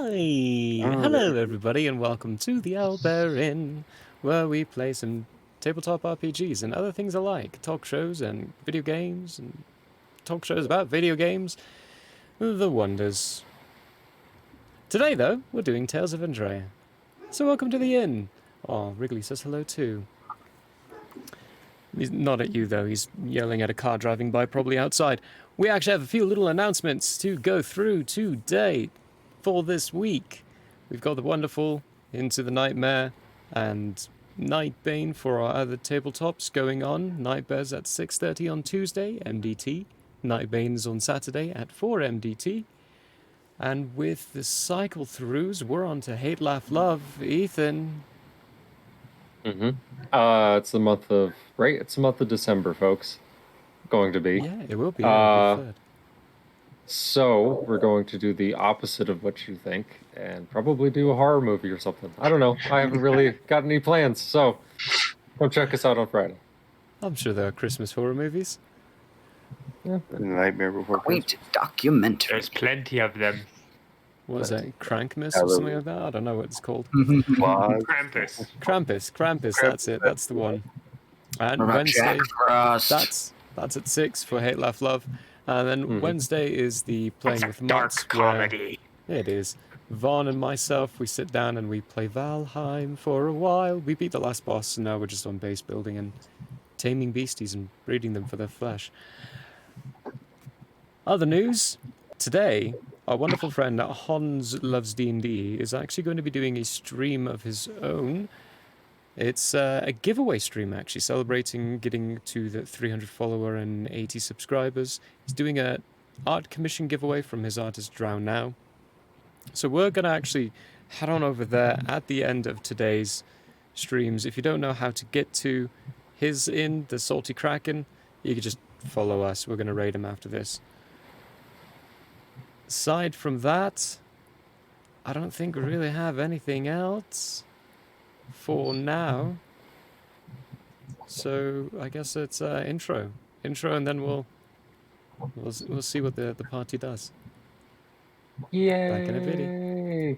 Hello everybody and welcome to the Owlbear Inn, where we play some tabletop RPGs and other things alike, talk shows and video games and talk shows about video games, the wonders. Today though, we're doing Tales of Andrea. So welcome to the inn. Oh, Wrigley says hello too. He's not at you though, he's yelling at a car driving by, probably outside. We actually have a few little announcements to go through today for this week. We've got the wonderful Into the Nightmare and Nightbane for our other tabletops going on. Nightbear's at 6:30 on Tuesday, MDT. Nightbane's on Saturday at 4 MDT. And with the cycle throughs, we're on to Hate, Laugh, Love. Ethan. It's the month of December, folks. going to be. Yeah, it will be. It'll be third. So we're going to do the opposite of what you think and probably do a horror movie or something. I don't know. I haven't really got any plans. So come check us out on Friday. I'm sure there are Christmas horror movies. Yeah. The Nightmare Before Christmas. Wait, documentary. There's plenty of them. What is that? Crankmas or something like that? I don't know what it's called. Krampus. Krampus. That's it. That's the one. And What about Wednesday. Jack Frost? That's at 6 for Hate, Laugh, Love. And then Wednesday is the Playing It's a with dark Mods. comedy. It is. Vaughn and myself, we sit down and we play Valheim for a while. We beat the last boss, and now we're just on base building and taming beasties and breeding them for their flesh. Other news. Today, our wonderful friend Hans Loves D&D is actually going to be doing a stream of his own. It's a giveaway stream, actually, celebrating getting to the 300 follower and 80 subscribers. He's doing a art commission giveaway from his artist Drow Now. So we're going to actually head on over there at the end of today's streams. If you don't know how to get to his inn, the Salty Kraken, you can just follow us. We're going to raid him after this. Aside from that, I don't think we really have anything else for now. So I guess it's intro, and then we'll see what the party does. Yay! Back in a video.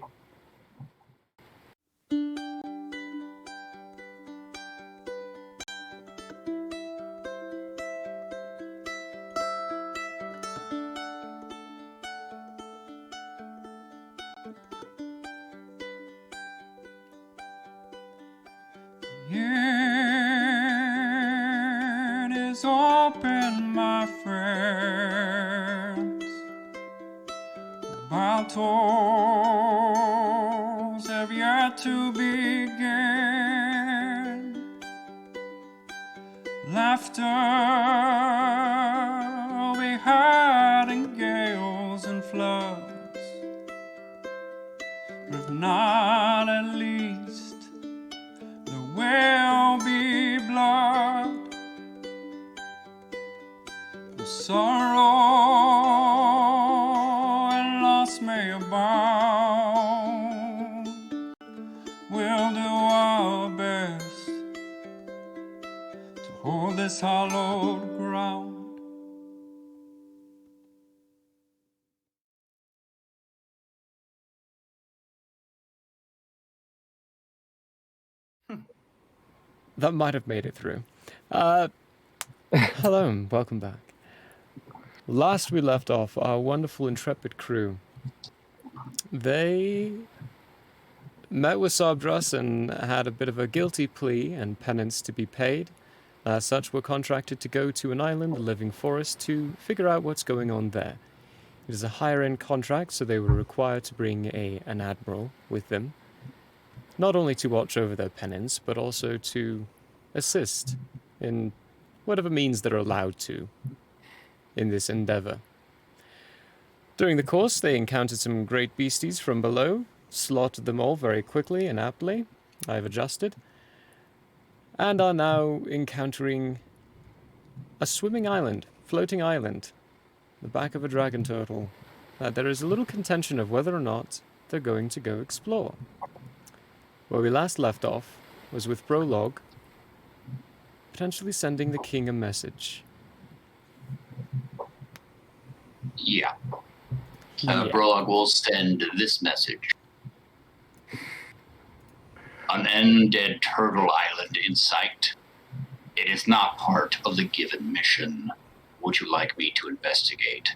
It is open, my friends. Battles have yet to begin. Laughter will be heard in gales and floods, but if not, at least there will be blood. The sorrow and loss may abound. We'll do our best to hold this hallowed ground. That might have made it through. Hello and welcome back. Last we left off, our wonderful intrepid crew. They met with Sabdras and had a bit of a guilty plea and penance to be paid. As such, were contracted to go to an island, the Living Forest, to figure out what's going on there. It is a higher-end contract, so they were required to bring an admiral with them. Not only to watch over their penance, but also to assist in whatever means they're allowed to in this endeavor. During the course, they encountered some great beasties from below, slaughtered them all very quickly and aptly. I've adjusted. And are now encountering a swimming island, floating island, the back of a dragon turtle, that there is a little contention of whether or not they're going to go explore. Where we last left off was with Prologue potentially sending the king a message. Yeah. Yeah. Prologue will send this message. An undead turtle island in sight. It is not part of the given mission. Would you like me to investigate?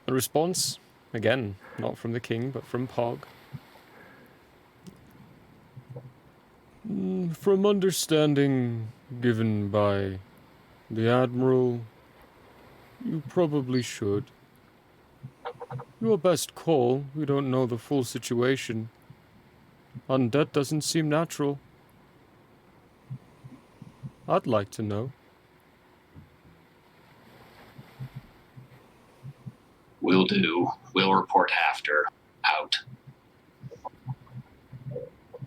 A response, again, not from the king, but from Pog. From understanding given by the Admiral, you probably should. Your best call, we don't know the full situation. Undead doesn't seem natural. I'd like to know. Will do. We'll report after. Out.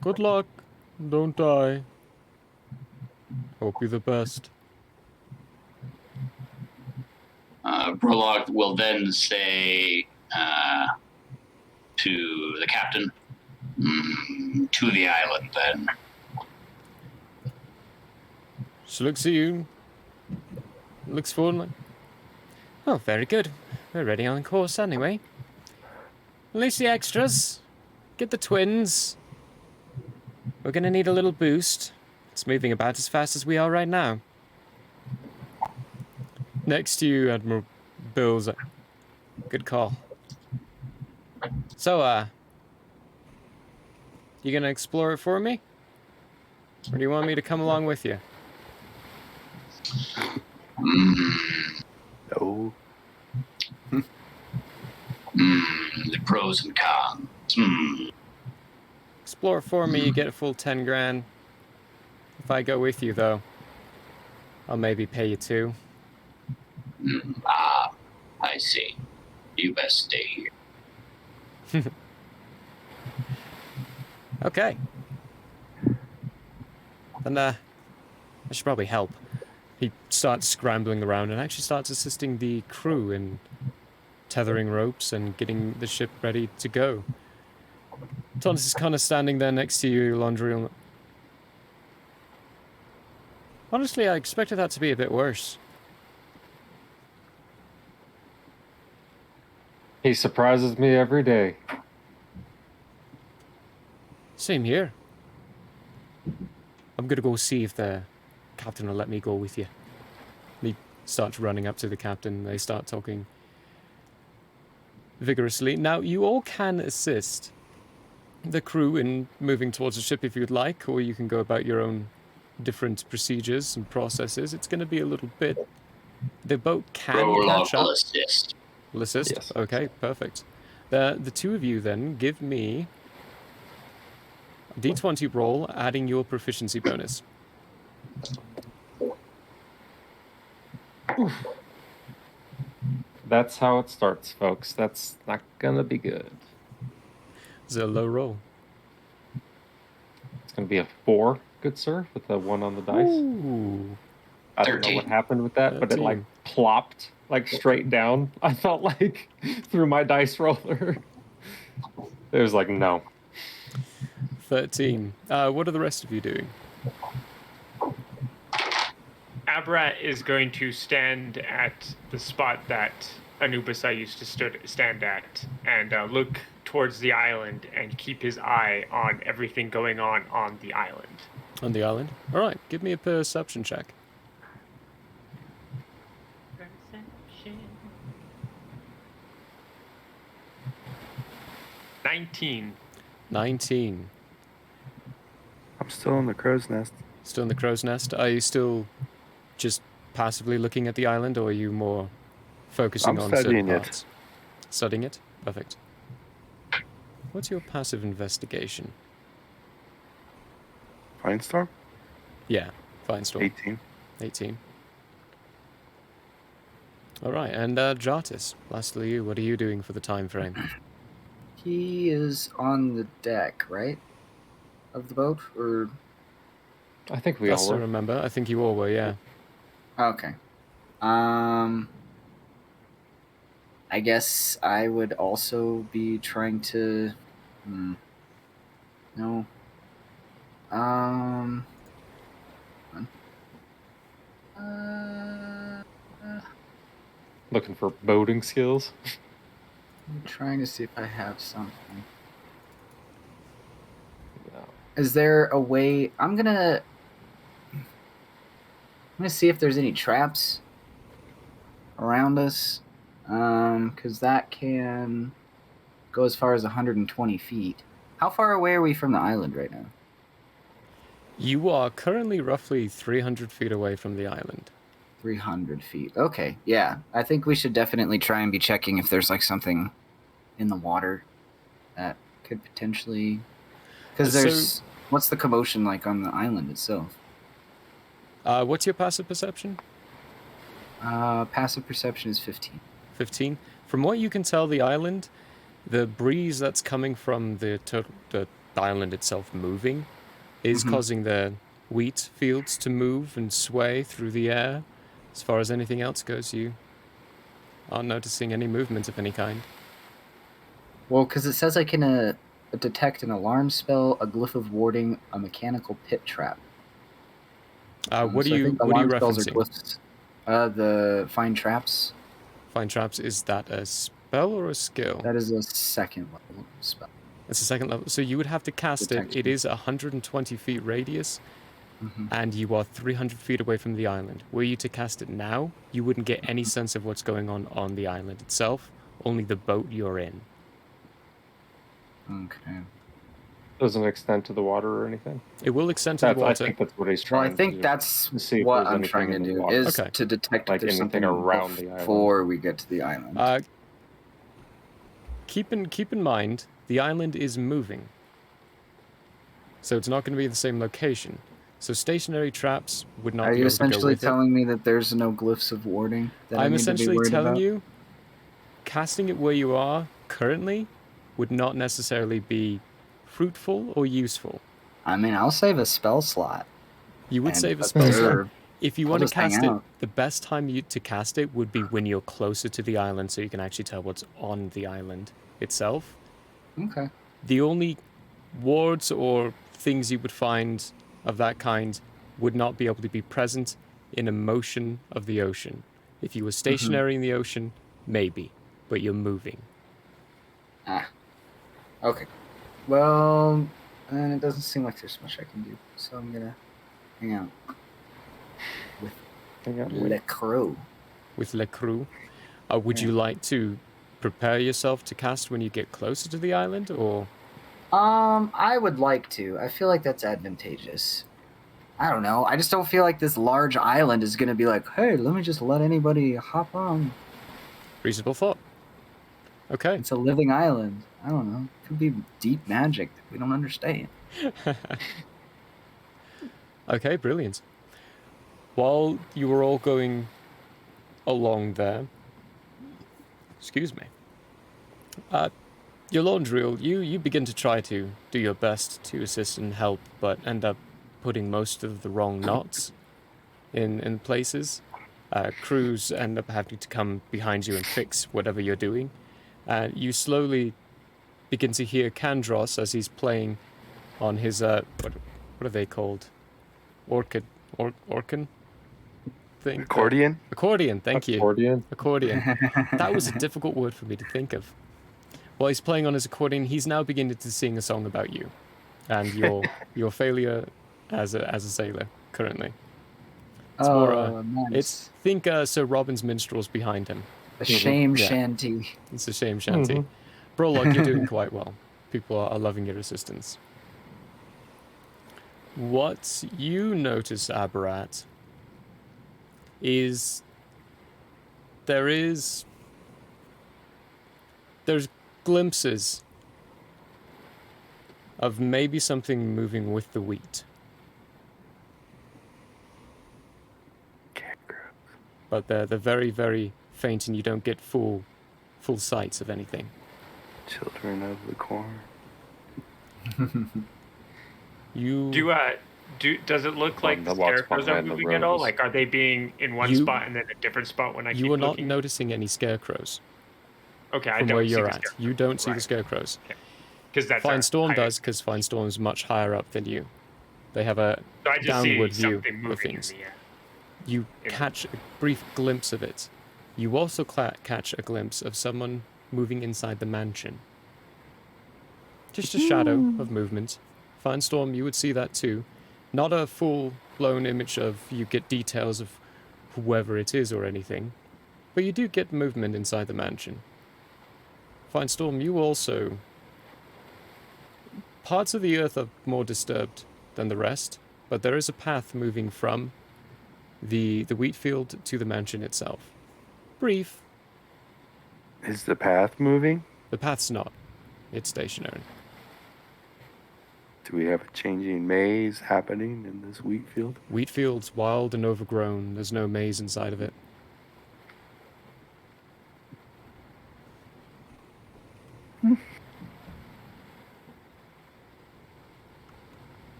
Good luck. Don't die. Hope you the best. Prologue will then say to the captain, to the island then. She looks at you. Looks forward like, oh, very good. We're ready on course anyway. Release the extras. Get the twins. We're gonna need a little boost. It's moving about as fast as we are right now. Next to you, Admiral Bill's. Good call. So, you gonna explore it for me? Or do you want me to come along with you? No. The pros and cons. Explore for me, you get a full 10 grand. If I go with you, though, I'll maybe pay you 2. I see. You best stay here. Okay. Then, I should probably help. He starts scrambling around and actually starts assisting the crew in tethering ropes and getting the ship ready to go. Thomas is kind of standing there next to you, Landry. Honestly, I expected that to be a bit worse. He surprises me every day. Same here. I'm gonna go see if the captain will let me go with you. He starts running up to the captain. They start talking vigorously. Now, you all can assist the crew in moving towards the ship if you'd like, or you can go about your own different procedures and processes. It's going to be a little bit... The boat can Prologue catch up. will assist. Will assist? Yes. Okay, perfect. The two of you then give me a D20 roll, adding your proficiency bonus. That's how it starts, folks. That's not gonna be good. It's a low roll. It's gonna be a 4, good sir, with a 1 on the dice. Ooh. I don't know what 13. happened with that, but it like 13. plopped like straight down. I felt like through my dice roller. It was like no. 13. What are the rest of you doing? Abrat is going to stand at the spot that Anubis I used to stand at and look towards the island and keep his eye on everything going on the island. On the island? Alright, give me a perception check. 19. 19. I'm still in the crow's nest. Still in the crow's nest? Are you still just passively looking at the island, or are you more focusing I'm on certain studying it. parts? Studying it? Perfect. What's your passive investigation? Firestorm? Yeah, fine storm. 18. 18. Alright, and Jartis, lastly you, what are you doing for the time frame? He is on the deck, right? Of the boat? Or... I think we That's all to were. remember. I think you all were, yeah. Okay. I guess I would also be trying to... No. Looking for boating skills. I'm trying to see if I have something. No. Is there a way... I'm gonna see if there's any traps around us. Because that can go as far as 120 feet. How far away are we from the island right now? You are currently roughly 300 feet away from the island. 300 feet. Okay, yeah. I think we should definitely try and be checking if there's like something in the water that could potentially... Because there's... What's the commotion like on the island itself? What's your passive perception? Passive perception is 15. 15. From what you can tell, the island, the breeze that's coming from the island itself moving is causing the wheat fields to move and sway through the air. As far as anything else goes, you aren't noticing any movement of any kind. Well, because it says I can detect an alarm spell, a glyph of warding, a mechanical pit trap. What So are I you think referencing? alarm spells are glyphs. The find traps. Find traps, is that a spell or a skill? That is a second level spell. It's a second level. So you would have to cast it. It Detection. is 120 feet radius, Mm-hmm. and you are 300 feet away from the island. Were you to cast it now, you wouldn't get any sense of what's going on the island itself, only the boat you're in. Okay. Doesn't extend to the water or anything. It will extend to the I water. think that's what he's Well, trying I think to that's to see if what there's I'm trying to anything in the do, water. is Okay. to detect Like if there's anything something around the island. before we get to the island. Keep in mind, the island is moving. So it's not going to be the same location. So stationary traps would not Are be you able to go essentially with it. telling me that there's no glyphs of warding that I I'm need to be essentially worried telling about? you, casting it where you are currently would not necessarily be fruitful or useful. I mean, I'll save a spell slot. You would and save a spell slot. observe. If you I'll want to just hang cast it, out. the best time to cast it would be when you're closer to the island so you can actually tell what's on the island itself. Okay. The only wards or things you would find of that kind would not be able to be present in a motion of the ocean. If you were stationary in the ocean, maybe, but you're moving. Okay. Well, and it doesn't seem like there's much I can do, so I'm gonna hang out with Le Crow. With Le Crew, would you like to prepare yourself to cast when you get closer to the island, or? I would like to. I feel like that's advantageous. I don't know. I just don't feel like this large island is gonna be like, hey, let me just let anybody hop on. Reasonable thought. Okay. It's a living island. I don't know. It could be deep magic that we don't understand. Okay, brilliant. While you were all going along there, excuse me, your Laundriel, you begin to try to do your best to assist and help, but end up putting most of the wrong knots in places. Crews end up having to come behind you and fix whatever you're doing. You slowly begin to hear Kandros as he's playing on his, what are they called? Orcan thing? Accordion? Accordion, thank you. Accordion? Accordion. That was a difficult word for me to think of. While he's playing on his accordion, he's now beginning to sing a song about you and your failure as a sailor currently. It's more, nice. think Sir Robin's minstrels behind him. A shame Yeah. shanty. It's a shame, Shanty. Prologue, you're doing quite well. People are loving your assistance. What you notice, Abarat, is there's glimpses of maybe something moving with the wheat. But they're very, very faint, and you don't get full sights of anything. Children of the corn. You Does it look like the the walks scarecrows are behind the moving at all? rose. Like, are they being in one You- spot and then a different spot when I keep you are not looking? noticing any scarecrows Okay, I from don't where see you're the at. scarecrows. You don't see the Right. scarecrows. Because that's Fine our Storm higher- does, because Fine Storm's much higher up than you. They have a So I just downward see view something of moving things. in the air. You In- catch a brief glimpse of it. You also catch a glimpse of someone moving inside the mansion. Just a shadow of movement. Fine Storm, you would see that too. Not a full-blown image of you get details of whoever it is or anything, but you do get movement inside the mansion. Fine Storm, you also... Parts of the earth are more disturbed than the rest, but there is a path moving from the wheat field to the mansion itself. Brief. Is the path moving? The path's not. It's stationary. Do we have a changing maze happening in this wheat field? Wheat field's wild and overgrown. There's no maze inside of it.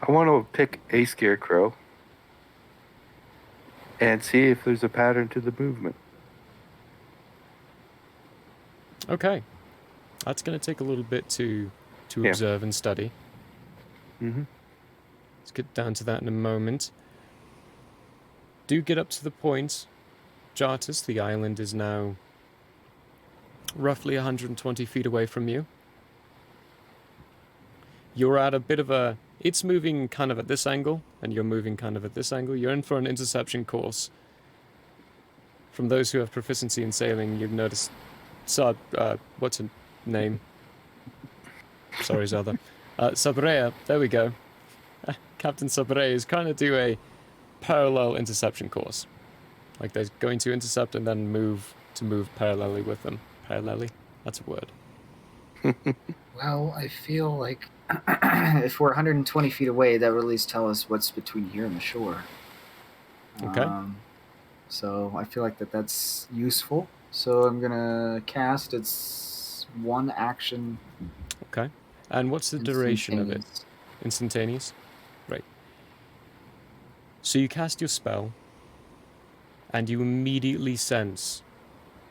I I want to pick a scarecrow and see if there's a pattern to the movement. Okay. That's going to take a little bit to Yeah. observe and study. Mm-hmm. Let's get down to that in a moment. Do get up to the point. Jartus, the island is now roughly 120 feet away from you. You're at a bit of a... It's moving kind of at this angle, and you're moving kind of at this angle. You're in for an interception course. From those who have proficiency in sailing, you've noticed... what's her name? Sorry, Zelda. Sabrea, there we go. Captain Sabrea is trying to do a parallel interception course. Like they're going to intercept and then move parallelly with them. Parallelly? That's a word. Well, I feel like if we're 120 feet away, that would at least tell us what's between here and the shore. Okay. So I feel like that's useful. So I'm going to cast its one action. Okay. And what's the duration of it? Instantaneous? Right. So you cast your spell, and you immediately sense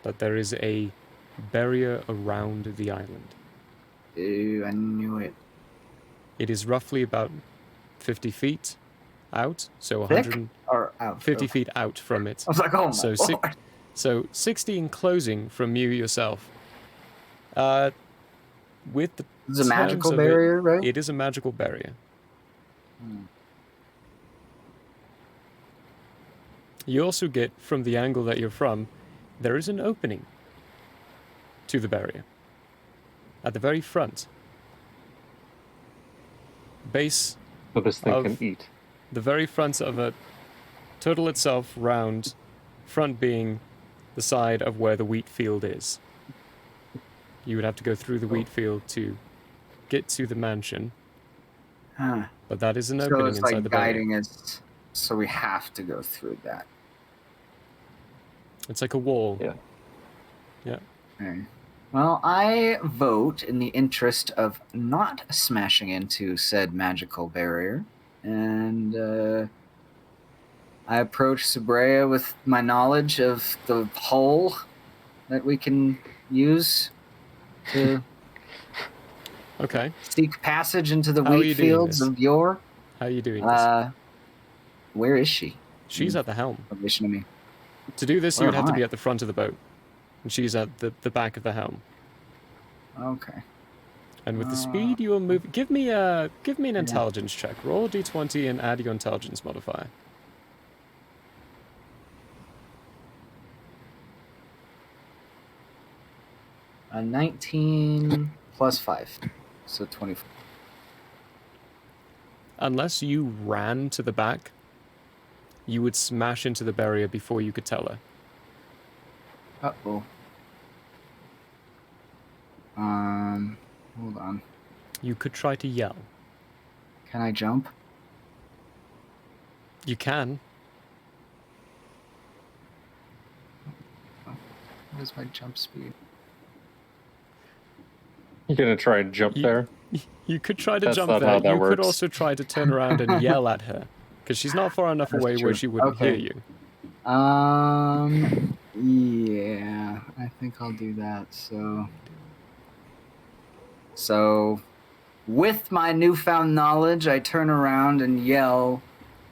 that there is a barrier around the island. Ew, I knew it. It is roughly about 50 feet out, so Thick 150 or out? feet out from it. I was like, oh my So Lord. So 60 enclosing from you yourself. With the This is a terms magical of barrier, right? It is a magical barrier. Hmm. You also get, from the angle that you're from, there is an opening to the barrier. At the very front. Base So this thing Of- can eat. the very front of a turtle itself, round, front being the side of where the wheat field is. You would have to go through the wheat field to get to the mansion, Huh. but that is an So opening it's inside like the barrier. guiding us, so we have to go through that. It's like a wall. Yeah. Yeah. Okay. Well, I vote in the interest of not smashing into said magical barrier, and I approach Sabrea with my knowledge of the hole that we can use to Okay. seek passage into the How are you wheat doing fields this? of yore. How are you doing this? Where is she? She's at the helm. Relation to me. To do this, Where you would am have to I? be at the front of the boat. And she's at the back of the helm. Okay. And with the speed you will move... Give me an intelligence check. Roll a d20 and add your intelligence modifier. A 19 plus 5, so 24. Unless you ran to the back, you would smash into the barrier before you could tell her. Uh-oh. Hold on. You could try to yell. Can I jump? You can. What is my jump speed? You're gonna try and jump You- there? You could try to That's jump not there. how that You could works. also try to turn around and yell at her. Because she's not far enough That's away where true. she wouldn't Okay. hear you. Yeah, I think I'll do that. So, with my newfound knowledge, I turn around and yell,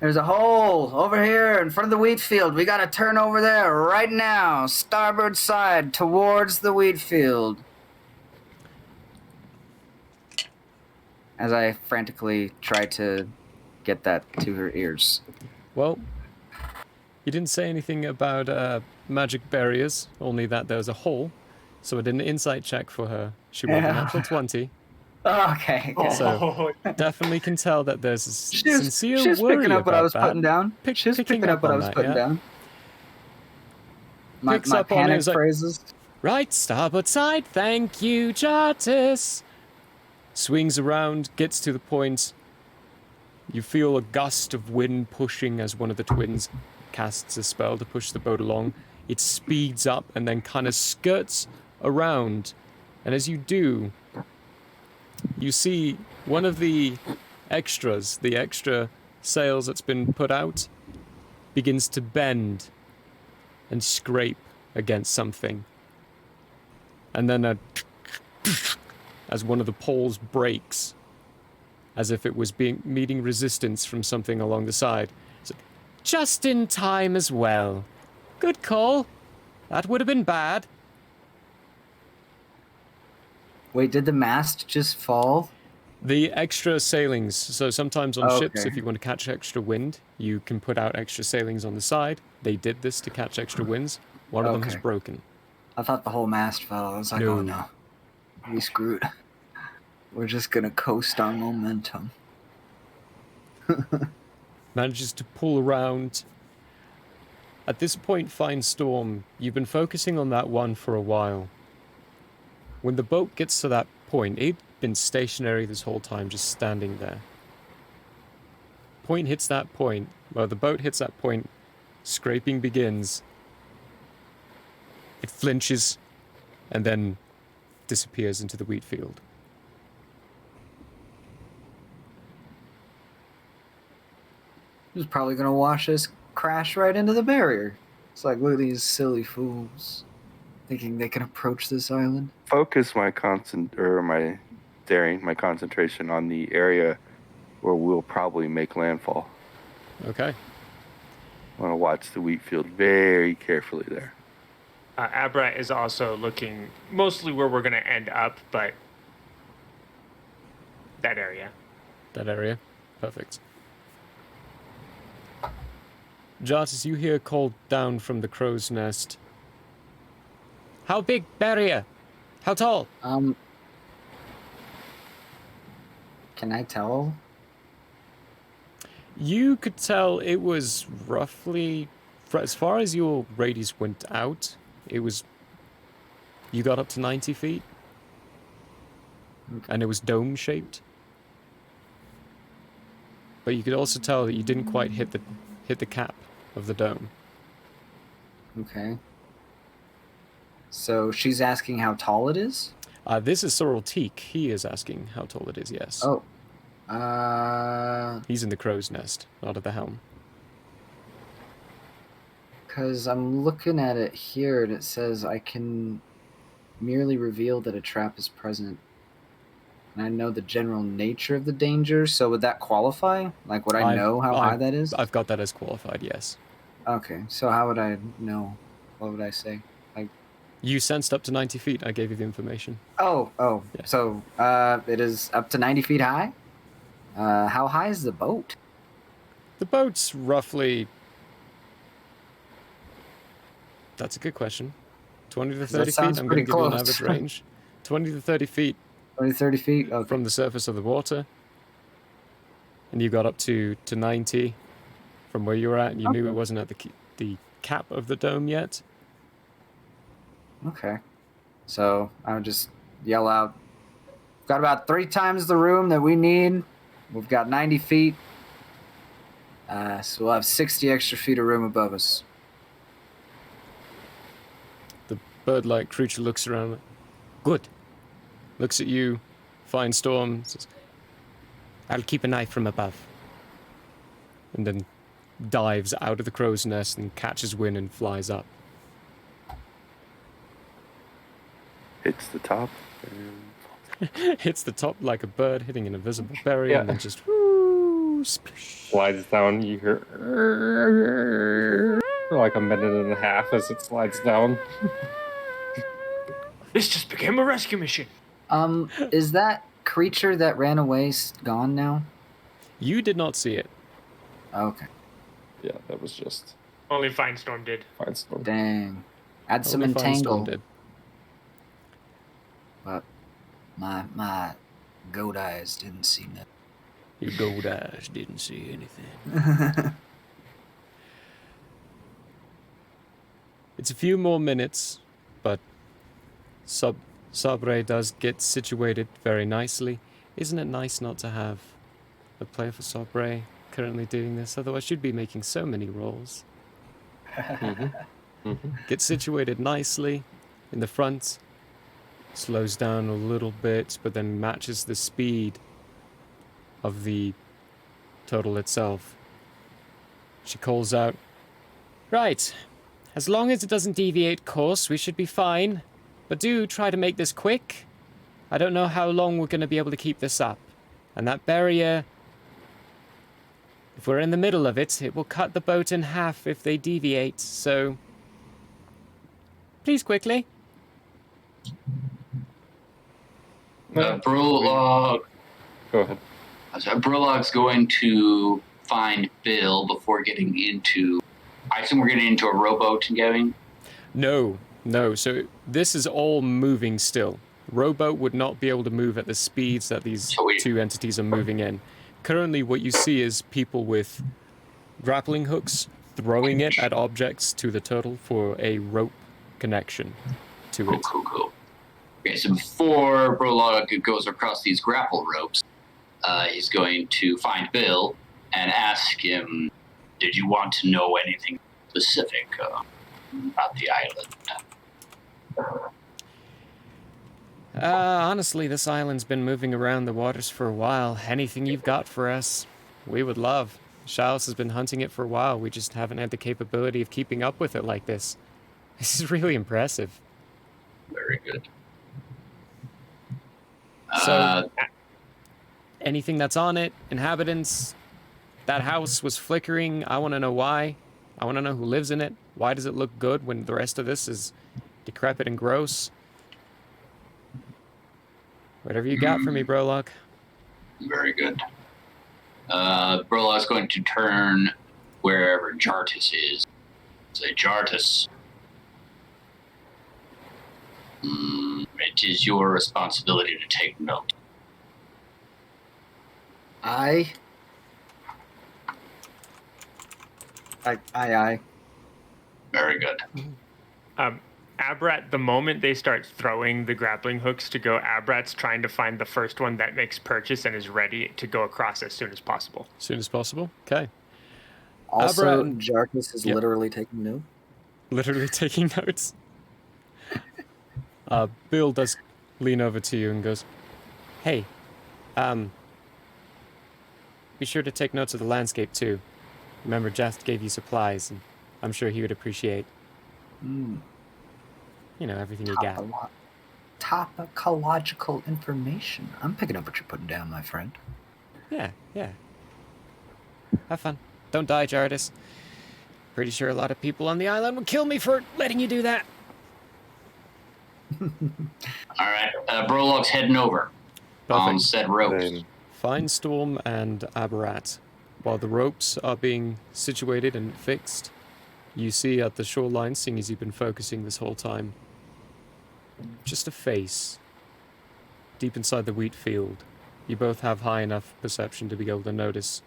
"There's a hole over here in front of the wheat field. We gotta turn over there right now. Starboard side towards the wheat field." As I frantically try to get that to her ears. Well, you didn't say anything about magic barriers, only that there's a hole. So I did an insight check for her. She rolled a Yeah. natural 20. Oh, okay. good. So- Definitely can tell that there's a She was sincere picking worry up what I about was that. putting down. She was Picking picking up what I on was that, putting yeah. down. My Picks up on it, panic it's like- phrases. Right, starboard side, thank you, Jartus. Swings around, gets to the point. You feel a gust of wind pushing as one of the twins casts a spell to push the boat along. It speeds up and then kind of skirts around. And as you do, you see one of the extras, the extra sails that's been put out, begins to bend and scrape against something. And then as one of the poles breaks, as if it was meeting resistance from something along the side. So, just in time as well. Good call. That would have been bad. Wait, did the mast just fall? The extra sailings. So sometimes on ships, Okay. if you want to catch extra wind, you can put out extra sailings on the side. They did this to catch extra winds. One of them has Okay. broken. I thought the whole mast fell. I was like, No. oh no. We screwed. We're just gonna coast on momentum. Manages to pull around. At this point, Fine Storm, you've been focusing on that one for a while. When the boat gets to that point, it'd been stationary this whole time, just standing there. Point hits that point, well, the boat hits that point, scraping begins. It flinches, and then disappears into the wheat field. He's probably gonna watch us crash right into the barrier. It's like, look at these silly fools, thinking they can approach this island. Focus my concentration on the area where we'll probably make landfall. Okay. I want to watch the wheat field very carefully there. Abra is also looking mostly where we're going to end up, but that area. That area. Perfect. Jartis, you hear called down from the crow's nest. How big barrier? How tall? Can I tell? You could tell it was roughly, as far as your radius went out, it was, you got up to 90 feet. And it was dome-shaped. But you could also tell that you didn't quite hit the cap of the dome. Okay. So she's asking how tall it is? This is Sorrel Teak. He is asking how tall it is, yes. Oh. He's in the crow's nest, not at the helm. Because I'm looking at it here and it says I can merely reveal that a trap is present. And I know the general nature of the danger, so would that qualify? Like, would I know how high that is? I've got that as qualified, yes. Okay, so how would I know? What would I say? You sensed up to 90 feet. I gave you the information. Oh. Yeah. So it is up to 90 feet high? How high is the boat? The boat's roughly... That's a good question. 20 to 30 feet? sounds I'm going to pretty give you an close. average range. 20 to 30 feet 20, 30 feet? Okay. from the surface of the water. And you got up to 90 from where you were at. And you knew it wasn't at the cap of the dome yet. Okay. So I would just yell out, we've got about 3 times the room that we need. We've got 90 feet. So we'll have 60 extra feet of room above us. The bird-like creature looks around. Good. Looks at you. Fine Storm. Says, I'll keep an eye from above. And then dives out of the crow's nest and catches wind and flies up. Hits the top. And Hits the top like a bird hitting an invisible berry, and then just splish. Slides down, you hear for like a minute and a half as it slides down. This just became a rescue mission. Is that creature that ran away gone now? You did not see it. Okay. Yeah, that was just Only Fine Storm did. Fine Storm. Dang. Add some Only Fine Storm entangle. did. But my goat eyes didn't see nothing. Your gold eyes didn't see anything. It's a few more minutes, but Sabre does get situated very nicely. Isn't it nice not to have a player for Sabre currently doing this? Otherwise, she'd be making so many rolls. Gets situated nicely in the front, slows down a little bit, but then matches the speed of the turtle itself. She calls out, "Right. As long as it doesn't deviate course, we should be fine. But do try to make this quick. I don't know how long we're going to be able to keep this up. And that barrier, if we're in the middle of it, it will cut the boat in half if they deviate, so please quickly." Prologue. Go ahead. Prologue's going to find Bill before getting into. I assume we're getting into a rowboat and getting. No. So this is all moving still. Rowboat would not be able to move at the speeds that these two entities are moving in. Currently, what you see is people with grappling hooks throwing it at objects to the turtle for a rope connection to it. Cool. Okay, so before Prologue goes across these grapple ropes, he's going to find Bill and ask him, "Did you want to know anything specific about the island?" Honestly, this island's been moving around the waters for a while. Anything you've got for us, we would love. Shaus has been hunting it for a while. We just haven't had the capability of keeping up with it like this. This is really impressive. Very good. So, anything that's on it, inhabitants, that house was flickering. I want to know why. I want to know who lives in it. Why does it look good when the rest of this is decrepit and gross? Whatever you got for me, Prologue. Very good. Prologue's going to turn wherever Jartus is. Say, "Jartus, it is your responsibility to take note." Aye. Very good. Abrat, the moment they start throwing the grappling hooks to go, Abrat's trying to find the first one that makes purchase and is ready to go across as soon as possible. As soon as possible? Okay. Also, Abra- Jarkus is Yep. literally taking note. Literally taking notes. Bill does lean over to you and goes, "Hey, be sure to take notes of the landscape too. Remember, Jest gave you supplies, and I'm sure he would appreciate, everything you got." Topicological information. I'm picking up what you're putting down, my friend. Yeah. Have fun. Don't die, Jartus. Pretty sure a lot of people on the island would kill me for letting you do that. All right. Prologue's heading over on Perfect. said ropes. Then Find Storm and Aberrat. While the ropes are being situated and fixed, you see at the shoreline, seeing as you've been focusing this whole time, just a face deep inside the wheat field. You both have high enough perception to be able to notice.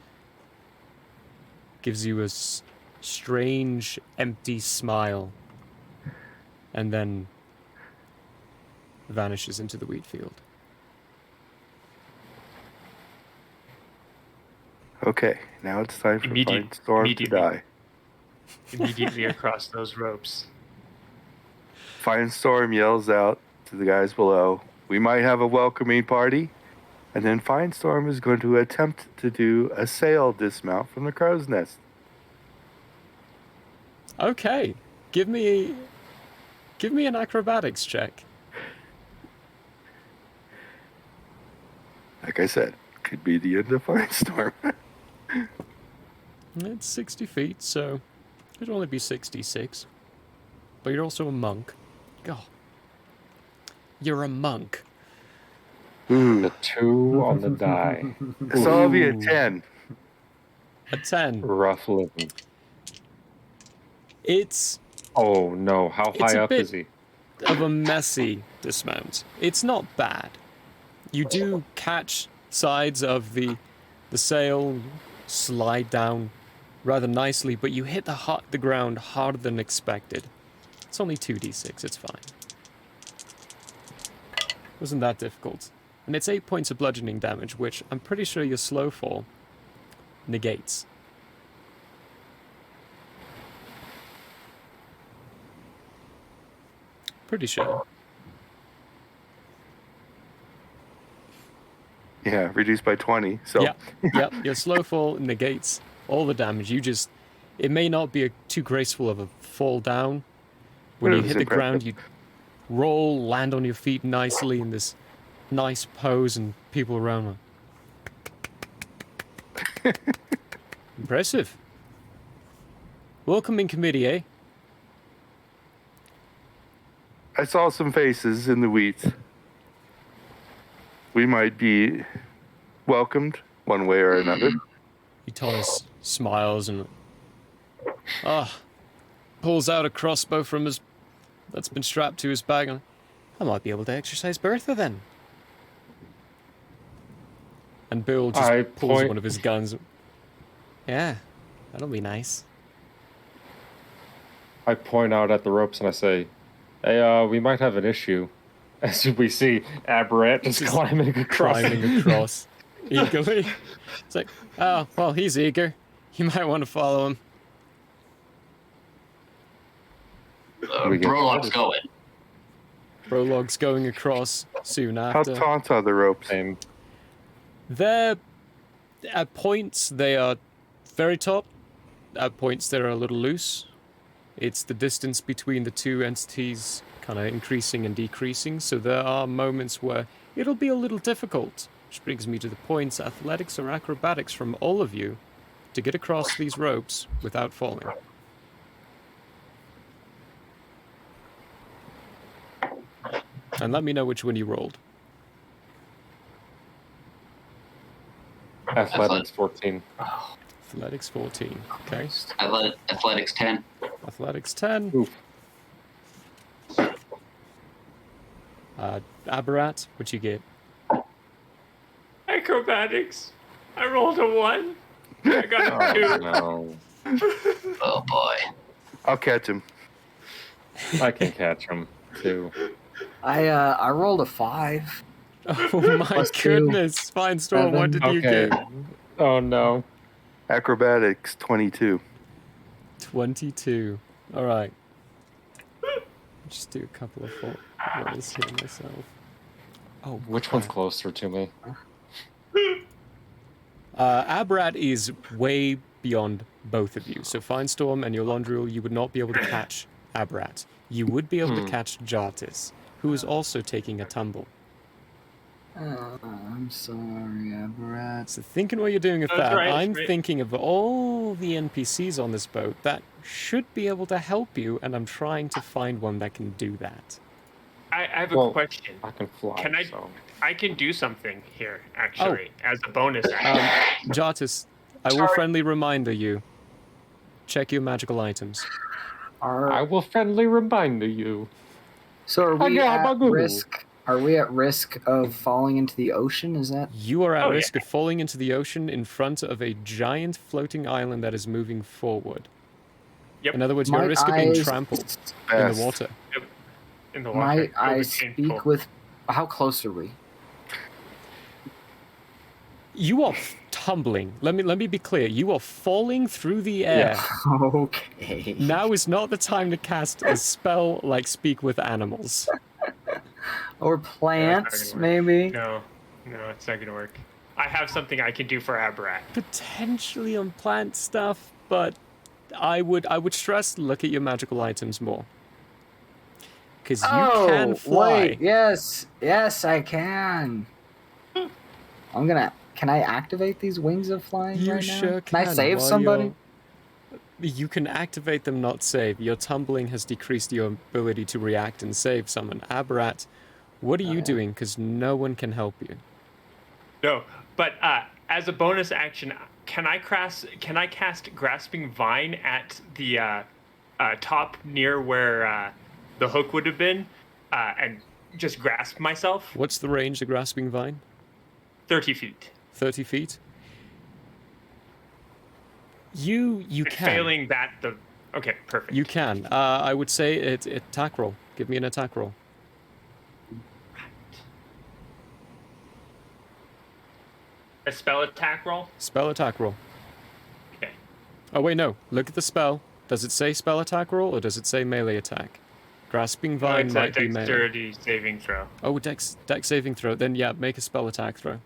Gives you a strange, empty smile, and then vanishes into the wheat field. okay, now it's time for Immediate- Find Storm to immediately. die. Immediately across those ropes. Firestorm yells out to the guys below, "We might have a welcoming party." And then Firestorm is going to attempt to do a sail dismount from the crow's nest. Okay, give me an acrobatics check. Like I said, could be the end of Firestorm. It's 60 feet, so it'd only be 66. But you're also a monk. God. You're a monk. Ooh, The 2 on the die. so I'll be a 10. A 10. Rough living. It's Oh no, how It's high a up bit- is he? of a messy dismount. It's not bad. You do catch sides of the sail slide down rather nicely, but you hit the ground harder than expected. It's only 2d6, it's fine. Wasn't that difficult. And it's 8 points of bludgeoning damage, which I'm pretty sure your slow fall negates. Pretty sure. Yeah, reduced by 20. So Yep. Your slow fall negates all the damage. It may not be too graceful of a fall down. When But it you was hit the ground, impressive. you roll, land on your feet nicely in this nice pose, and people around are impressive. Welcoming committee, eh? I saw some faces in the weeds. We might be welcomed one way or another. Utonis smiles and pulls out a crossbow from his that's been strapped to his back. And I might be able to exercise Bertha then. And Bill just I pulls point- one of his guns. Yeah, that'll be nice. I point out at the ropes and I say, "Hey, we might have an issue." As we see Aberrant just climbing across. Climbing across eagerly. It's like, oh, well, he's eager. You might want to follow him. We get Prologue's started. going. Prologue's going across soon How after. taut are the ropes? Same. They're at points they are very taut. At points they're a little loose. It's the distance between the two entities kind of increasing and decreasing, so there are moments where it'll be a little difficult. Which brings me to the points: athletics or acrobatics from all of you to get across these ropes without falling. And let me know which one you rolled. Athletics 14. Athletics 14. Okay. Athletics 10. Athletics 10. Oof. Aberrat, what you get? Acrobatics. I rolled a 1. I got a 2. No. Oh boy. I'll catch him. I can catch him too. I rolled a 5. Oh my Plus 2. goodness. Fine Storm, what did you Okay. get? Oh no. Acrobatics 22. 22. Alright. Just do a couple of rolls here myself. Oh, Which one's closer to me? Aberrat is way beyond both of you. So Finestorm and your Londriel, you would not be able to catch Aberrat. You would be able to catch Jartis, who is also taking a tumble. I'm sorry, Aberrat. So thinking what you're doing with That's that, right, I'm right. thinking of all the NPCs on this boat that should be able to help you, and I'm trying to find one that can do that. I have a Well, question. I can fly. Can I? So. I can do something here, actually, as a bonus Um, action. Jartis, I will friendly reminder you. Check your magical items. I will friendly remind you. So are we got my at Google. risk? Are we at risk of falling into the ocean? Is that? You are at Oh, yeah. risk of falling into the ocean in front of a giant floating island that is moving forward. Yep. In other words, you're at Might risk of being I- trampled in Fast. the water. In the water. Might I It'll be speak painful. with? How close are we? You are tumbling. Let me be clear. You are falling through the air. Okay. Now is not the time to cast a spell like Speak with Animals. Or Yeah, plants, it's not gonna work. maybe. No, it's not gonna work. I have something I can do for Aberrat. Potentially on plant stuff, but I would stress look at your magical items more. Because you can fly. Wait, yes, I can. Can I activate these wings of flying You right now? sure Can I can, save while somebody? You can activate them, not save. Your tumbling has decreased your ability to react and save someone. Aberrat, what are you doing? Because no one can help you. No, but as a bonus action, can I cast Grasping Vine at the top near where the hook would have been, and just grasp myself? What's the range of Grasping Vine? 30 feet. 30 feet? You And can. failing that, okay, perfect. You can. I would say it's attack roll. Give me an attack roll. A spell attack roll. Spell attack roll. Okay. Oh, wait, no. Look at the spell. Does it say spell attack roll or does it say melee attack? Grasping No, Vine it's a might be melee. dexterity saving throw. Oh, dex saving throw. Then, yeah, make a spell attack throw.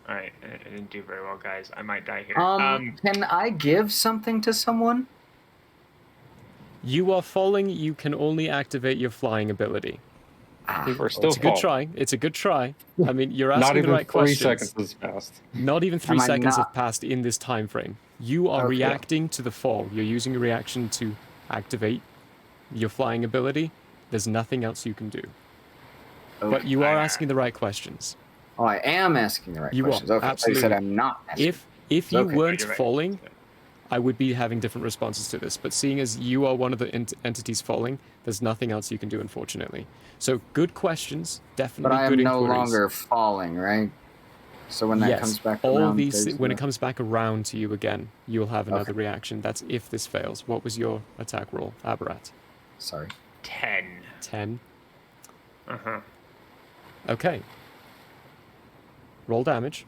All right, I didn't do very well, guys. I might die here. Can I give something to someone? You are falling. You can only activate your flying ability. We're still It's a good falling. try. It's a good try. I mean, you're Not asking even the right 3 questions. seconds has passed. Not even 3 Am I seconds not- have passed in this time frame. You are Okay. reacting to the fall. You're using a reaction to activate your flying ability. There's nothing else you can do. But you are asking the right questions. Oh, I am asking the right You are, questions. Okay, absolutely. I said I'm not asking. If you Okay. weren't You're right. falling, I would be having different responses to this. But seeing as you are one of the entities falling, there's nothing else you can do, unfortunately. So good questions, But definitely I good am no inquiries. longer falling, right? So when that Yes, comes back all around, these there's when no- it comes back around to you again, you will have another Okay. reaction. That's if this fails. What was your attack roll, Aberrat? Sorry. 10. 10. Uh-huh. Okay. Roll damage.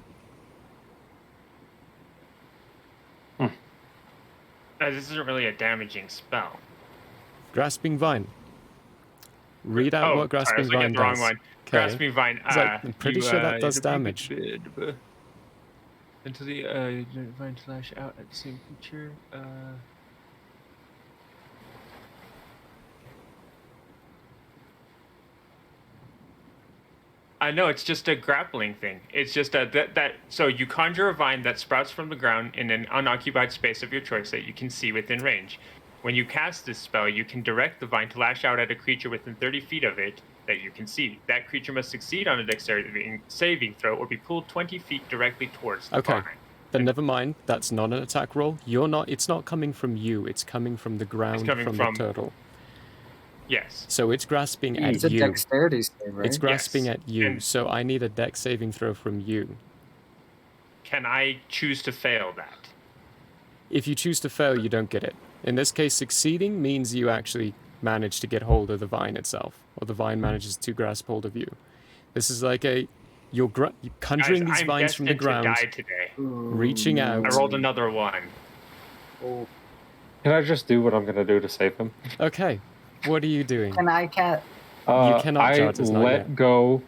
This isn't really a damaging spell. Grasping Vine. Read out what sorry, I Grasping was looking Vine at the wrong does. one. Okay. Grasping Vine. It's like, I'm pretty sure that does damage. Until the vine to lash out at the same creature. No, it's just a grappling thing. It's just so you conjure a vine that sprouts from the ground in an unoccupied space of your choice that you can see within range. When you cast this spell, you can direct the vine to lash out at a creature within 30 feet of it that you can see. That creature must succeed on a dexterity saving throw or be pulled 20 feet directly towards the Okay. vine. Then never mind. That's not an attack roll. You're not. It's not coming from you. It's coming from the ground coming from from- the turtle. Yes. So it's grasping It's at a you. dexterity save, right? It's grasping Yes. at you. And- So I need a dex saving throw from you. Can I choose to fail that? If you choose to fail, you don't get it. In this case, succeeding means you actually manage to get hold of the vine itself, or the vine manages to grasp hold of you. This is like you're conjuring Guys, these I'm vines from the destined ground, to die today. reaching out. I rolled another one. Can I just do what I'm gonna do to save him? Okay, what are you doing? Can I cat? You cannot I charge us, not let yet. go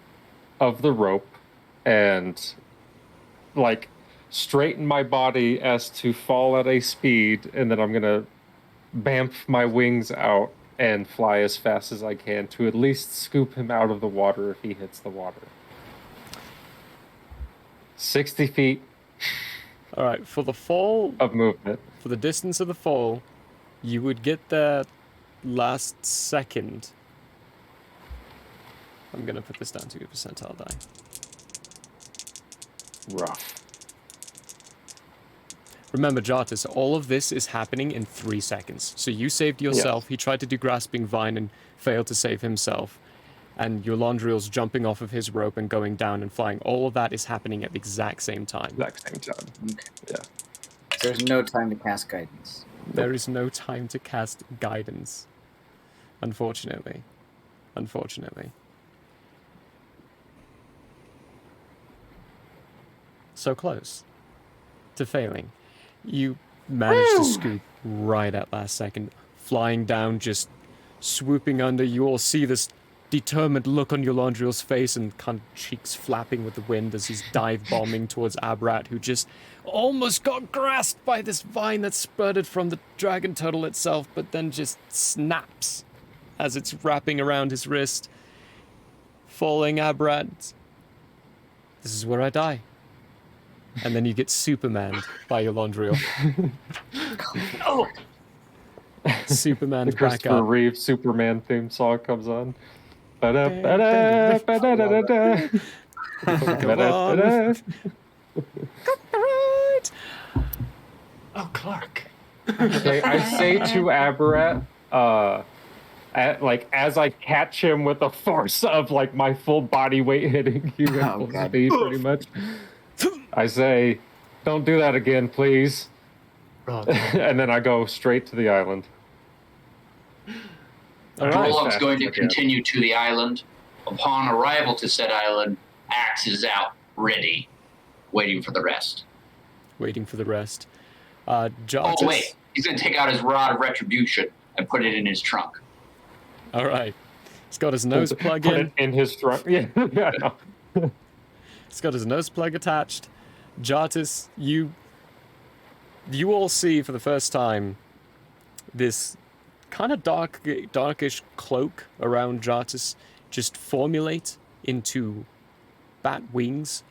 of the rope and like straighten my body as to fall at a speed, and then I'm gonna bamf my wings out and fly as fast as I can to at least scoop him out of the water if he hits the water. 60 feet All right, for the fall, of movement. for the distance of the fall, you would get there last second. I'm gonna put this down to a percentile die. Rough. Remember, Jartis, all of this is happening in 3 seconds. So you saved yourself. He tried to do Grasping Vine and failed to save himself. And your Londriel's jumping off of his rope and going down and flying. All of that is happening at the exact same time. Exact same time. Okay. Yeah. There's no time to cast guidance. There is no time to cast guidance. Unfortunately. Unfortunately. So close to failing. You managed to scoop right at last second, flying down, just swooping under. You all see this determined look on Yolandriel's face and kind of cheeks flapping with the wind as he's dive bombing towards Abrat, who just almost got grasped by this vine that spurted from the dragon turtle itself, but then just snaps as it's wrapping around his wrist. Falling Abrat. This is where I die. And then you get Supermaned by Yolandriel. Oh! Superman's The back Christopher up. Reeve Superman theme song comes on. Ba-da-ba-da, ba-da-da-da-da. Ba-da-ba-da. Right. Oh, Clark. Okay, I say to Aberrat, as I catch him with the force of like my full body weight hitting you at Oh, full God. speed, pretty much. I say, "Don't do that again, please." And then I go straight to the island. All right. Prologue's fast going as to I can. continue to the island. Upon arrival to said island, axe is out, ready, waiting for the rest. Waiting for the rest. Jartis. Oh, wait. He's going to take out his rod of retribution and put it in his trunk. All right. He's got his nose plug Put in. it in his trunk. Yeah, yeah. No. He's got his nose plug attached. Jartis, you all see for the first time this kind of darkish cloak around Jartis just formulate into bat wings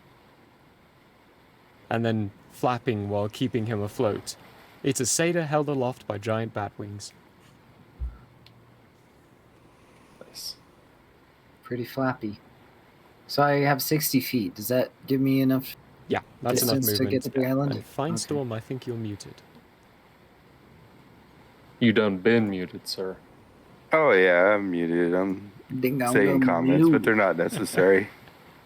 and then flapping while keeping him afloat. It's a satyr held aloft by giant bat wings. Nice. Pretty flappy. So I have 60 feet. Does that give me enough Yeah, that's enough distance to movement. get to the island? And Fine Okay. Storm, I think you're muted. You done been muted, sir. Oh yeah, I'm muted. I'm saying comments, but they're not necessary.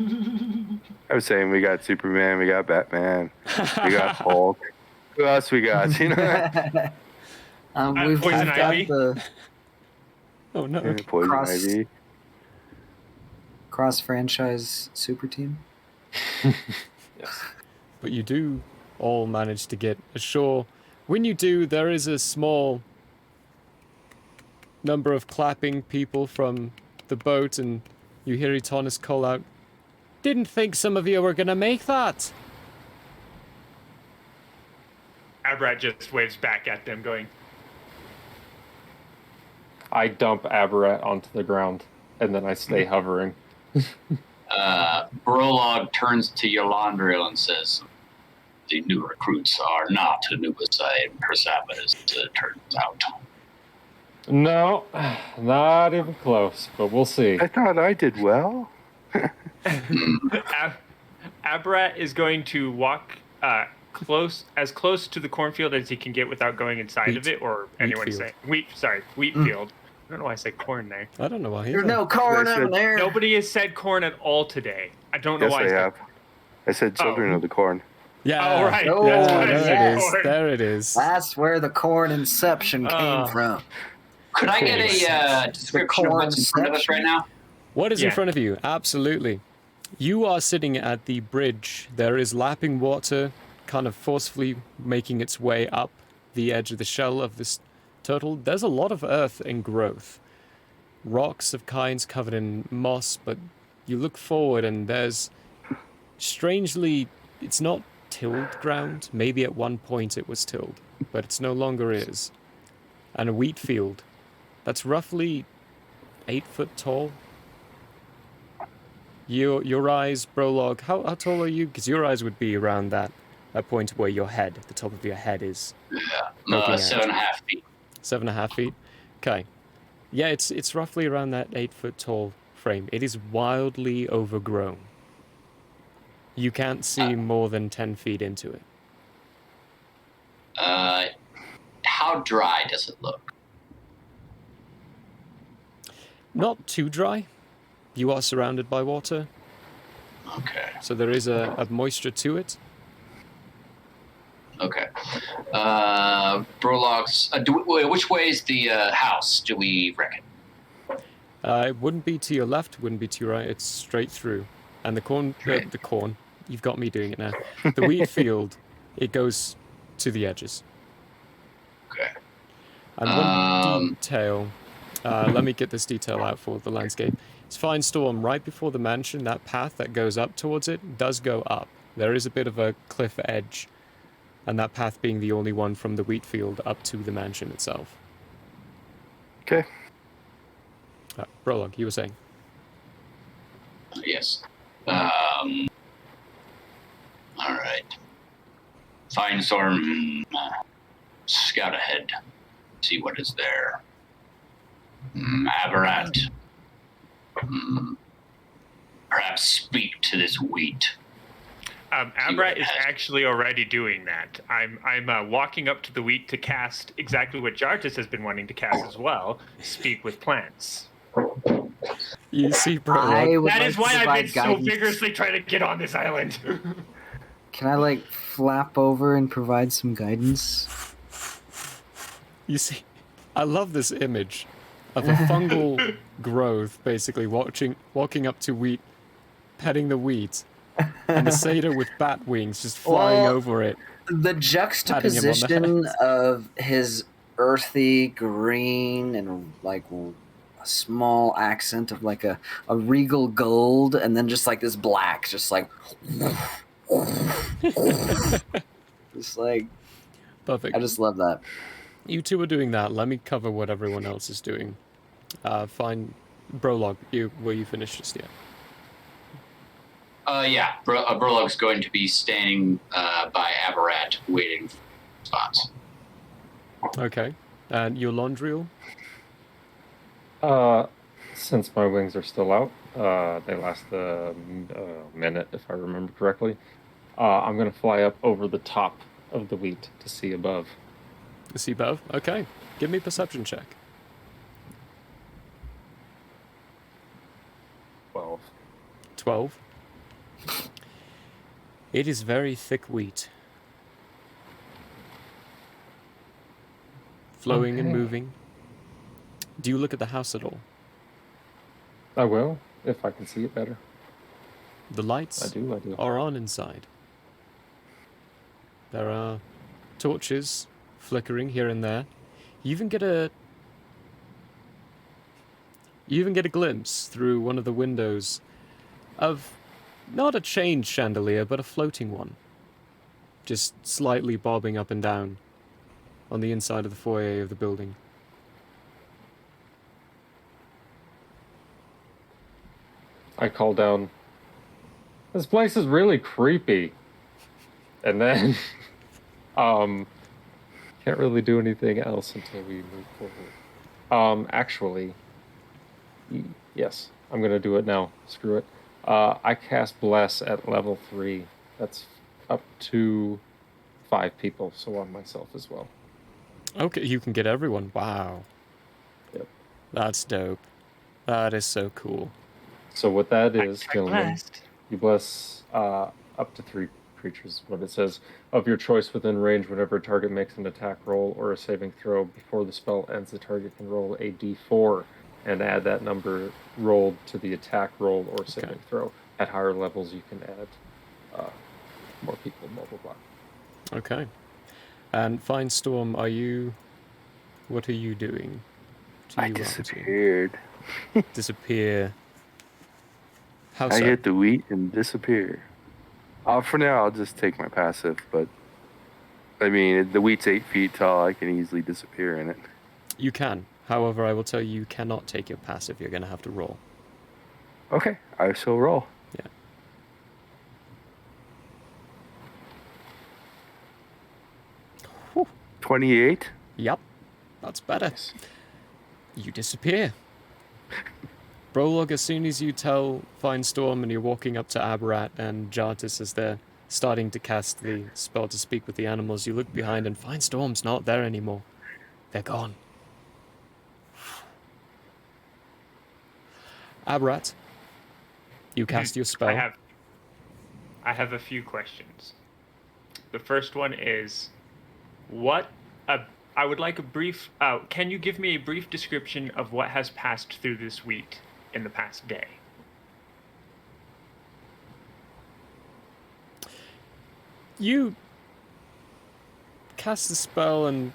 I was saying we got Superman, we got Batman, we got Hulk. Who else we got? You know, We've Poison got Ivy. the Oh no. Poison Cross- Ivy. cross-franchise super team. But you do all manage to get ashore. When you do, there is a small number of clapping people from the boat, and you hear Etonis call out, "Didn't think some of you were gonna make that!" Abrat just waves back at them, going, I dump Aberrat onto the ground, and then I stay hovering. Prologue turns to Yolandriel and says, "The new recruits are not Anubisai and Persepolis, as it turns out." No, not even close, but we'll see. I thought I did well. Abrat is going to walk close to the cornfield as he can get without going inside of it, or anyone field. say wheat field. I don't know why I said corn there. I don't know why. There's no corn They out said- there. Nobody has said corn at all today. I don't know Yes, why I I said have. I said children of the corn. Yeah. Oh, right. Oh, Yeah, That's why I there said it is. corn. There it is. That's where the corn inception came from. Could I get a description of what's in front of us right now? What is in Yeah. front of you? Absolutely. You are sitting at the bridge. There is lapping water kind of forcefully making its way up the edge of the shell of this turtle. There's a lot of earth and growth. Rocks of kinds covered in moss, but you look forward and there's strangely, it's not tilled ground. Maybe at one point it was tilled, but it's no longer is. And a wheat field that's roughly 8 foot tall. Your eyes, Prologue, how tall are you? Because your eyes would be around that point where your head, the top of your head is. Poking out. 7.5 feet. 7.5 feet? Okay. Yeah, it's roughly around that 8 foot tall frame. It is wildly overgrown. You can't see more than 10 feet into it. How dry does it look? Not too dry. You are surrounded by water, Okay. so there is a moisture to it. Okay. Prologue's. Which way is the house, do we reckon? It wouldn't be to your left, wouldn't be to your right. It's straight through. And the corn, the corn. You've got me doing it now. The wheat field, it goes to the edges. Okay. And one detail. Let me get this detail out for the landscape. It's Fine Storm right before the mansion. That path that goes up towards it does go up. There is a bit of a cliff edge, and that path being the only one from the wheat field up to the mansion itself. Okay. Prologue, you were saying. Yes. All right. Fine Storm. Scout ahead. See what is there. Aberrat. Perhaps speak to this wheat. Abrat is actually already doing that. I'm walking up to the wheat to cast exactly what Jartis has been wanting to cast as well. Speak with plants. You see, I Prologue. would That like is to why I've provide been so guidance. vigorously trying to get on this island. Can I like flap over and provide some guidance? You see, I love this image of a fungal growth, basically walking up to wheat, petting the wheat, and a satyr with bat wings just flying Well, over it. The juxtaposition of his earthy green and like a small accent of like a regal gold, and then just like this black, just like Just like, Perfect. I just love that. You two are doing that. Let me cover what everyone else is doing. Fine. Prologue, were you finished just yet? Yeah. Prologue's going to be standing by Aberrat, waiting for spots. Okay. And your Londriel? Since my wings are still out, they last a minute, if I remember correctly. I'm going to fly up over the top of the wheat to see above. To see above? Okay. Give me a perception check. 12. 12. It is very thick wheat. Flowing and Okay. moving. Do you look at the house at all? I will, if I can see it better. The lights I do. are on inside. There are torches flickering here and there. You even get a glimpse through one of the windows of not a chained chandelier, but a floating one. Just slightly bobbing up and down on the inside of the foyer of the building. I call down, this place is really creepy. And then, can't really do anything else until we move forward. Actually, yes, I'm going to do it now. Screw it. I cast Bless at level 3. That's up to 5 people, so on myself as well. Okay, you can get everyone. Wow. Yep. That's dope. That is so cool. So what that is, gentlemen, Blessed. you bless up to 3 creatures. What it says, of your choice within range, whenever a target makes an attack roll or a saving throw before the spell ends, the target can roll a d4 and add that number rolled to the attack roll or saving throw. At higher levels, you can add more people, blah, blah, blah. Okay. And Fine Storm, what are you doing? I disappeared. Disappear. How I so? hit the wheat and disappear. For now, I'll just take my passive, but I mean, the wheat's 8 feet tall. I can easily disappear in it. You can. However, I will tell you cannot take your passive. You're going to have to roll. Okay, I shall roll. Yeah. Whew. 28? Yep. That's better. You disappear. Prologue, as soon as you tell Fine Storm and you're walking up to Aberrat and Jartis as they're starting to cast the spell to speak with the animals, you look behind and Fine Storm's not there anymore. They're gone. Aberrat, you cast your spell. I have a few questions. The first one is, I would like a brief. Can you give me a brief description of what has passed through this wheat in the past day? You cast the spell, and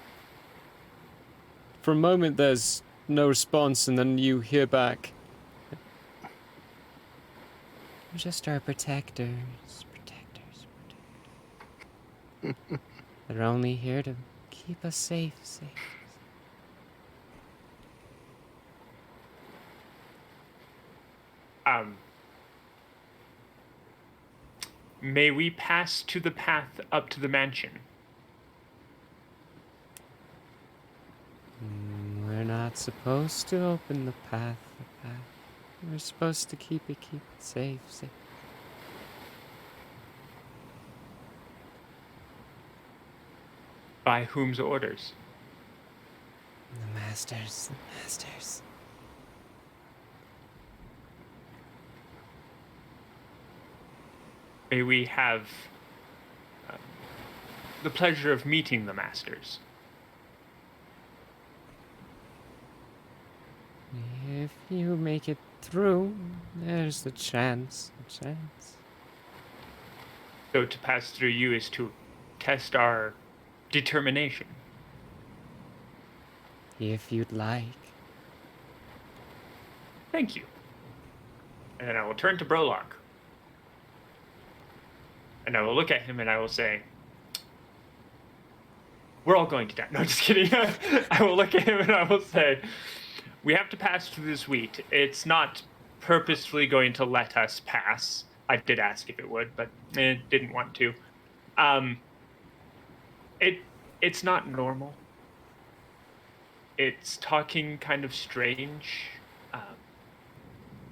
for a moment there's no response, and then you hear back. We're just our protectors. They're only here to keep us safe. May we pass to the path up to the mansion? We're not supposed to open the path. We're supposed to keep it safe. By whom's orders? The masters. May we have the pleasure of meeting the masters? If you make it through, there's the chance. So to pass through you is to test our determination. If you'd like. Thank you. And then I will turn to Prologue. And I will look at him and I will say, we're all going to die. No, just kidding. I will look at him and I will say, we have to pass through this wheat. It's not purposefully going to let us pass. I did ask if it would, but it didn't want to. It's not normal. It's talking kind of strange.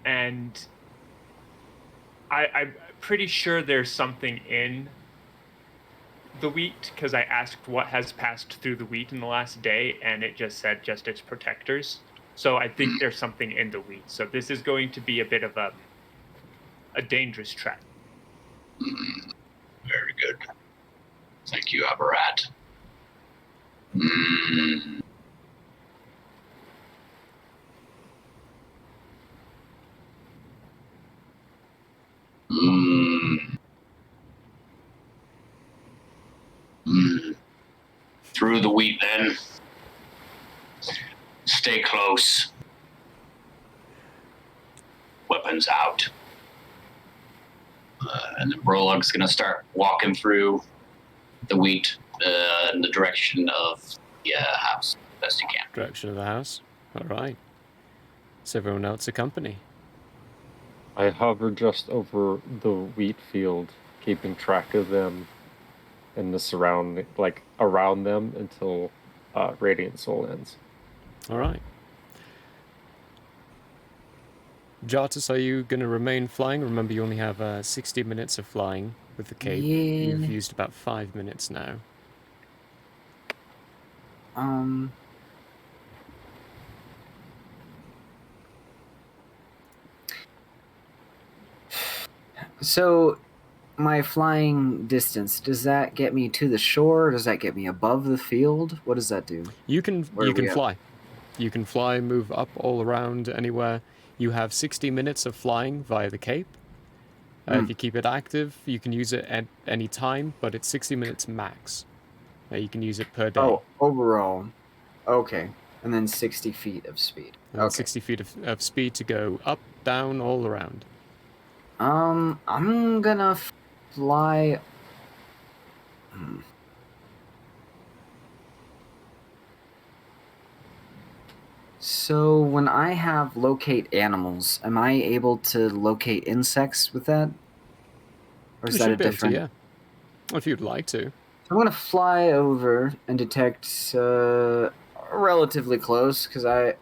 And I'm pretty sure there's something in the wheat, because I asked what has passed through the wheat in the last day, and it just said just its protectors. So I think there's something in the wheat. So this is going to be a bit of a dangerous trap. Very good. Thank you, Aberrat. Mm. Mm. Mm. Through the wheat, then. Stay close. Weapons out. And then Prologue's going to start walking through the wheat in the direction of the house, best he can. Direction of the house. All right. Is everyone else accompany? I hover just over the wheat field, keeping track of them and the surrounding, like around them until Radiant Soul ends. All right. Jartus, are you going to remain flying? Remember, you only have 60 minutes of flying with the cape. Yeah. You've used about 5 minutes now. So, my flying distance, does that get me to the shore? Does that get me above the field? What does that do? You can Where are we at? fly. You can fly, move up all around anywhere. You have 60 minutes of flying via the cape. If you keep it active, you can use it at any time, but it's 60 minutes max. You can use it per day. Oh, overall. Okay. And then 60 feet of speed. And Okay. 60 feet of speed to go up, down, all around. I'm gonna fly. So when I have locate animals, am I able to locate insects with that? Or is You that a should be able to, different? yeah. If you'd like to. I'm gonna fly over and detect relatively close because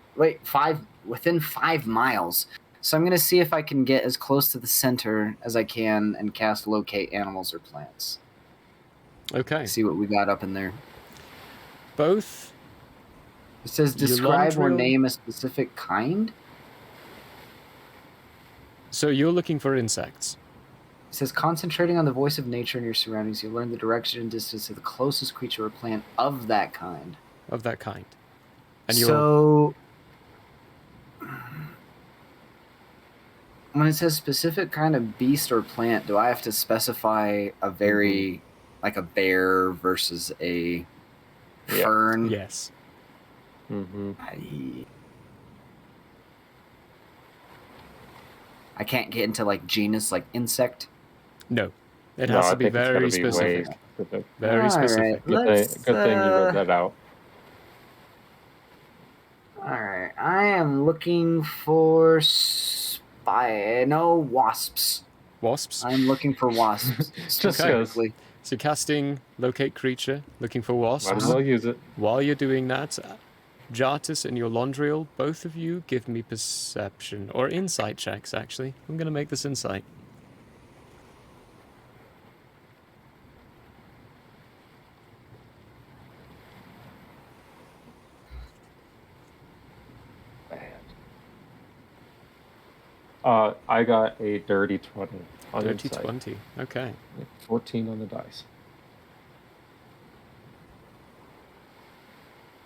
within 5 miles. So I'm gonna see if I can get as close to the center as I can and cast locate animals or plants. Okay. See what we got up in there. Both. It says describe or Elandriel- name a specific kind. So you're looking for insects. It says concentrating on the voice of nature in your surroundings, you learn the direction and distance of the closest creature or plant of that kind. Of that kind. And you're... So when it says specific kind of beast or plant, do I have to specify a very like a bear versus a fern? Yes. I can't get into like genus like insect. No. It has to be very specific. Very specific. Right, Good thing you wrote that out. Alright, I am looking for wasps. Wasps? I'm looking for wasps. Specifically. So casting locate creature, looking for wasps. Might as well use it. While you're doing that, Jartus and your Londriel, both of you give me perception or insight checks, actually. I'm going to make this insight. I got a dirty 20 on Dirty insight. 20. Okay. 14 on the dice.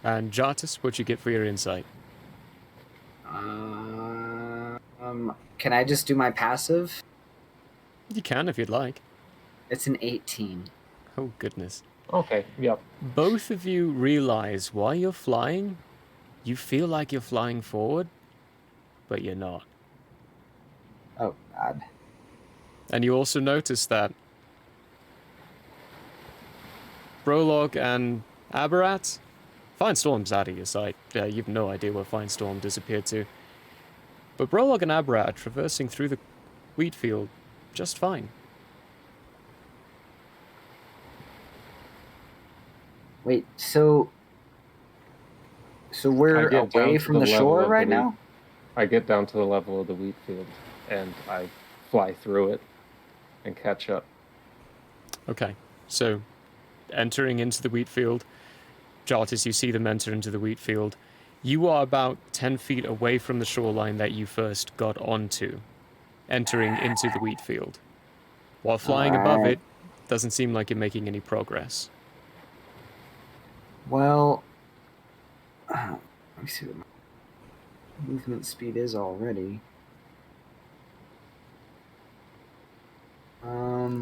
And Jartus, what'd you get for your insight? Can I just do my passive? You can if you'd like. It's an 18. Oh, goodness. Okay, yep. Both of you realize while you're flying, you feel like you're flying forward, but you're not. Oh, God. And you also notice that Prologue and Aberrat. Firestorm's out of your sight. You've no idea where Firestorm disappeared to. But Prologue and Aberrat are traversing through the wheat field just fine. Wait, so we're away from the shore right now? I get down to the level of the wheat field, and I fly through it and catch up. Okay, so entering into the wheat field, Jartis, you see them enter into the wheat field. You are about 10 feet away from the shoreline that you first got onto, entering into the wheat field. While flying above it, doesn't seem like you're making any progress. Well, let me see what my movement speed is already.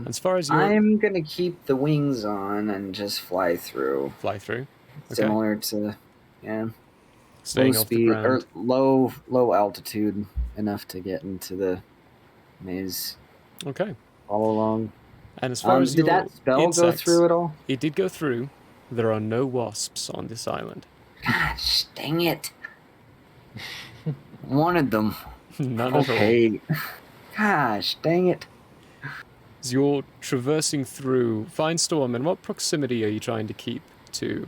As far as I'm gonna keep the wings on and just fly through. Fly through? Okay. Similar to, yeah. Staying low off speed the ground. or low altitude enough to get into the maze. Okay. All along. And as far as did that spell insects, go through at all? It did go through. There are no wasps on this island. Gosh, dang it! Wanted them. None at all. Okay. Gosh, dang it! As you're traversing through Firestorm, and what proximity are you trying to keep to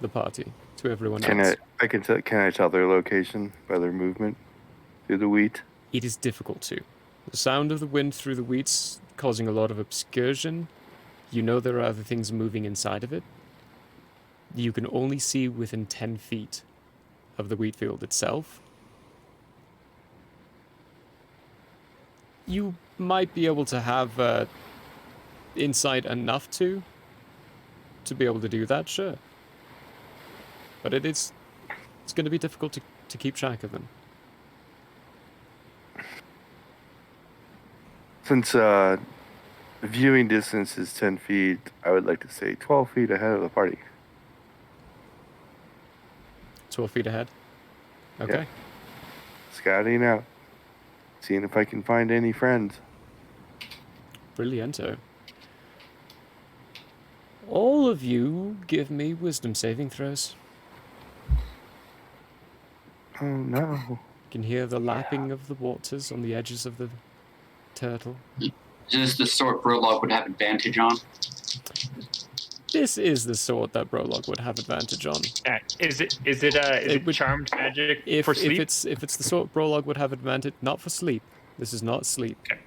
the party, to everyone else? Can I tell their location by their movement through the wheat? It is difficult to. The sound of the wind through the wheat's causing a lot of obscursion. You know there are other things moving inside of it. You can only see within 10 feet of the wheat field itself. You might be able to have insight enough to be able to do that, sure. But it's going to be difficult to keep track of them. Since viewing distance is 10 feet, I would like to say 12 feet ahead of the party. 12 feet ahead? Okay. Yeah. Scouting out. Seeing if I can find any friends. Brillianto. All of you give me wisdom saving throws. Oh no. You can hear the lapping of the waters on the edges of the turtle. Is this the sort Prologue would have advantage on? This is the sort that Prologue would have advantage on. Is it charmed magic for sleep? If it's the sort Prologue would have advantage, not for sleep. This is not sleep. Okay.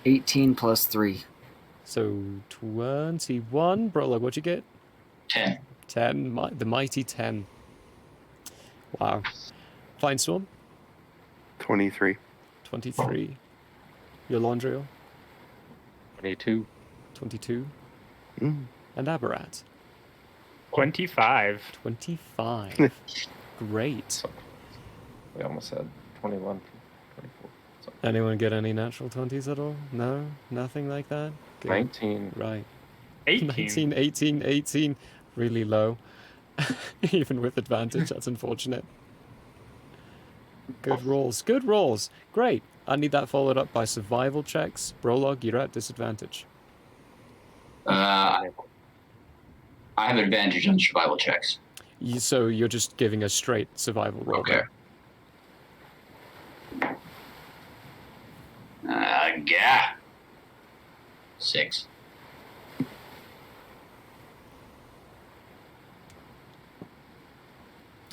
18 plus 3. So 21. Prologue, what'd you get? 10. 10. The mighty 10. Wow. Firestorm? 23. 23. Your Landriel? 22. 22. Mm. And Aberrat? 25. 25. Great. We almost had 21, 24. So Anyone get any natural 20s at all? No? Nothing like that? Good. 19. Right. 18. 19, 18. Really low. Even with advantage, that's unfortunate. Good rolls. Good rolls. Great. I need that followed up by survival checks. Prologue, you're at disadvantage. I have advantage on survival checks. So you're just giving a straight survival roll. Okay. Yeah. 6.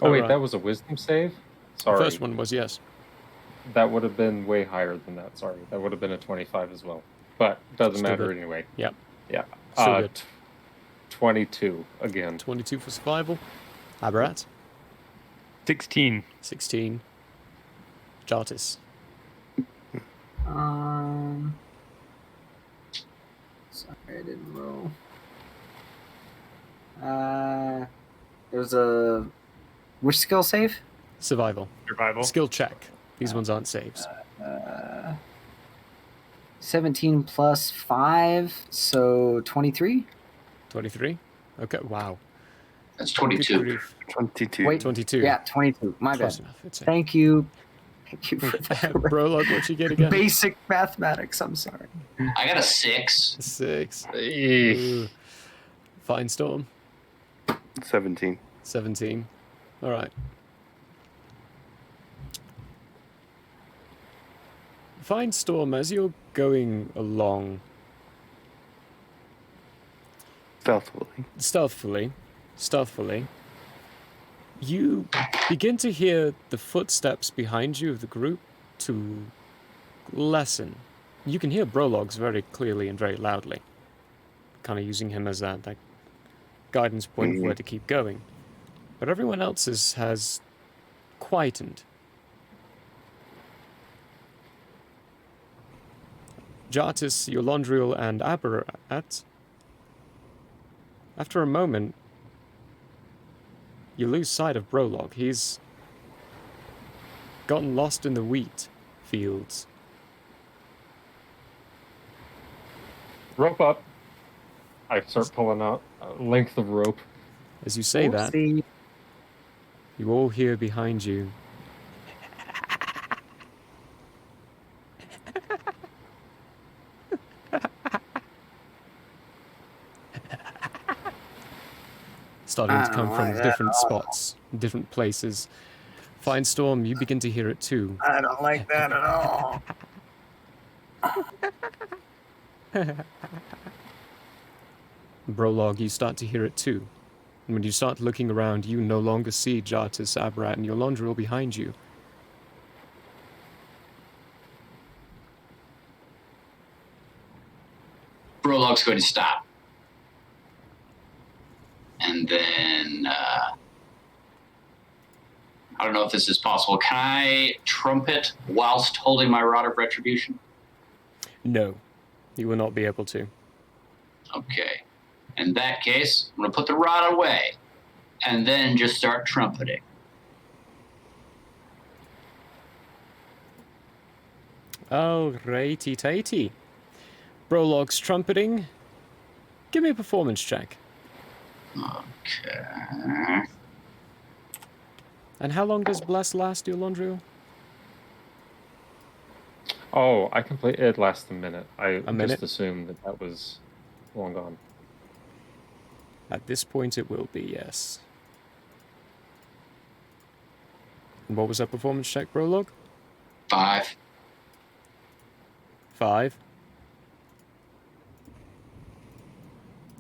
Oh, wait, Alright. that was a wisdom save? The Sorry. first one was yes. That would have been way higher than that. Sorry. That would have been a 25 as well. But doesn't Still matter good. anyway. Yep. Yeah. Still good. 22 again. 22 for survival. Aberrat? 16. 16. Jartis? Sorry, I didn't roll. There's a which skill save? Survival. Survival. Skill check. These ones aren't saves. 17 plus 5, so 23. 23? Okay, wow. That's Good 22. grief. 22. Wait, 22. Yeah, 22. My Close bad. enough, it's a- Thank you. Thank you for that. Prologue, what you get again? Basic mathematics, I'm sorry. I got a 6. 6. Eesh. Ooh. Fine Storm. 17. 17. All right. Fine Storm, as you're going along stealthily, you begin to hear the footsteps behind you of the group to lessen. You can hear Prologue's very clearly and very loudly, kind of using him as that guidance point of where to keep going. But everyone else's has quietened. Jartis, Yolondriel, and Aberrat. After a moment, you lose sight of Prologue. He's gotten lost in the wheat fields. Rope up. I start pulling out a length of rope. As you say that, you all hear behind you. Starting to come from different spots, different places. Fine Storm, you begin to hear it too. I don't like that at all. Prologue, you start to hear it too. And when you start looking around, you no longer see Jartis, Aberrat, and Yolondriel behind you. Prologue's going to stop. And then, I don't know if this is possible. Can I trumpet whilst holding my Rod of Retribution? No, you will not be able to. Okay. In that case, I'm going to put the rod away and then just start trumpeting. Oh, righty-tighty. Prologue's trumpeting. Give me a performance check. Okay. And how long does Bless last, Yolondriel? Oh, I completely. It lasts a minute. I A minute? just assumed that was long gone. At this point, it will be, yes. And what was that performance check, Prologue? 5. 5.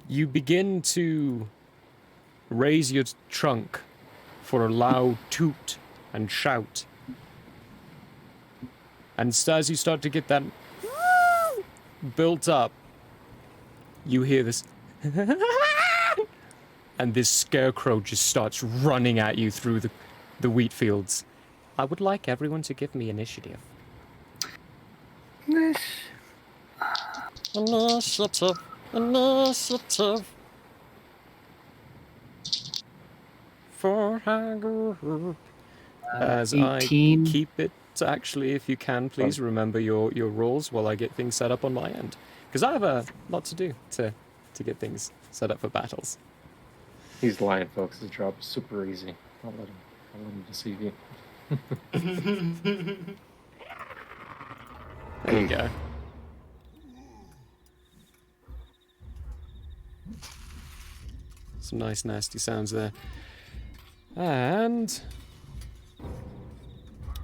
You begin to raise your trunk for a loud toot and shout. And as you start to get that built up, you hear this and this scarecrow just starts running at you through the wheat fields. I would like everyone to give me initiative. Initiative. For high group. As 18. I keep it, actually, if you can, please remember your roles while I get things set up on my end. Because I have a lot to do to get things set up for battles. He's lying, folks. His job is super easy. I'll let him deceive you. There you go. Some nice, nasty sounds there. And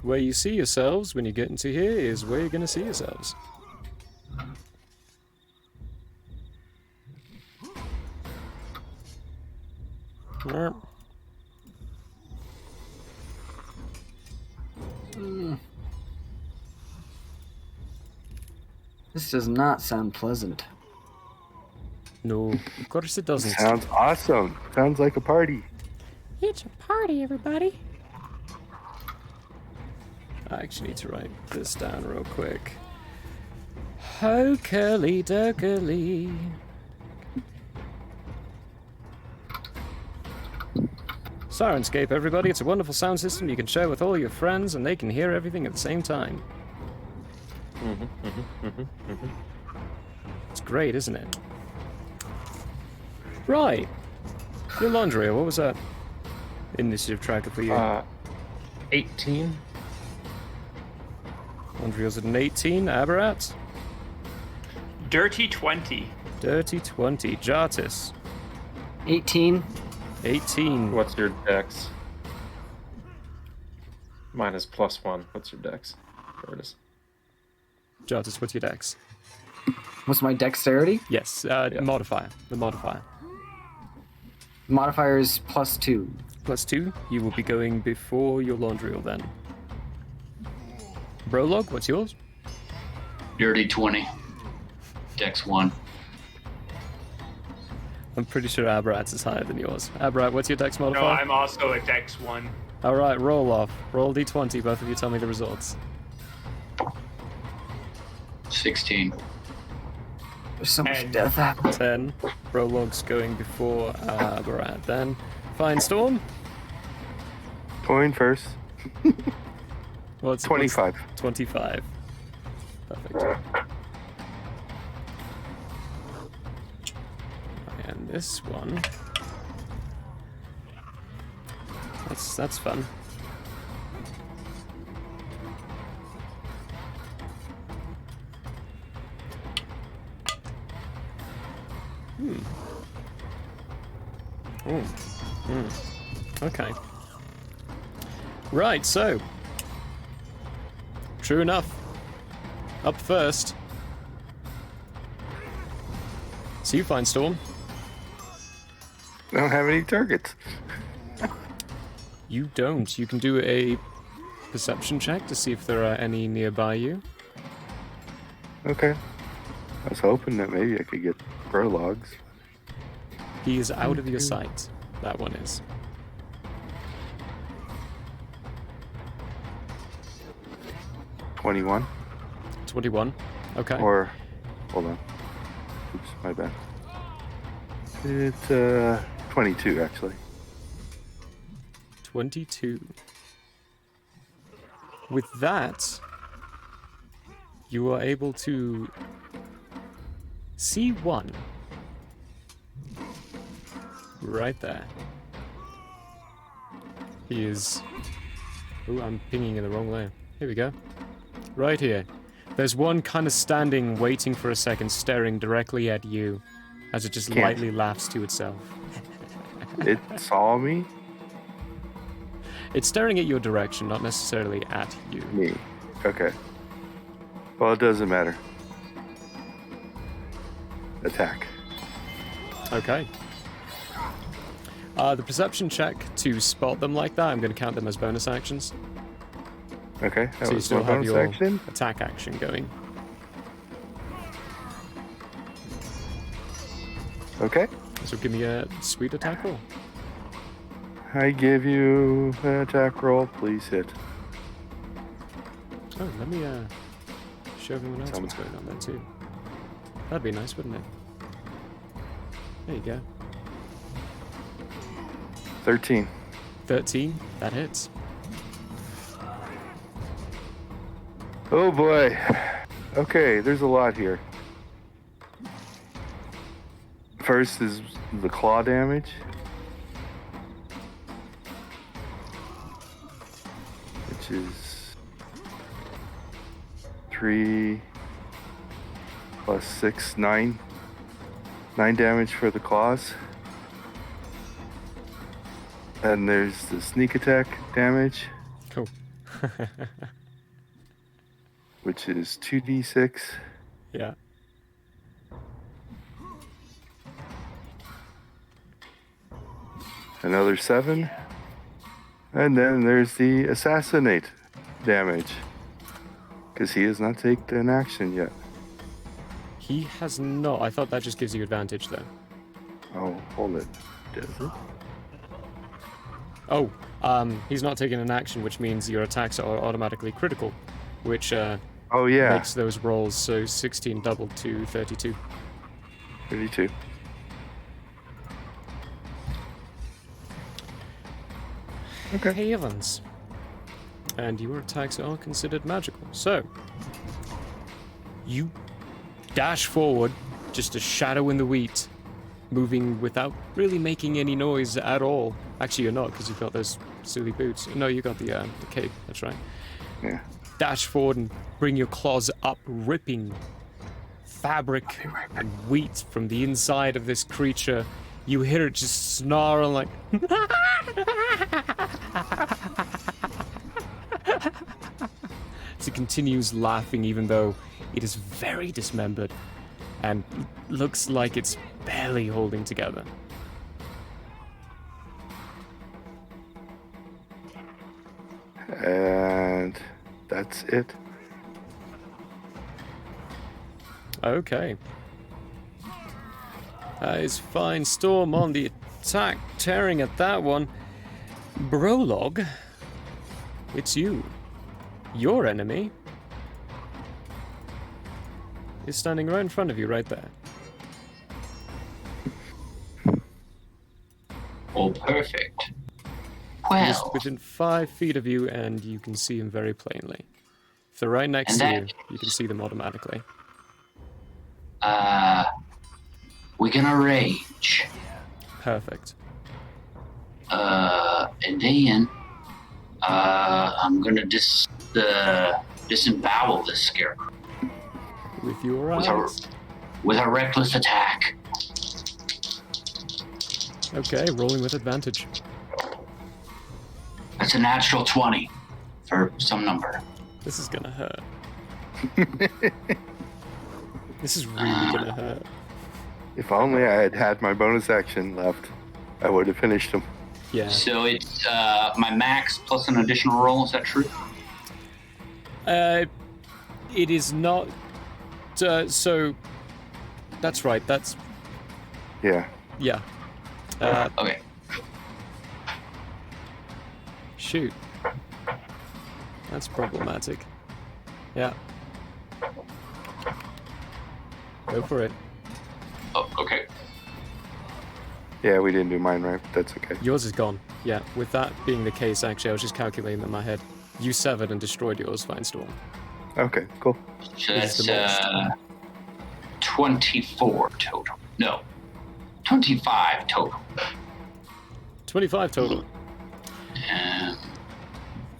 where you see yourselves when you get into here is where you're going to see yourselves. Yep. This does not sound pleasant. No, of course it doesn't. Sounds awesome. Sounds like a party. It's a party, everybody. I actually need to write this down real quick. Hokely dokely. Sirenscape, everybody. It's a wonderful sound system you can share with all your friends, and they can hear everything at the same time. It's great, isn't it? Right. Yolondriel, what was that initiative tracker for you? 18. Andrea's at an 18. Aberrat? Dirty 20. Dirty 20. Jartis? 18. 18. What's your dex? Mine is +1. What's your dex? There it is. Jartis, what's your dex? What's my dexterity? Yes, modifier. The modifier. Modifier is +2. +2. You will be going before your Laundriel then. Prologue, what's yours? Dirty 20. Dex 1. I'm pretty sure Aberrat's is higher than yours. Aberrat, what's your dex modifier? No, I'm also a Dex 1. Alright, roll off. Roll d20, both of you tell me the results. 16. There's so much And- death happening. 10. Prologue's going before Aberrat then. Fine Storm? Coin first. What's 25. 25. Perfect. And this one. That's fun. Okay. Right, so. True enough. Up first. So you find Storm. I don't have any targets. You don't. You can do a perception check to see if there are any nearby you. Okay. I was hoping that maybe I could get prologues. He is out of your sight. That one is. $21. 21. Okay. Or, hold on. Oops, my bad. It's 22 actually. 22. With that, you are able to see one. Right there. He is... Ooh, I'm pinging in the wrong layer. Here we go. Right here. There's one kind of standing, waiting for a second, staring directly at you, as it just lightly laughs to itself. It saw me? It's staring at your direction, not necessarily at you. Me. Okay. Well, it doesn't matter. Attack. Okay. The perception check to spot them like that, I'm going to count them as bonus actions. Okay, that So you was still my have bonus your action. attack action going. Okay. So give me a sweet attack roll. I give you an attack roll. Please hit. Oh, let me show everyone else what's going on there too. That'd be nice, wouldn't it? There you go. 13. 13. That hits. Oh boy. Okay, there's a lot here. First is the claw damage. Which is 3 plus 6, 9. 9 damage for the claws. And there's the sneak attack damage, Cool. which is 2d6. Yeah. Another 7. And then there's the assassinate damage. Because he has not taken an action yet. He has not. I thought that just gives you advantage though. Oh, hold it. Does it? Oh, he's not taking an action, which means your attacks are automatically critical, which Oh, yeah. makes those rolls so 16 doubled to 32. 32. Okay. Heavens. And your attacks are considered magical. So, you dash forward, just a shadow in the wheat, moving without really making any noise at all. Actually, you're not, because you've got those silly boots. No, you got the cape, that's right. Yeah. dash forward and bring your claws up, ripping fabric and wheat from the inside of this creature. You hear it just snarl like... As it continues laughing, even though it is very dismembered and looks like it's barely holding together. And that's it. Okay. That is fine. Storm on the attack, tearing at that one. Prologue, it's you. Your enemy is standing right in front of you, right there. Oh, perfect. He's Well, within 5 feet of you, and you can see him very plainly. If they're right next to you, you can see them automatically. we're gonna rage. Perfect. And then, I'm gonna disembowel this scarecrow With your with a, eyes. with a reckless attack. Okay, rolling with advantage. That's a natural 20 for some number. This is gonna hurt. This is really gonna hurt. If only I had had my bonus action left, I would have finished him. Yeah. So it's my max plus an additional roll. Is that true? It is not. So. That's right. That's. Yeah. Yeah. Okay. Shoot. That's problematic. Yeah. Go for it. Oh, okay. Yeah, we didn't do mine right, but that's okay. Yours is gone. Yeah, with that being the case, actually, I was just calculating in my head. You severed and destroyed yours, fine storm. Okay, cool. So It is that's demolished. 24 total. No, 25 total. 25 total.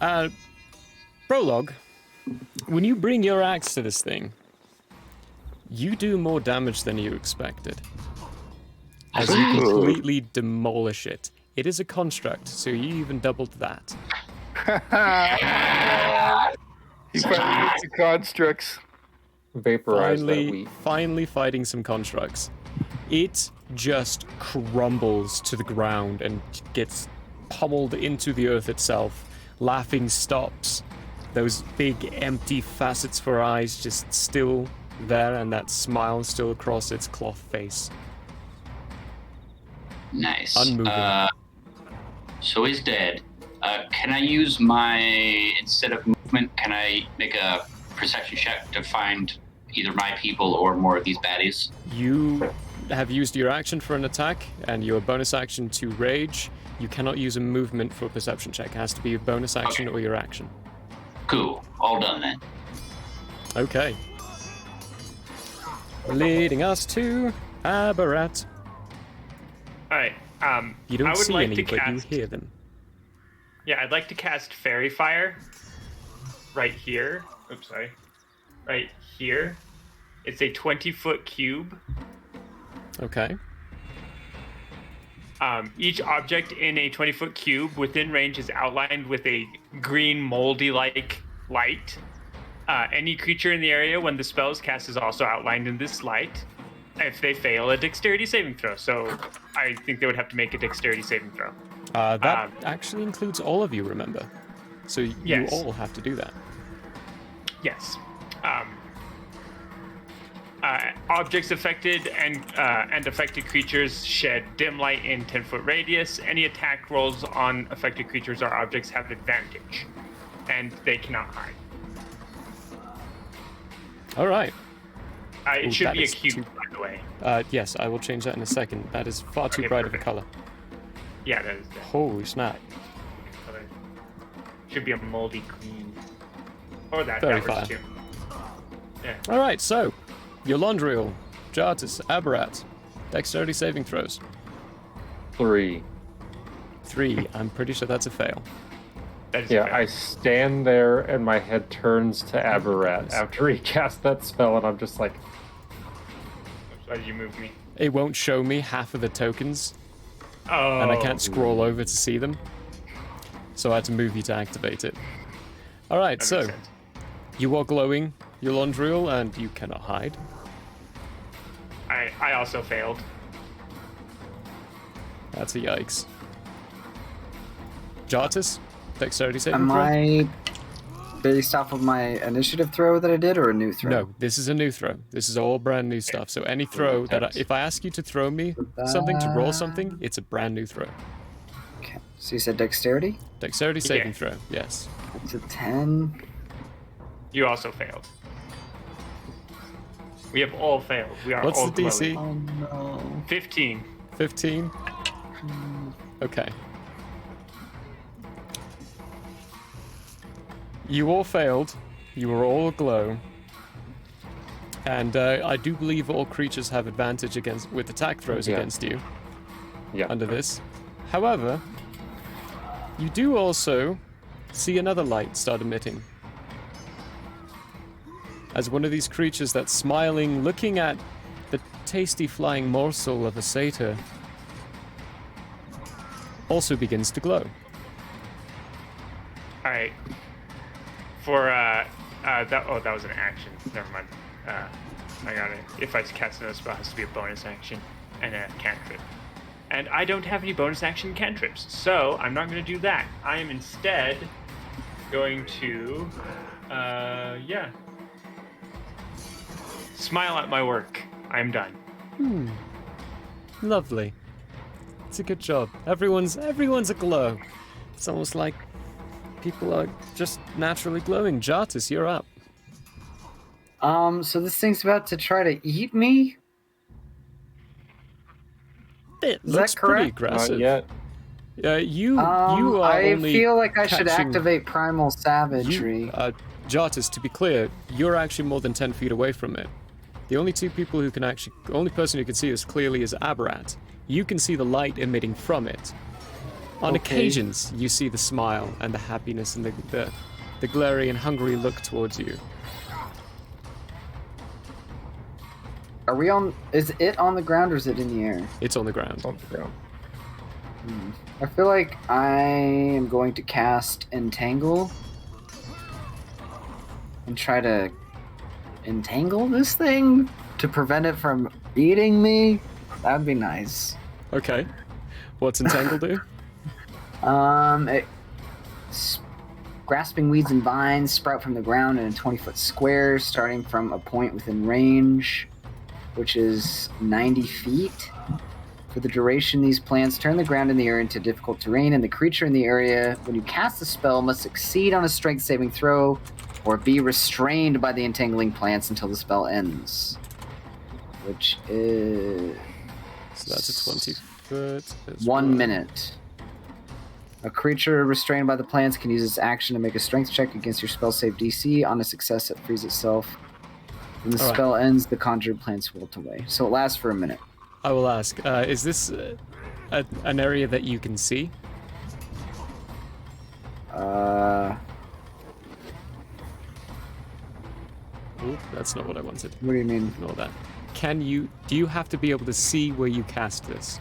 Um, Prologue, when you bring your axe to this thing, you do more damage than you expected. As you Ooh. completely demolish it. It is a construct, so you even doubled that. He finally gets the constructs. Vaporize that wheat. Finally fighting some constructs. It just crumbles to the ground and gets pummeled into the earth itself. Laughing stops. Those big empty facets for eyes just still there, and that smile still across its cloth face. nice. Unmoving. So he's dead. Can I use my, instead of movement, can I make a perception check to find either my people or more of these baddies? You have used your action for an attack and your bonus action to rage. You cannot use a movement for a perception check. It has to be your bonus action or your action. Cool. All done then. Okay. Leading us to Abarat. Alright, You don't I would see like any, to but you cast... hear them. Yeah, I'd like to cast Fairy Fire right here. Oops, sorry. Right here. It's a 20-foot cube. Okay. Each object in a 20-foot cube within range is outlined with a green moldy-like light. Any creature in the area when the spell is cast is also outlined in this light. If they fail a dexterity saving throw, so I think they would have to make a dexterity saving throw. That actually includes all of you, remember? So you Yes. all have to do that. Yes. Objects affected and affected creatures shed dim light in 10-foot radius. Any attack rolls on affected creatures or objects have advantage, and they cannot hide. All right. It Ooh, should that be a is cube, too- by the way. Yes, I will change that in a second. That is far too Okay, bright of a perfect. color. Yeah, that is the Holy snap. color. Should be a moldy green. Or that. Very that works fine. too. Yeah. All right, so Yolandriel, Jartis, Abarat, dexterity saving throws. 3. 3. I'm pretty sure that's a fail. That is Yeah, fair. I stand there and my head turns to Aberrat after he casts that spell, and I'm just like, Why did you move me? It won't show me half of the tokens, Oh. and I can't scroll over to see them. So I had to move you to activate it. All right, That so makes sense. you are glowing, Yolondriel, and you cannot hide. I also failed. That's a yikes. Jartis, dexterity saving Am throw? I based off of my initiative throw that I did, or a new throw? No, this is a new throw. This is all brand new stuff. So any throw that if I ask you to throw me something, to roll something, it's a brand new throw. Okay. So you said dexterity? Dexterity saving Yeah. throw, yes. It's a 10. You also failed. We have all failed. We are What's all the DC? glowing. Oh no. 15. 15? Okay. You all failed. You were all aglow. And I do believe all creatures have advantage against with attack throws Yeah. against you yeah. under this. However, you do also see another light start emitting. As one of these creatures that's smiling, looking at the tasty flying morsel of a satyr, also begins to glow. All right. For that was an action. Never mind. I got it. If I cast another spell, it has to be a bonus action and a cantrip. And I don't have any bonus action cantrips, so I'm not going to do that. I am instead going to, smile at my work. I'm done. Lovely. It's a good job. Everyone's aglow. It's almost like people are just naturally glowing. Jartis, you're up. So this thing's about to try to eat me? It Is looks that pretty correct? Not aggressive. yet. You are I only feel like I should catching- activate Primal Savagery. Jartis, to be clear, you're actually more than 10 feet away from it. The only two people who can only person who can see this clearly is Aberrat. You can see the light emitting from it. On Okay. occasions, you see the smile and the happiness and the glary and hungry look towards you. Are we on? Is it on the ground or is it in the air? It's on the ground. It's on the ground. I feel like I am going to cast Entangle and try to entangle this thing to prevent it from eating me. That'd be nice. Okay. What's Entangle do? Grasping weeds and vines sprout from the ground in a 20-foot square, starting from a point within range, which is 90 feet. For the duration, these plants turn the ground in the air into difficult terrain, and the creature in the area, when you cast the spell, must succeed on a strength saving throw or be restrained by the entangling plants until the spell ends. Which is... So that's a 20 foot. as 1 well. minute. A creature restrained by the plants can use its action to make a strength check against your spell save DC. On a success, it frees itself. When the All right. spell ends, the conjured plants wilt away. So it lasts for a minute. I will ask, is this an area that you can see? Oop, that's not what I wanted. What do you mean? Ignore that. Do you have to be able to see where you cast this?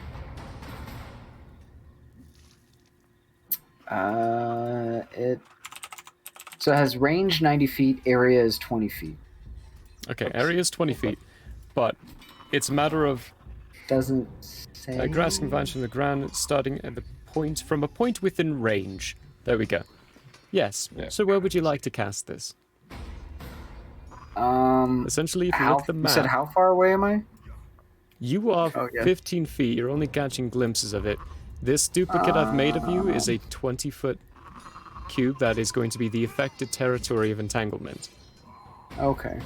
So it has range 90 feet, area is 20 feet. Okay, area is 20 feet, but it's a matter of Doesn't say. grasping vines from the ground, starting at the point, from a point within range. There we go. Yes, Yeah. so where would you like to cast this? Essentially, if you How, look at the you map, said how far away am I? you are Oh, yeah. 15 feet, you're only catching glimpses of it. This duplicate I've made of you is a 20-foot cube that is going to be the affected territory of entanglement. Okay.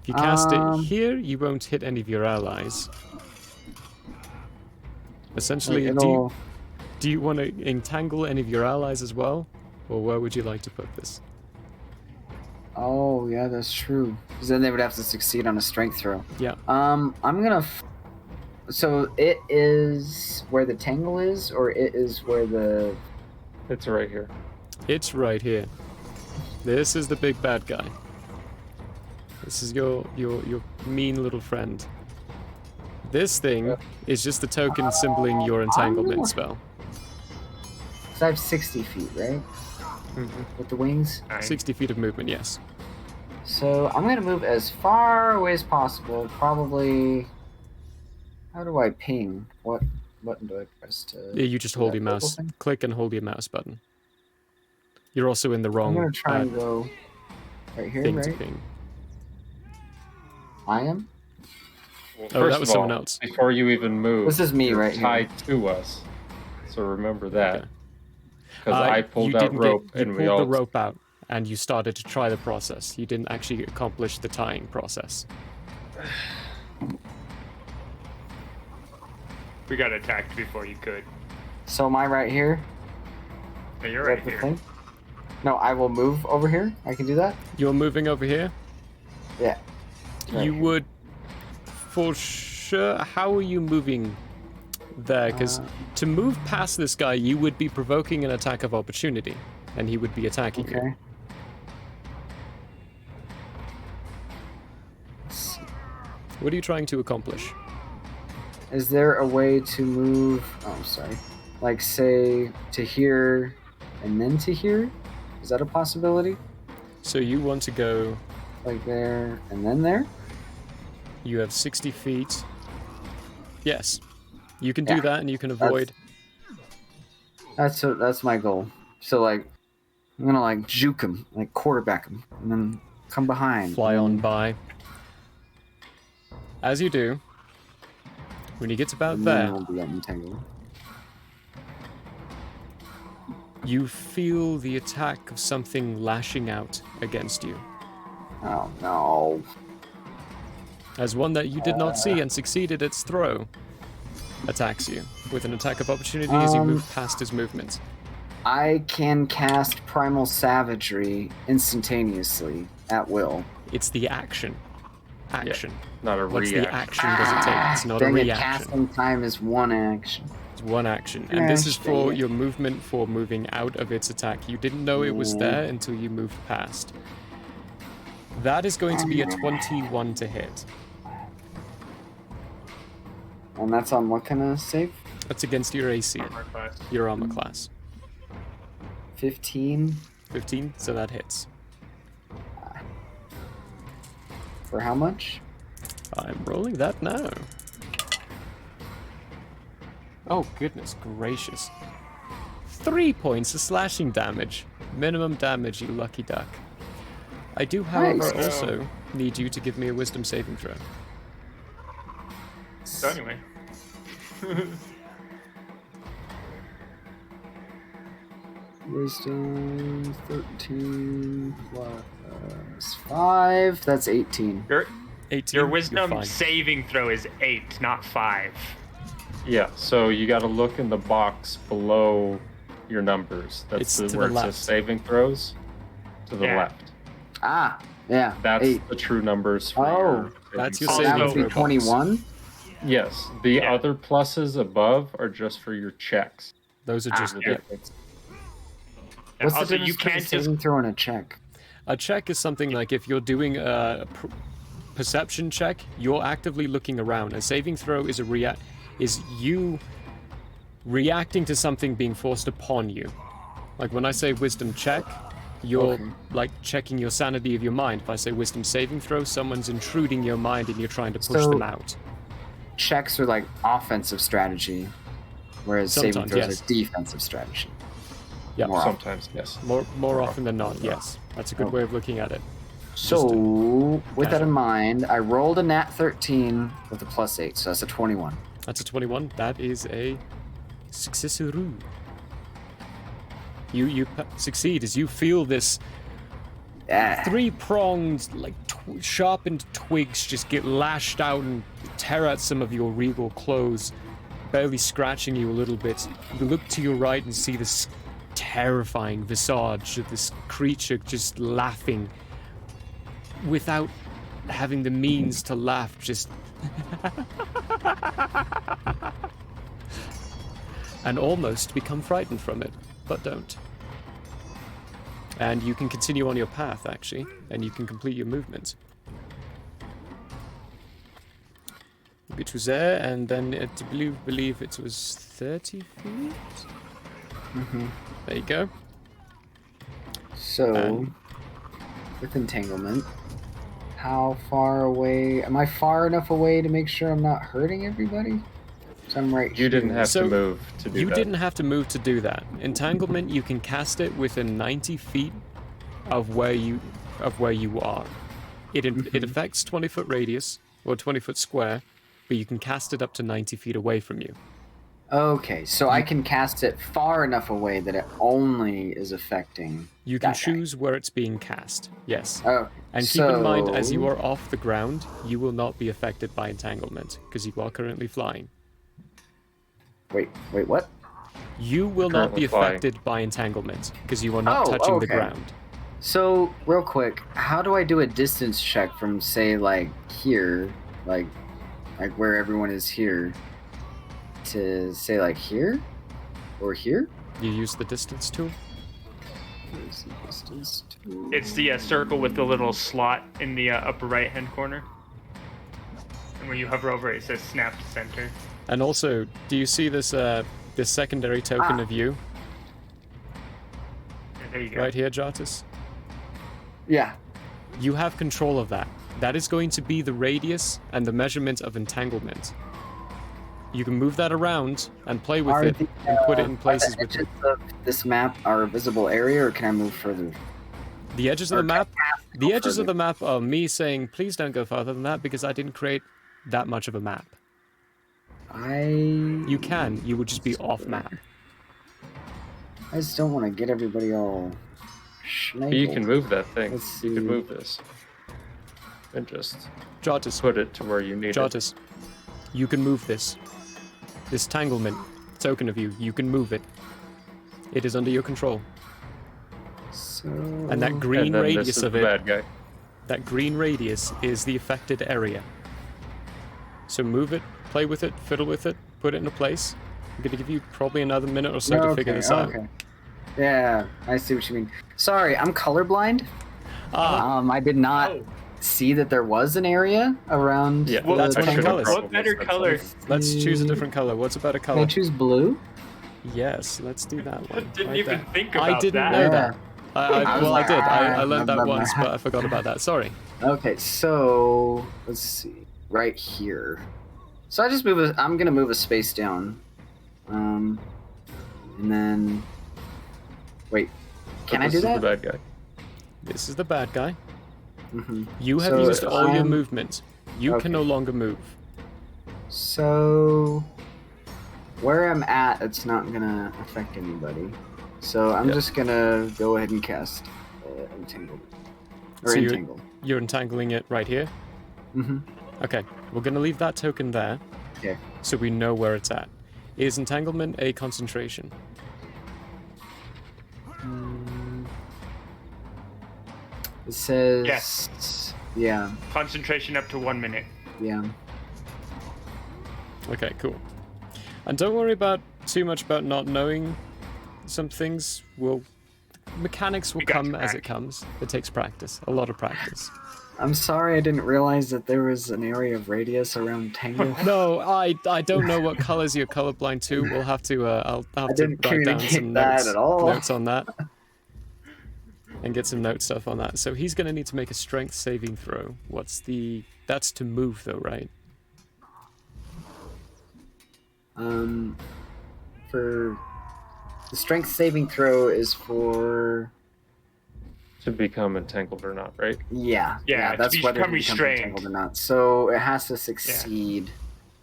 If you cast it Um, here, you won't hit any of your allies. Essentially, It'll- do you want to entangle any of your allies as well? Or where would you like to put this? Oh, yeah, that's true. Because then they would have to succeed on a strength throw. Yeah. I'm gonna. So it is where the tangle is, or it is where the. It's right here. It's right here. This is the big bad guy. This is your mean little friend. This thing is just the token symboling your entanglement spell. So I have 60 feet, right? With the wings. 60 feet of movement, yes. So I'm gonna move as far away as possible. Probably. How do I ping? What button do I press to? Yeah, you just hold your mouse. Click and hold your mouse button. You're also in the wrong. I'm gonna try and go right here, thing right? to ping. I am. Well, Oh, that was someone else. Before you even move, This is me you're right here. tied to us. So remember that. Okay. Because I pulled out rope and we pulled all. the rope out, and you started to try the process. You didn't actually accomplish the tying process. We got attacked before you could. So am I right here? No, you're Is right that the here. thing? No, I will move over here. I can do that. You're moving over here. Yeah. Right You here. would, for sure. How are you moving there? Because to move past this guy, you would be provoking an attack of opportunity, and he would be attacking you. Okay. Let's see. What are you trying to accomplish? Is there a way to move? Oh, I'm sorry. Like, say, to here and then to here? Is that a possibility? So you want to go. Like there and then there? You have 60 feet. Yes. You can do Yeah, that, and you can avoid. That's my goal. So, like, I'm gonna, like, juke him, like, quarterback him, and then come behind. Fly and on then- by. As you do, when you get about and then there, I'll be entangled. you feel the attack of something lashing out against you. Oh, no. As one that you did not see and succeeded its throw attacks you with an attack of opportunity as you move past his movement. I can cast Primal Savagery instantaneously, at will. It's the action. Action. Not a What's reaction. the action does it take? It's not a Dang it, reaction. casting time is one action. It's one action. And this is Gosh, for dang it. your movement for moving out of its attack. You didn't know it was there until you moved past. That is going to be a 21 to hit. And that's on what kind of save? That's against your AC, Armor class. your armor class. 15 15, so that hits. for how much? I'm rolling that now. Oh, goodness gracious. 3 points of slashing damage. Minimum damage, you lucky duck. I do, however, Nice. also need you to give me a wisdom saving throw. So anyway. Wisdom 13 plus 5. That's 18. Your 18. your you're wisdom fine. saving throw is 8, not 5. Yeah, so you got to look in the box below your numbers. It's That's to where the it left. says saving throws. To the Yeah. left. Ah, yeah. That's 8. the true numbers for Oh, your that's your So saving that would throw be box. 21. Yes, the Yeah. other pluses above are just for your checks. Those are just The yeah. difference. What's the Also, difference you between can't a just saving throw and a check? A check is something like if you're doing a perception check, you're actively looking around. A saving throw is is you reacting to something being forced upon you. Like when I say wisdom check, you're Okay. like checking your sanity of your mind. If I say wisdom saving throw, someone's intruding your mind and you're trying to push So- them out. Checks are like offensive strategy, whereas saving Sometimes, throws yes. are defensive strategy. Yeah, More often. Sometimes, yes. more often than not, yes. That's a good way of looking at it. So, with that casual. in mind, I rolled a nat 13 with a plus 8, so that's a 21. That's a 21. That is a successoroo. You succeed as you feel this Yeah. three-pronged, like sharpened twigs just get lashed out and tear at some of your regal clothes, barely scratching you a little bit. You look to your right and see this terrifying visage of this creature just laughing without having the means to laugh, just and almost become frightened from it, but don't. And you can continue on your path, actually, and you can complete your movement. Which was there, and then I believe it was 30 feet? Mm-hmm. There you go. So, with entanglement, how far away... Am I far enough away to make sure I'm not hurting everybody? So I'm right You didn't here. have So, to move to do that. You didn't have to move to do that. Entanglement, you can cast it within 90 feet of where you are. It affects 20-foot radius, or 20-foot square, but you can cast it up to 90 feet away from you. Okay, so I can cast it far enough away that it only is affecting. You can that guy. choose where it's being cast, yes. Oh, And keep in mind, as you are off the ground, you will not be affected by entanglement, because you are currently flying. Wait, what? You will not be Currently flying. affected by entanglement, because you are not touching the ground. So, real quick, how do I do a distance check from, say, like, here, like where everyone is here, to, say, like, here? Or here? You use the distance tool? Where's the distance tool? It's the circle with the little slot in the upper right-hand corner. And when you hover over it, it says snap to center. And also, do you see this this secondary token of you? And there you go. Right here, Jartus? Yeah. You have control of that. That is going to be the radius and the measurement of entanglement. You can move that around and play with it and put it in places Are the with edges of this map are a visible area, or can I move further? the edges of the map. The edges of further? the map are me saying, please don't go farther than that, because I didn't create that much of a map. You can. You would just be off map. I just don't want to get everybody all But you can schnagled. move that thing. Let's You can see. move this. And just Jartus, put it to where you need it. Jartus, you can move this. This tanglement token of you, you can move it. It is under your control. So... And that green And then this radius is of the it, bad guy. that green radius is the affected area. So move it, play with it, fiddle with it, put it in a place. I'm going to give you probably another minute or so to figure this out. Okay. Yeah, I see what you mean. Sorry, I'm colorblind. I did not see that there was an area around. Yeah, Well, that's I what should colors. have What better said color? something. Let's choose a different color. What's a better Can I color? choose blue? Yes, let's do that one. Didn't right even there. think about I didn't that. know Yeah. that. I was Well, like, I did. I learned blah, that blah, once, blah. but I forgot about that. Sorry. Okay, so let's see. Right here. So I just move. I'm gonna move a space down. And then. Wait. Can I This do is that? the bad guy. This is the bad guy. Mm-hmm. You have So used if all your I'm- movement. You Okay. can no longer move. So where I'm at, it's not gonna affect anybody. So I'm Yep. just gonna go ahead and cast Entangle. Or So Entangle. You're entangling it right here. Mm-hmm. Okay, we're going to leave that token there. Okay. So we know where it's at. Is entanglement a concentration? It says. Yes. Yeah. Concentration up to 1 minute. Yeah. Okay, cool. And don't worry about too much about not knowing some things. Mechanics will We got come your as back. it comes. It takes practice, a lot of practice. I'm sorry, I didn't realize that there was an area of radius around Tangle. No, I don't know what colors you're colorblind to. We'll have to I'll have I to didn't write down communicate some that notes, at all. notes on that, and get some note stuff on that. So he's gonna need to make a strength saving throw. That's to move though, right? For the strength saving throw is for To become entangled or not, right? yeah Yeah, that's to whether become he becomes restrained. entangled or not. So it has to succeed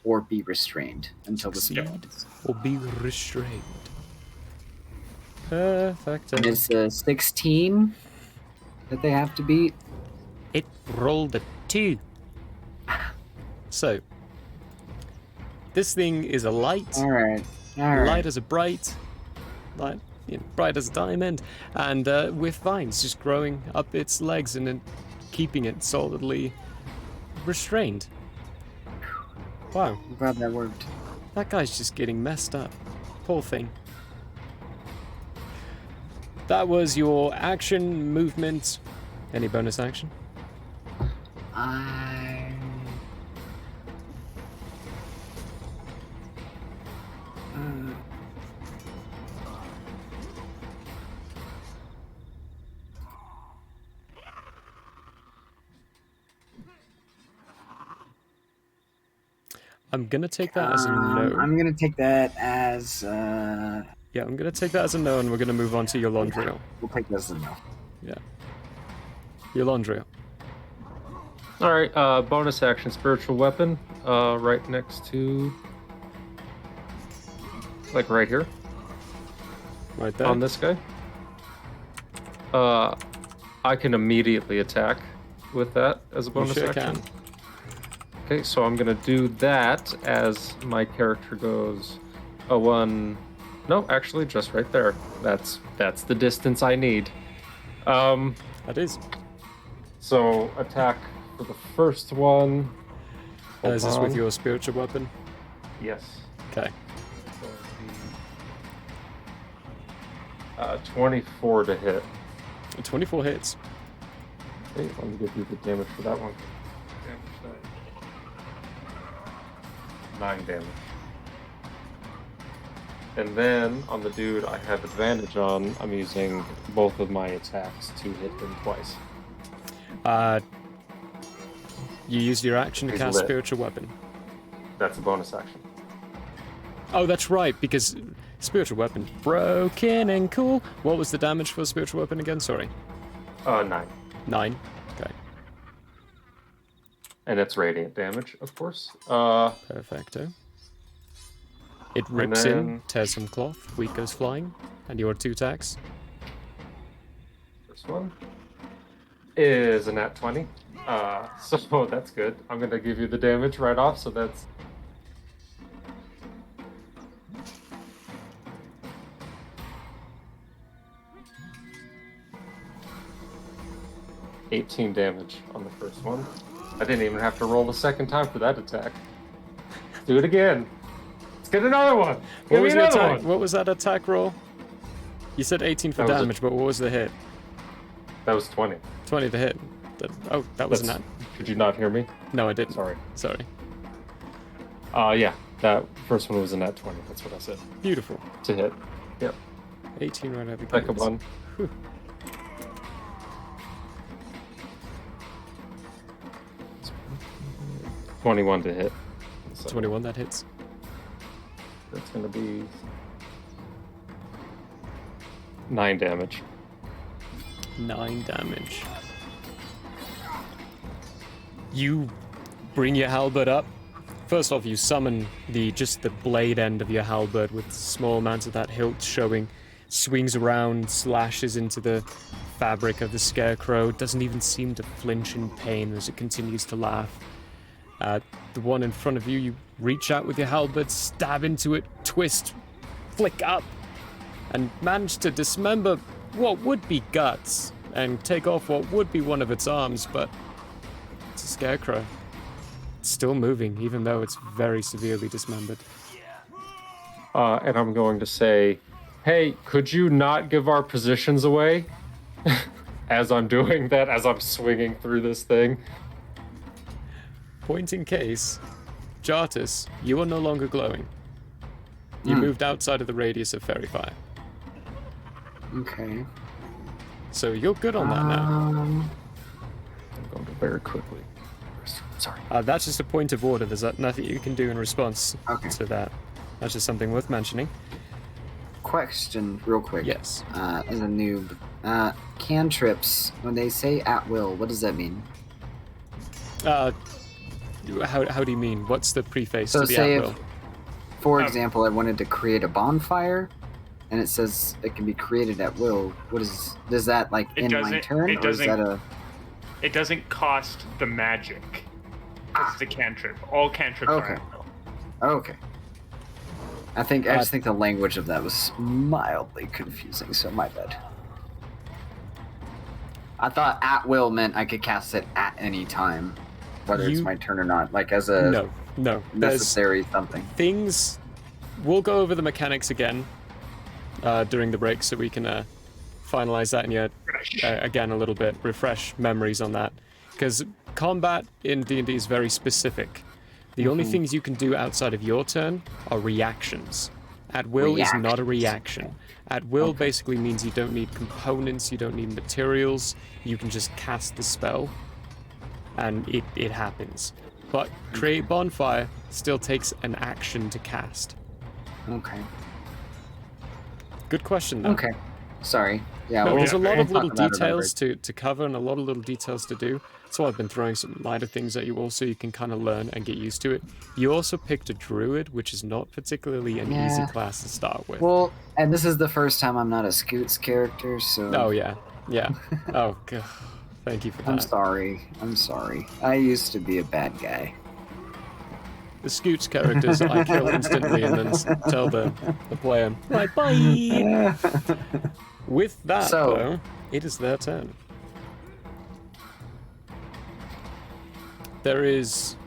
or be restrained until the spell Succeed. ends. Or be restrained. Perfect. And it's a 16 that they have to beat. It rolled a 2. So, this thing is a light. All right. Light as a bright. Light, bright as a diamond. And with vines just growing up its legs and then keeping it solidly restrained. Wow, I'm glad that worked. that guy's just getting messed up. Poor thing. That was your action, movement. Any bonus action? I'm gonna take that as a no. I'm gonna take that as Yeah, I'm gonna take that as a no, and we're gonna move on to Yolandrio. we'll take that as a no. Yeah. Yolandrio. All right, bonus action, spiritual weapon, right next to, like right here, Right there. on this guy. I can immediately attack with that as a You bonus sure action. can. Okay, so I'm gonna do that as my character goes a 1. No, actually, just right there. That's the distance I need. That is. So attack for the first one. Is this Hold with on. your spiritual weapon? Yes. Okay. So it'd be, 24 to hit. 24 hits. Okay, let me give you the damage for that one. 9 damage. And then on the dude I have advantage on, I'm using both of my attacks to hit him twice. You used your action to He's cast lit. spiritual weapon. That's a bonus action. Oh, that's right, because spiritual weapon broken and cool. What was the damage for spiritual weapon again? Sorry. 9. 9. Okay. And it's radiant damage, of course. Perfecto. It rips in, then- tears some cloth, wheat goes flying, and your 2 attacks. First one is a nat 20. So that's good. I'm gonna give you the damage right off, so that's 18 damage on the first one. I didn't even have to roll the second time for that attack. Do it again. Let's get another one. Give me another one. What was that attack roll? You said 18 for That was a- damage, but what was the hit? That was 20. 20 to hit. That was That's- not. Did you not hear me? No, I didn't. Sorry. Sorry. Yeah, that first one was a nat 20. That's what I said. Beautiful. To hit. Yep. 18 right out the Second gates. one. Whew. $21 to hit. So 21, that hits. That's gonna be 9 damage. 9 damage. You bring your halberd up. First off, you summon just the blade end of your halberd with small amounts of that hilt showing. Swings around, slashes into the fabric of the scarecrow. Doesn't even seem to flinch in pain as it continues to laugh. The one in front of you, you reach out with your halberd, stab into it, twist, flick up, and manage to dismember what would be guts and take off what would be one of its arms, but it's a scarecrow. It's still moving, even though it's very severely dismembered. And I'm going to say, hey, could you not give our positions away? As I'm doing that, as I'm swinging through this thing. Point in case, Jartus, you are no longer glowing. You moved outside of the radius of fairy fire. Okay. So you're good on that now. I'm going to very quickly. Sorry. That's just a point of order. There's nothing you can do in response Okay. to that. That's just something worth mentioning. Question, real quick. Yes. As a noob, cantrips, when they say at will, what does that mean? How do you mean? What's the preface So to the say at if, will? for example, I wanted to create a bonfire, and it says it can be created at will. Does that like It end my doesn't- turn, it or is that doesn't- a? It doesn't cost the magic. It's the cantrip. All cantrips Okay. are at will. Okay. I just think the language of that was mildly confusing, so my bad. I thought at will meant I could cast it at any time, whether it's You- my turn or not, like as a No. There's necessary something. things. We'll go over the mechanics again during the break, so we can finalize that in your again a little bit, refresh memories on that, because combat in D&D is very specific. The only things you can do outside of your turn are reactions. At will is not a reaction. At will basically means you don't need components, you don't need materials, you can just cast the spell, and it happens. But create bonfire still takes an action to cast. Okay. Good question, though. Okay. Sorry. Yeah, No, there's a lot of we'll little talk about it on details to cover and a lot of little details to do. So I've been throwing some lighter things at you also, you can kind of learn and get used to it. You also picked a druid, which is not particularly an easy class to start with. Well, and this is the first time I'm not a Scoots character, so... Oh, yeah. Yeah. Oh, God. Thank you for that. I'm sorry. I used to be a bad guy. The Scoots characters I kill instantly and then tell the player, right, bye! With that, though, it is their turn. There is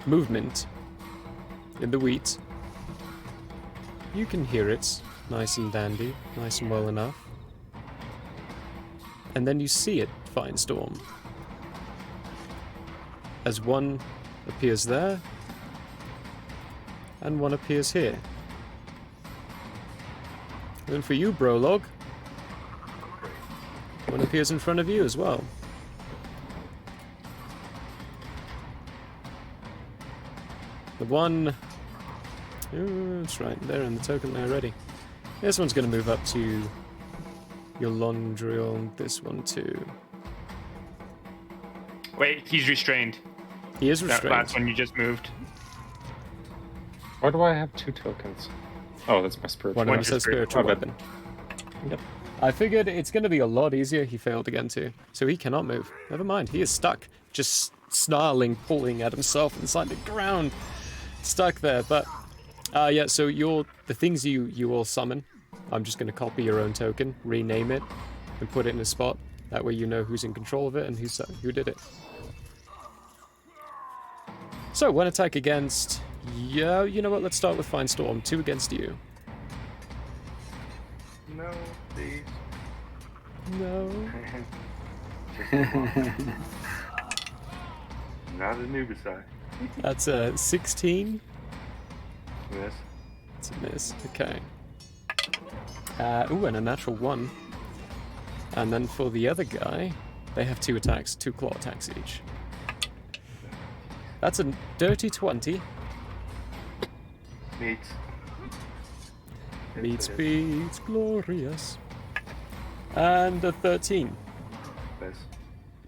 movement in the wheat. You can hear it, nice and dandy, nice and well enough. And then you see it, Firestorm. As one appears there, and one appears here. And then for you, Prologue, one appears in front of you as well. The one... Oh, that's right, they're in the token there already. This one's going to move up to your Londriel, this one too. Wait, he's restrained. He is restrained. That last one you just moved. Why do I have 2 tokens? Oh, that's my spiritual. One of them says spiritual weapon. Yep. I figured it's going to be a lot easier. He failed again too. So he cannot move. Never mind. He is stuck. Just snarling, pulling at himself inside the ground. Stuck there. But, yeah, so the things you all summon, I'm just going to copy your own token, rename it, and put it in a spot. That way you know who's in control of it and who did it. So, one attack against... Yeah, you know what? Let's start with Firestorm. 2 against you. No, please. No. Not a Nubicide. That's a 16. Miss. It's a miss. Okay. Ooh, and a natural 1. And then for the other guy, they have 2 attacks, 2 claw attacks each. That's a dirty 20. Meets. Beats, glorious. And a 13. Miss.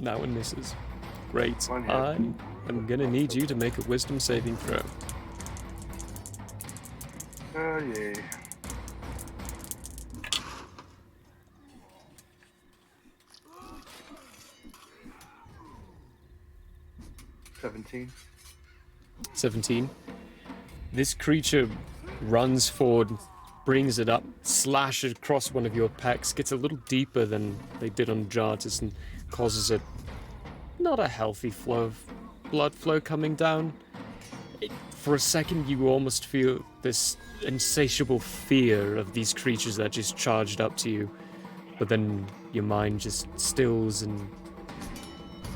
That one misses. Great. One hit. I am gonna need you to make a wisdom saving throw. Oh, yay. $17. 17. This creature runs forward, brings it up, slashes across one of your pecs, gets a little deeper than they did on Jartis, and causes not a healthy flow of blood flow coming down. For a second, you almost feel this insatiable fear of these creatures that just charged up to you, but then your mind just stills and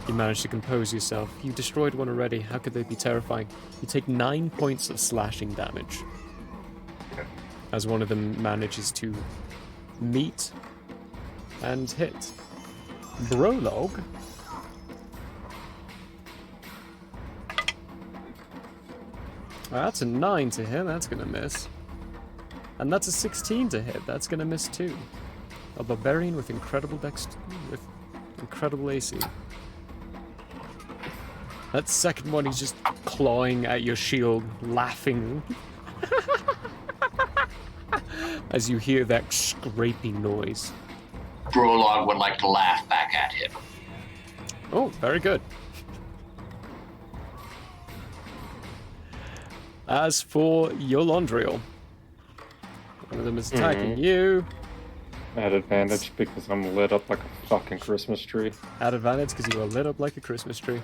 you manage to compose yourself. You destroyed one already. How could they be terrifying? You take 9 points of slashing damage as one of them manages to meet and hit. Prologue. That's a 9 to hit. That's gonna miss. And that's a 16 to hit. That's gonna miss too. A barbarian with incredible with incredible AC. That second one, he's just clawing at your shield, laughing. As you hear that scraping noise. Prologue would like to laugh back at him. Oh, very good. As for Yolondriel, one of them is attacking you. At advantage because I'm lit up like a fucking Christmas tree. At advantage because you are lit up like a Christmas tree.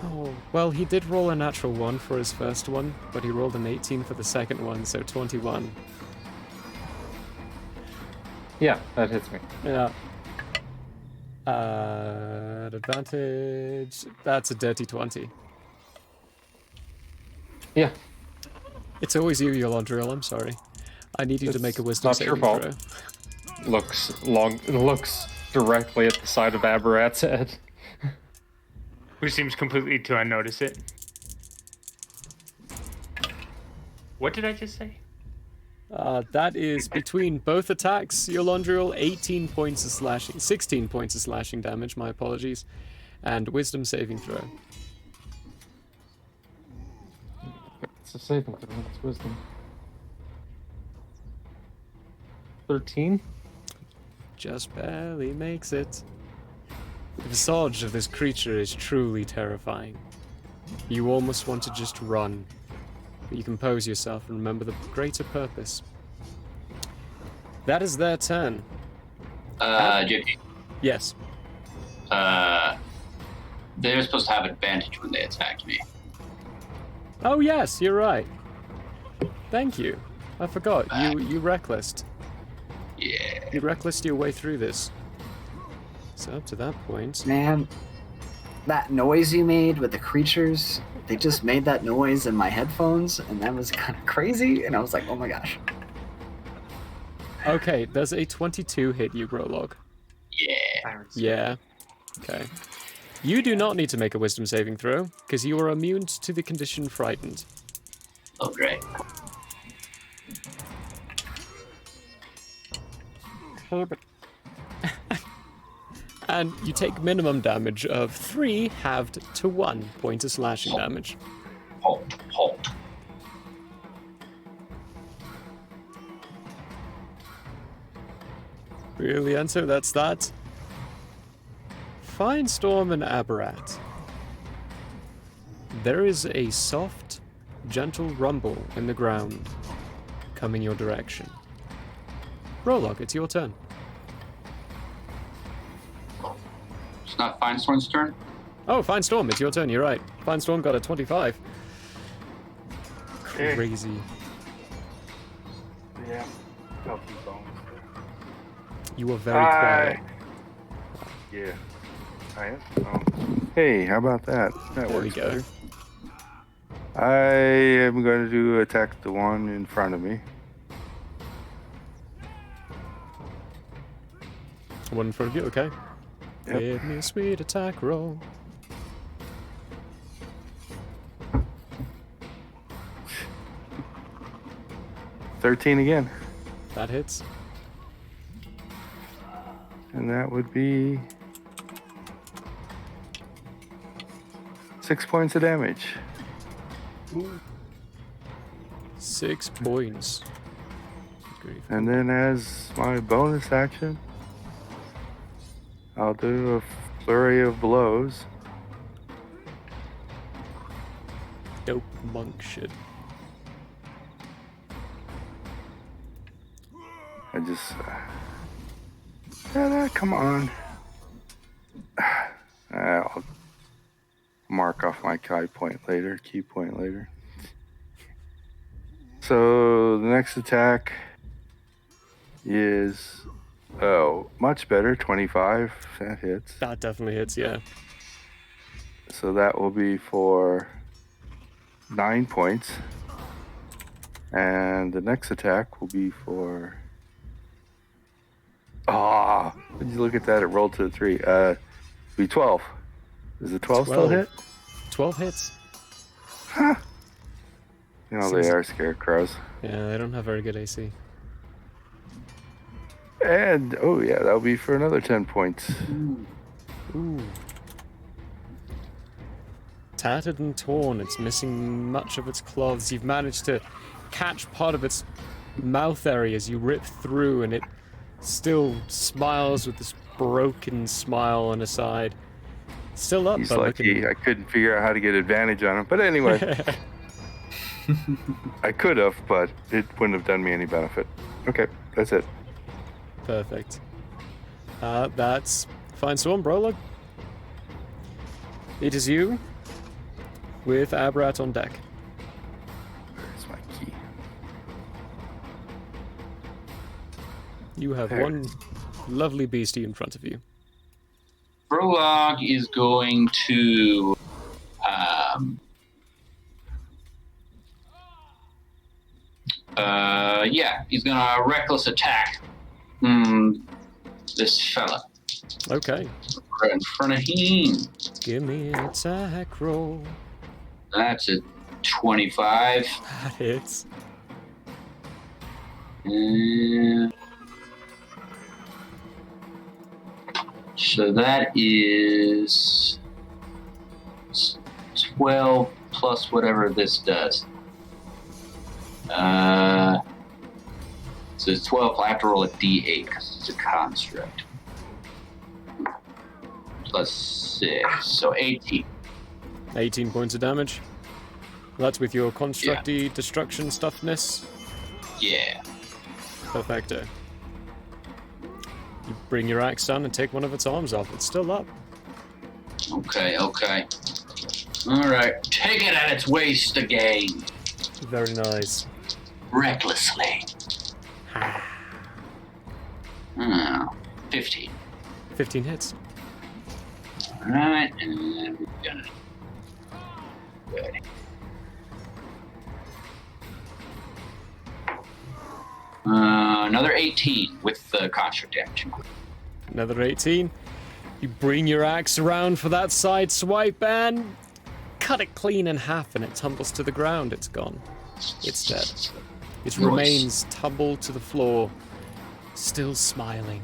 Oh, well, he did roll a natural 1 for his first one, but he rolled an 18 for the second one, so 21. Yeah, that hits me. Yeah. Advantage. That's a dirty 20. Yeah. It's always you, Yolandriel. I'm sorry. I need you to make a wisdom not your saving fault. throw. Looks directly at the side of Aberrat's head. Who seems completely to unnotice it. What did I just say? That is between both attacks, Yolandriel, 18 points of slashing, 16 points of slashing damage, my apologies, and wisdom saving throw. It's a saving throw. It's wisdom. 13? Just barely makes it. The visage of this creature is truly terrifying. You almost want to just run, but you compose yourself and remember the greater purpose. That is their turn. JP. Yes. They're supposed to have advantage when they attack me. Oh yes, you're right. Thank you. I forgot. You recklessed. Yeah. You recklessed your way through this. So up to that point. Man, that noise you made with the creatures, they just made that noise in my headphones, and that was kind of crazy, and I was like, oh my gosh. Okay, does a 22 hit you, Prologue? Yeah. Yeah. Okay. You do not need to make a wisdom saving throw, because you are immune to the condition frightened. Oh, great. And you take minimum damage of 3 halved to 1 point of slashing damage. Halt. Brilliant, so that's that. Firestorm and Aberrat. There is a soft, gentle rumble in the ground coming your direction. Prologue, it's your turn. It's not Firestorm's turn? Oh, Firestorm, it's your turn, you're right. Firestorm got a 25. Crazy. Yeah. I'll keep going. You are very quiet. Yeah. I am. Hey, how about that? That There we works go. better. I am going to attack the one in front of me. One in front of you, okay. Yep. Give me a sweet attack roll. $13 again. That hits. And that would be 6 points of damage. 6 points. Grief. And then as my bonus action, I'll do a flurry of blows. Dope monk shit. I just... come on. I'll mark off my key point later. So the next attack is... Oh, much better. 25. That hits. That definitely hits, yeah. So that will be for 9 points. And the next attack will be for... Did you look at that? It rolled to a 3. Be 12. Is the 12 still hit? 12 hits. Huh. You know, they are scarecrows. Yeah, they don't have very good AC. And, oh yeah, that'll be for another 10 points. Ooh. Tattered and torn, it's missing much of its clothes. You've managed to catch part of its mouth area as you rip through, and it still smiles with this broken smile on his side. Still up, He's but lucky. looking... I couldn't figure out how to get advantage on him. But anyway, I could have, but it wouldn't have done me any benefit. Okay, that's it. Perfect. That's Firestorm, Prologue. It is you with Aberrat on deck. Where's my key? You have one lovely beastie in front of you. Prologue is going to he's gonna reckless attack this fella. Okay. Right in front of him. Give me an attack roll. That's a 25. That hits. So that is 12 plus whatever this does. So it's 12. I have to roll a d8 because it's a construct. Plus 6, so 18. 18 points of damage. That's with your constructy destruction stuffness. Yeah. Perfecto. You bring your axe down and take one of its arms off. It's still up. Okay. Alright, take it at its waist again. Very nice. Recklessly. 15. 15 hits. Alright, and then we're gonna... Good. Another 18 with the construct damage. Another 18. You bring your axe around for that side swipe and cut it clean in half and it tumbles to the ground. It's gone. It's dead. Its remains tumble to the floor, still smiling.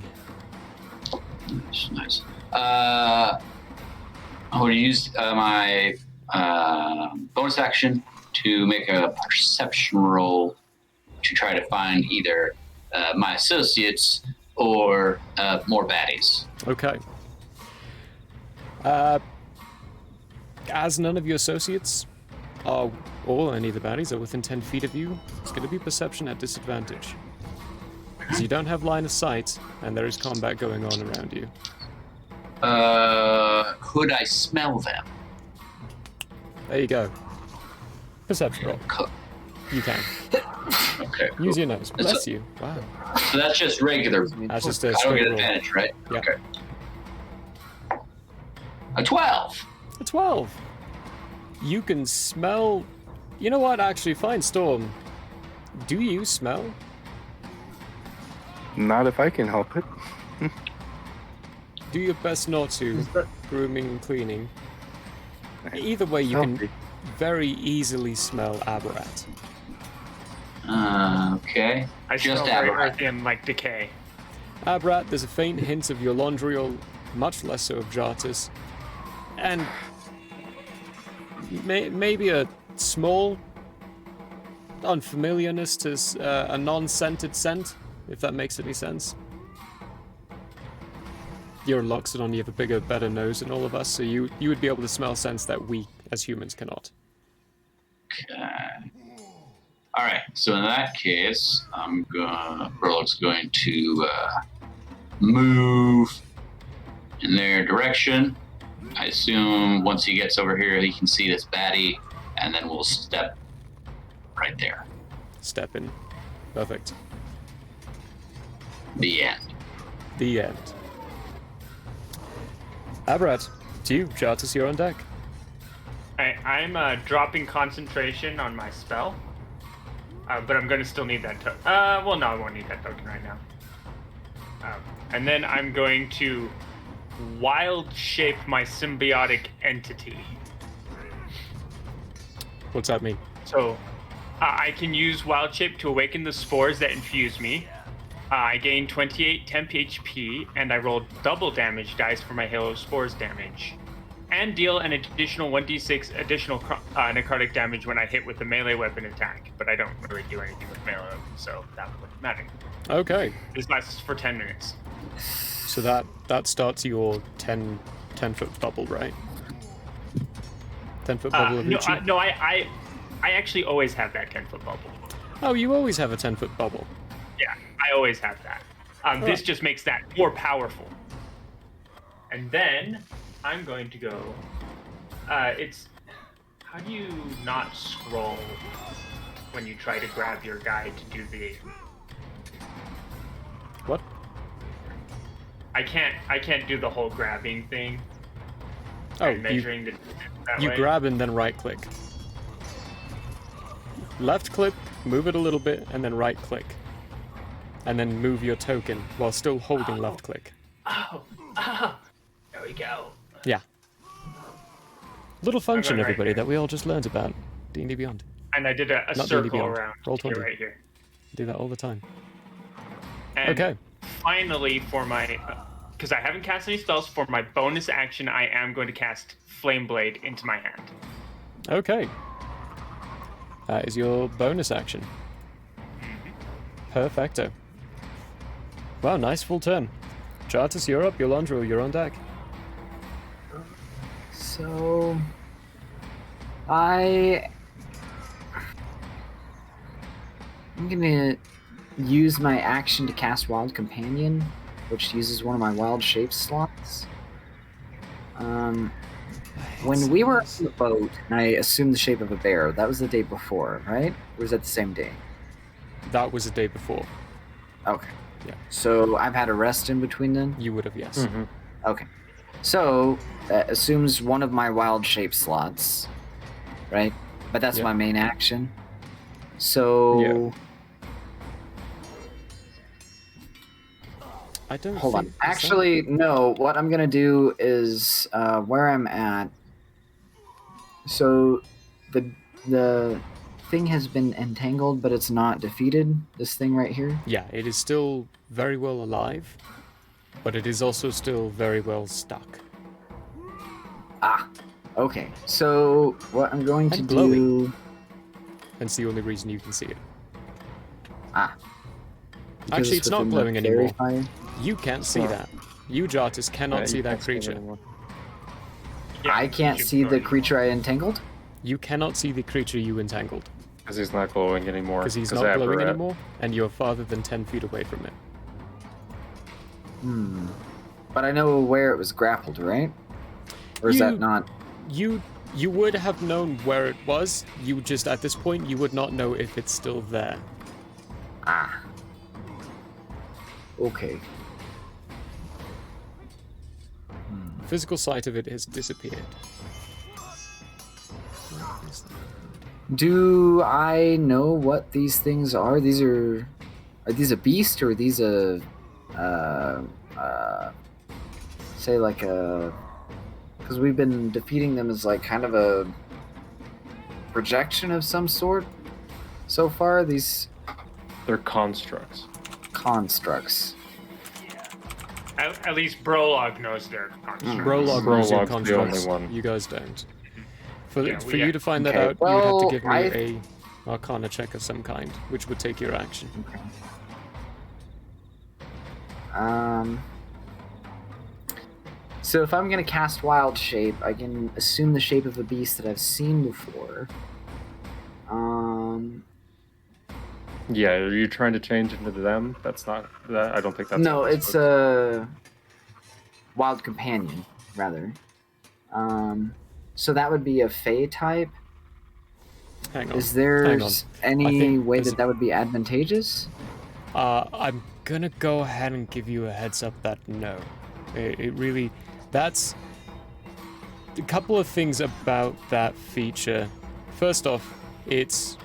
Nice. I would use my bonus action to make a perception roll to try to find either my associates or more baddies. Okay. As none of your associates are, or any of the baddies are within 10 feet of you, it's going to be perception at disadvantage. Because you don't have line of sight, and there is combat going on around you. Could I smell them? There you go. Perception roll. You can. Okay. Cool. Use your nose. Bless you. Wow. So that's just regular. That's just a I don't straight get roll. advantage, right? Yeah. Okay. A 12. A 12. You can smell... You know what? Actually, fine, Storm. Do you smell? Not if I can help it. Do your best not to. Grooming and cleaning. Either way, you can very easily smell Aberrat. Okay. I Just smell very Aberrat. earthy and like decay. Aberrat, there's a faint hint of your Londriel, much less so of Jartus. And maybe a small unfamiliarness to a non-scented scent, if that makes any sense. You're Loxodon, you have a bigger, better nose than all of us, so you would be able to smell scents that we, as humans, cannot. Okay. All right. So in that case, Prologue's going to move in their direction. I assume once he gets over here, he can see this baddie, and then we'll step right there. Step in. Perfect. The end. The end. Aberrat, to you, Jartus, you're on deck. I'm dropping concentration on my spell, but I'm going to still need that token. Well, no, I won't need that token right now. And then I'm going to wild shape my symbiotic entity. What's that mean? So I can use wild shape to awaken the spores that infuse me. I gain 28 temp HP, and I roll double damage dice for my Halo Spores damage. And deal an additional 1d6 additional necrotic damage when I hit with a melee weapon attack. But I don't really do anything with melee weapons, so that wouldn't matter. Okay. This lasts for 10 minutes. So that starts your 10-foot bubble, right? 10-foot bubble of Uchi? No, I actually always have that 10-foot bubble. Oh, you always have a 10-foot bubble. Yeah, I always have that. This just makes that more powerful. And then I'm going to go. It's how do you not scroll when you try to grab your guy to do the? What? I can't do the whole grabbing thing. Oh, and measuring the that you way. grab and then right click. Left click, move it a little bit, and then right click. And then move your token while still holding left click. Oh, there we go. Yeah. Little function, going right everybody, here. that we all just learned about D&D Beyond. And I did a Not D&D circle Beyond. around Roll20. here, right here. Do that all the time. And Okay. finally, for my, because I haven't cast any spells, for my bonus action, I am going to cast Flame Blade into my hand. Okay. That is your bonus action. Perfecto. Wow, nice full turn. Chartus, you're up. Yolandra, you're on deck. So, I'm gonna use my action to cast Wild Companion, which uses one of my wild shape slots. When we were on the boat, and I assumed the shape of a bear, that was the day before, right? Or was that the same day? That was the day before. Okay. Yeah. So I've had a rest in between then? You would have, yes. Mm-hmm. Okay. So, that assumes one of my wild shape slots, right? But that's Yeah. my main action. So, I don't hold on. think that's Actually, no. What I'm gonna do is where I'm at. So, the thing has been entangled, but it's not defeated. This thing right here. Yeah, it is still very well alive, but it is also still very well stuck. Ah. Okay. So what I'm going to And do. glowing. Hence the only reason you can see it. Ah. Because Actually, it's not within the glowing fairy anymore. fire? You can't see Oh. that. You, Jartis, cannot Yeah, see you that can't see it creature. anymore. Yeah, I can't keep see the going. creature I entangled? You cannot see the creature you entangled. Because he's not glowing anymore. Because he's not glowing Abra- anymore, and you're farther than 10 feet away from it. But I know where it was grappled, right? Or is You- that not? You would have known where it was. You just, at this point, you would not know if it's still there. Ah. Okay. Physical sight of it has disappeared. Do I know what these things are? Are these a beast or are these a say like a, because we've been defeating them as like kind of a projection of some sort so far, these They're constructs. constructs. At least Prologue knows their construct. Prologue knows your Prologue's the only constructs. one. You guys don't. For Yeah, for we- you to find that Okay, out, you would have to well, give me a Arcana check of some kind, which would take your action. So if I'm gonna cast Wild Shape, I can assume the shape of a beast that I've seen before. Yeah, are you trying to change into them? That's not that. I don't think that's. No, how this it's works. a Wild Companion, rather. So that would be a Fey type. Hang on. Is there Hang on. I any think way there's that that would be advantageous? I'm gonna go ahead and give you a heads up that no. It really... That's... A couple of things about that feature. First off, it's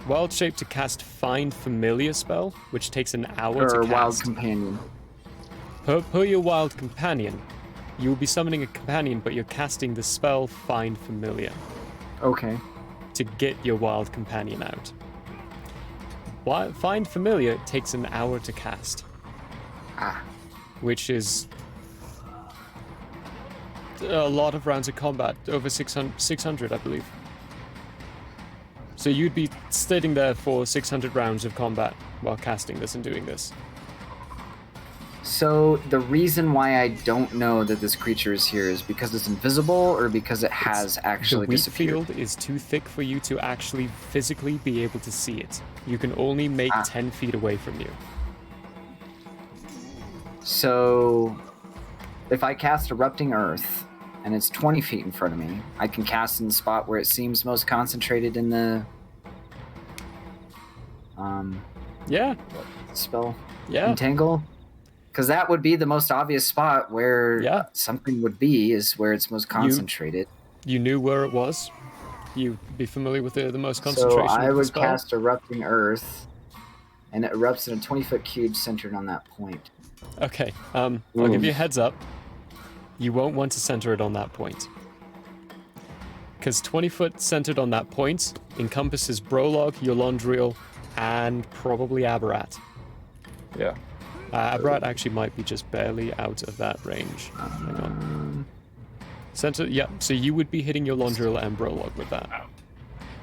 Wild Shape to cast Find Familiar spell, which takes an hour to Or cast. Wild Companion? Per your Wild Companion, you will be summoning a companion, but you're casting the spell Find Familiar Okay. to get your Wild Companion out. Find Familiar takes an hour to cast, Ah. which is a lot of rounds of combat, over 600, I believe. So you'd be sitting there for 600 rounds of combat while casting this and doing this. So the reason why I don't know that this creature is here is because it's invisible or because it has actually The wheat disappeared? field is too thick for you to actually physically be able to see it. You can only make 10 feet away from you. So if I cast Erupting Earth and it's 20 feet in front of me, I can cast in the spot where it seems most concentrated in the Yeah, spell. yeah. Entangle? Because that would be the most obvious spot where something would be, is where it's most concentrated. You knew where it was? You'd be familiar with the most concentration So I of the would spell? cast Erupting Earth, and it erupts in a 20-foot cube centered on that point. Okay, I'll give you a heads up. You won't want to center it on that point. Because 20 foot centered on that point encompasses Prologue, Yolondriel, and probably Aberrat. Yeah. Aberrat actually might be just barely out of that range. Hang on. Center, yeah, so you would be hitting Yolondriel and Prologue with that.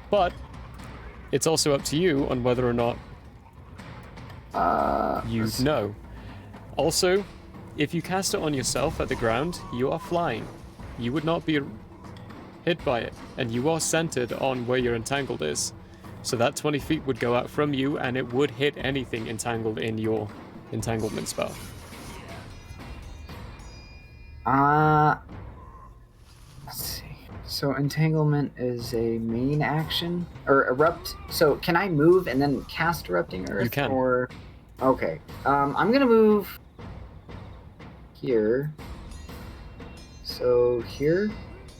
But it's also up to you on whether or not you know. Also, if you cast it on yourself at the ground, you are flying. You would not be hit by it, and you are centered on where your entangled is. So that 20 feet would go out from you, and it would hit anything entangled in your entanglement spell. Let's see. So entanglement is a main action, or erupt. So can I move and then cast Erupting Earth? You can. Or okay, I'm gonna move here. So here,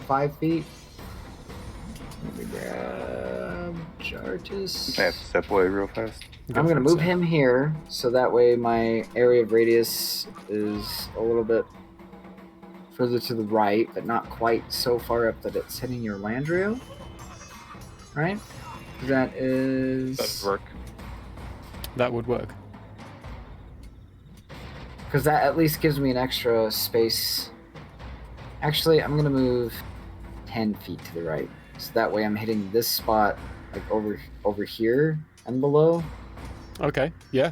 5 feet. Let me grab Jartis. I have to step away real fast. I'm gonna move him here, so that way my area of radius is a little bit further to the right, but not quite so far up that it's hitting your Landrio. Right? That is... That would work. That would work. Because that at least gives me an extra space. Actually, I'm going to move 10 feet to the right. So that way I'm hitting this spot like over here and below. Okay, yeah.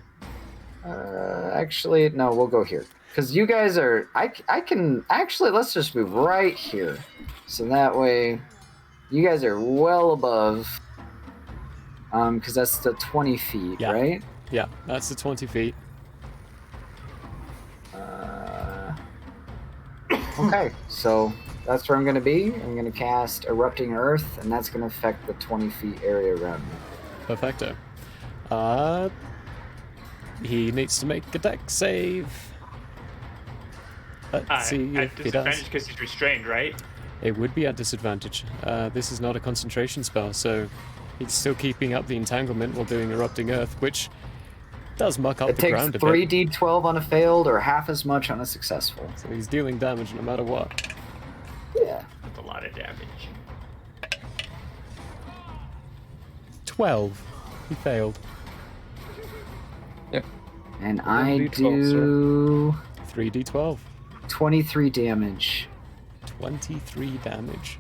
Actually, no, we'll go here. Because you guys are... I can... Actually, let's just move right here. So that way, you guys are well above... Because that's the 20 feet, right? Yeah, that's the 20 feet. Okay, so that's where I'm going to be. I'm going to cast Erupting Earth, and that's going to affect the 20 feet area around me. Perfecto. He needs to make a dex save. Let's see at if he does. disadvantage because he's restrained, right? It would be at disadvantage. This is not a concentration spell, so he's still keeping up the entanglement while doing Erupting Earth, which does muck up the ground a bit. It takes 3d12 on a failed or half as much on a successful. So he's dealing damage no matter what. Yeah. That's a lot of damage. 12. He failed. Yeah. And I 3d12, do 3d12. 23 damage. 23 damage.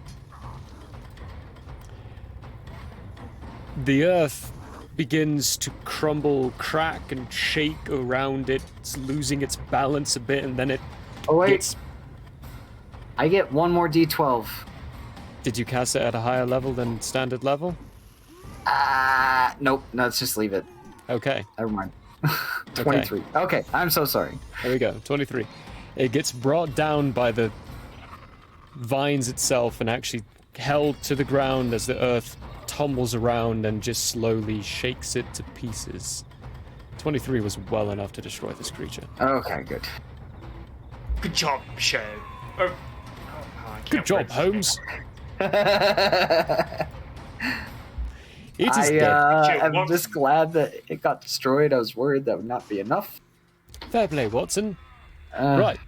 The earth begins to crumble, crack, and shake around it. It's losing its balance a bit, and then it gets... I get one more d12. Did you cast it at a higher level than standard level? Nope. No, let's just leave it. Okay. Never mind. 23. Okay, I'm so sorry. There we go. 23. It gets brought down by the vines itself and actually held to the ground as the earth tumbles around and just slowly shakes it to pieces. 23 was well enough to destroy this creature. Okay, good. Good job, Shay. Good job, Holmes. It is dead. I'm just glad that it got destroyed. I was worried that would not be enough. Fair play, Watson. Right.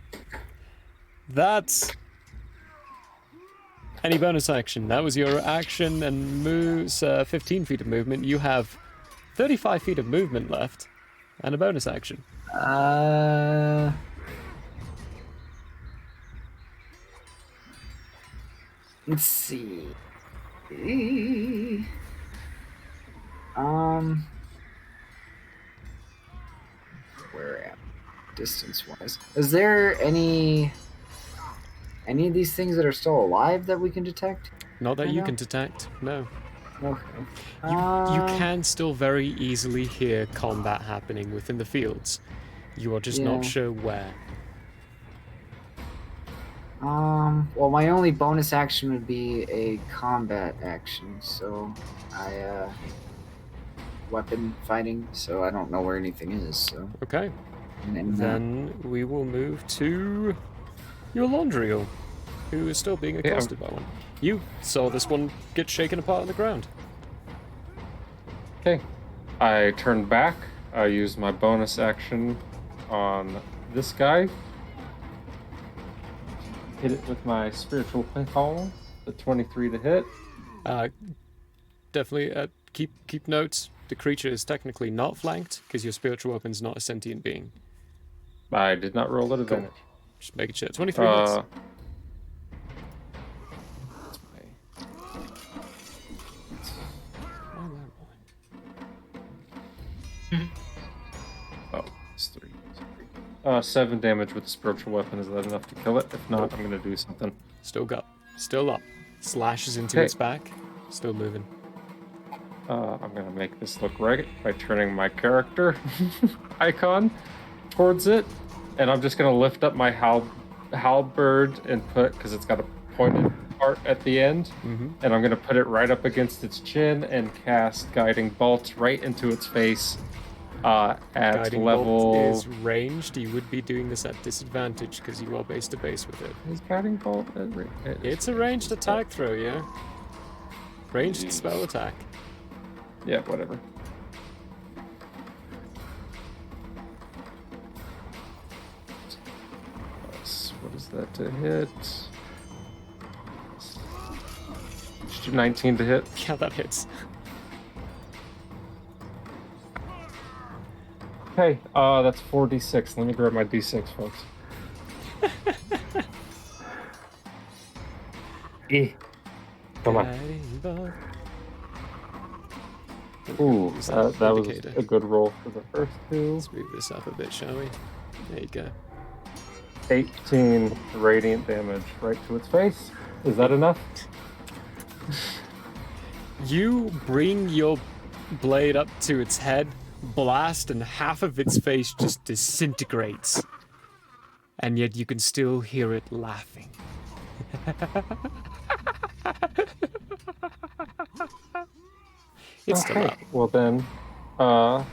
That's... Any bonus action? That was your action and moves 15 feet of movement. You have 35 feet of movement left and a bonus action. Let's see. Where am I? Distance-wise? Is there any of these things that are still alive that we can detect? Not that you can detect, no. Okay. You can still very easily hear combat happening within the fields. You are just not sure where. Well, my only bonus action would be a combat action, so weapon fighting, so I don't know where anything is, so. Okay. then we will move to your Laundriel, who is still being accosted by one. You saw this one get shaken apart on the ground. Okay. I turn back. I use my bonus action on this guy. Hit it with my spiritual pinball. The 23 to hit. Definitely keep notes. The creature is technically not flanked because your spiritual weapon's not a sentient being. I did not roll at advantage. Cool. Just making sure. 23 hits. Oh, it's 3. 7 damage with the spiritual weapon. Is that enough to kill it? If not, I'm gonna do something. Still up. Slashes into its back. Still moving. I'm gonna make this look right by turning my character icon towards it, and I'm just gonna lift up my halberd and put, because it's got a pointed part at the end, and I'm gonna put it right up against its chin and cast Guiding Bolt right into its face. At Guiding level Bolt is ranged. You would be doing this at disadvantage because you are base to base with it. Is Guiding Bolt It's a ranged attack throw, yeah. Ranged spell attack. Yeah, whatever. What is that to hit? 19 to hit. Yeah, that hits. Okay, that's 4d6. Let me grab my d6, folks. Come on. Ooh, that was a good roll for the first 2. Let's move this up a bit, shall we? There you go. 18 radiant damage right to its face. Is that enough? You bring your blade up to its head, blast, and half of its face just disintegrates. And yet you can still hear it laughing. It's still up. Well then, yeah,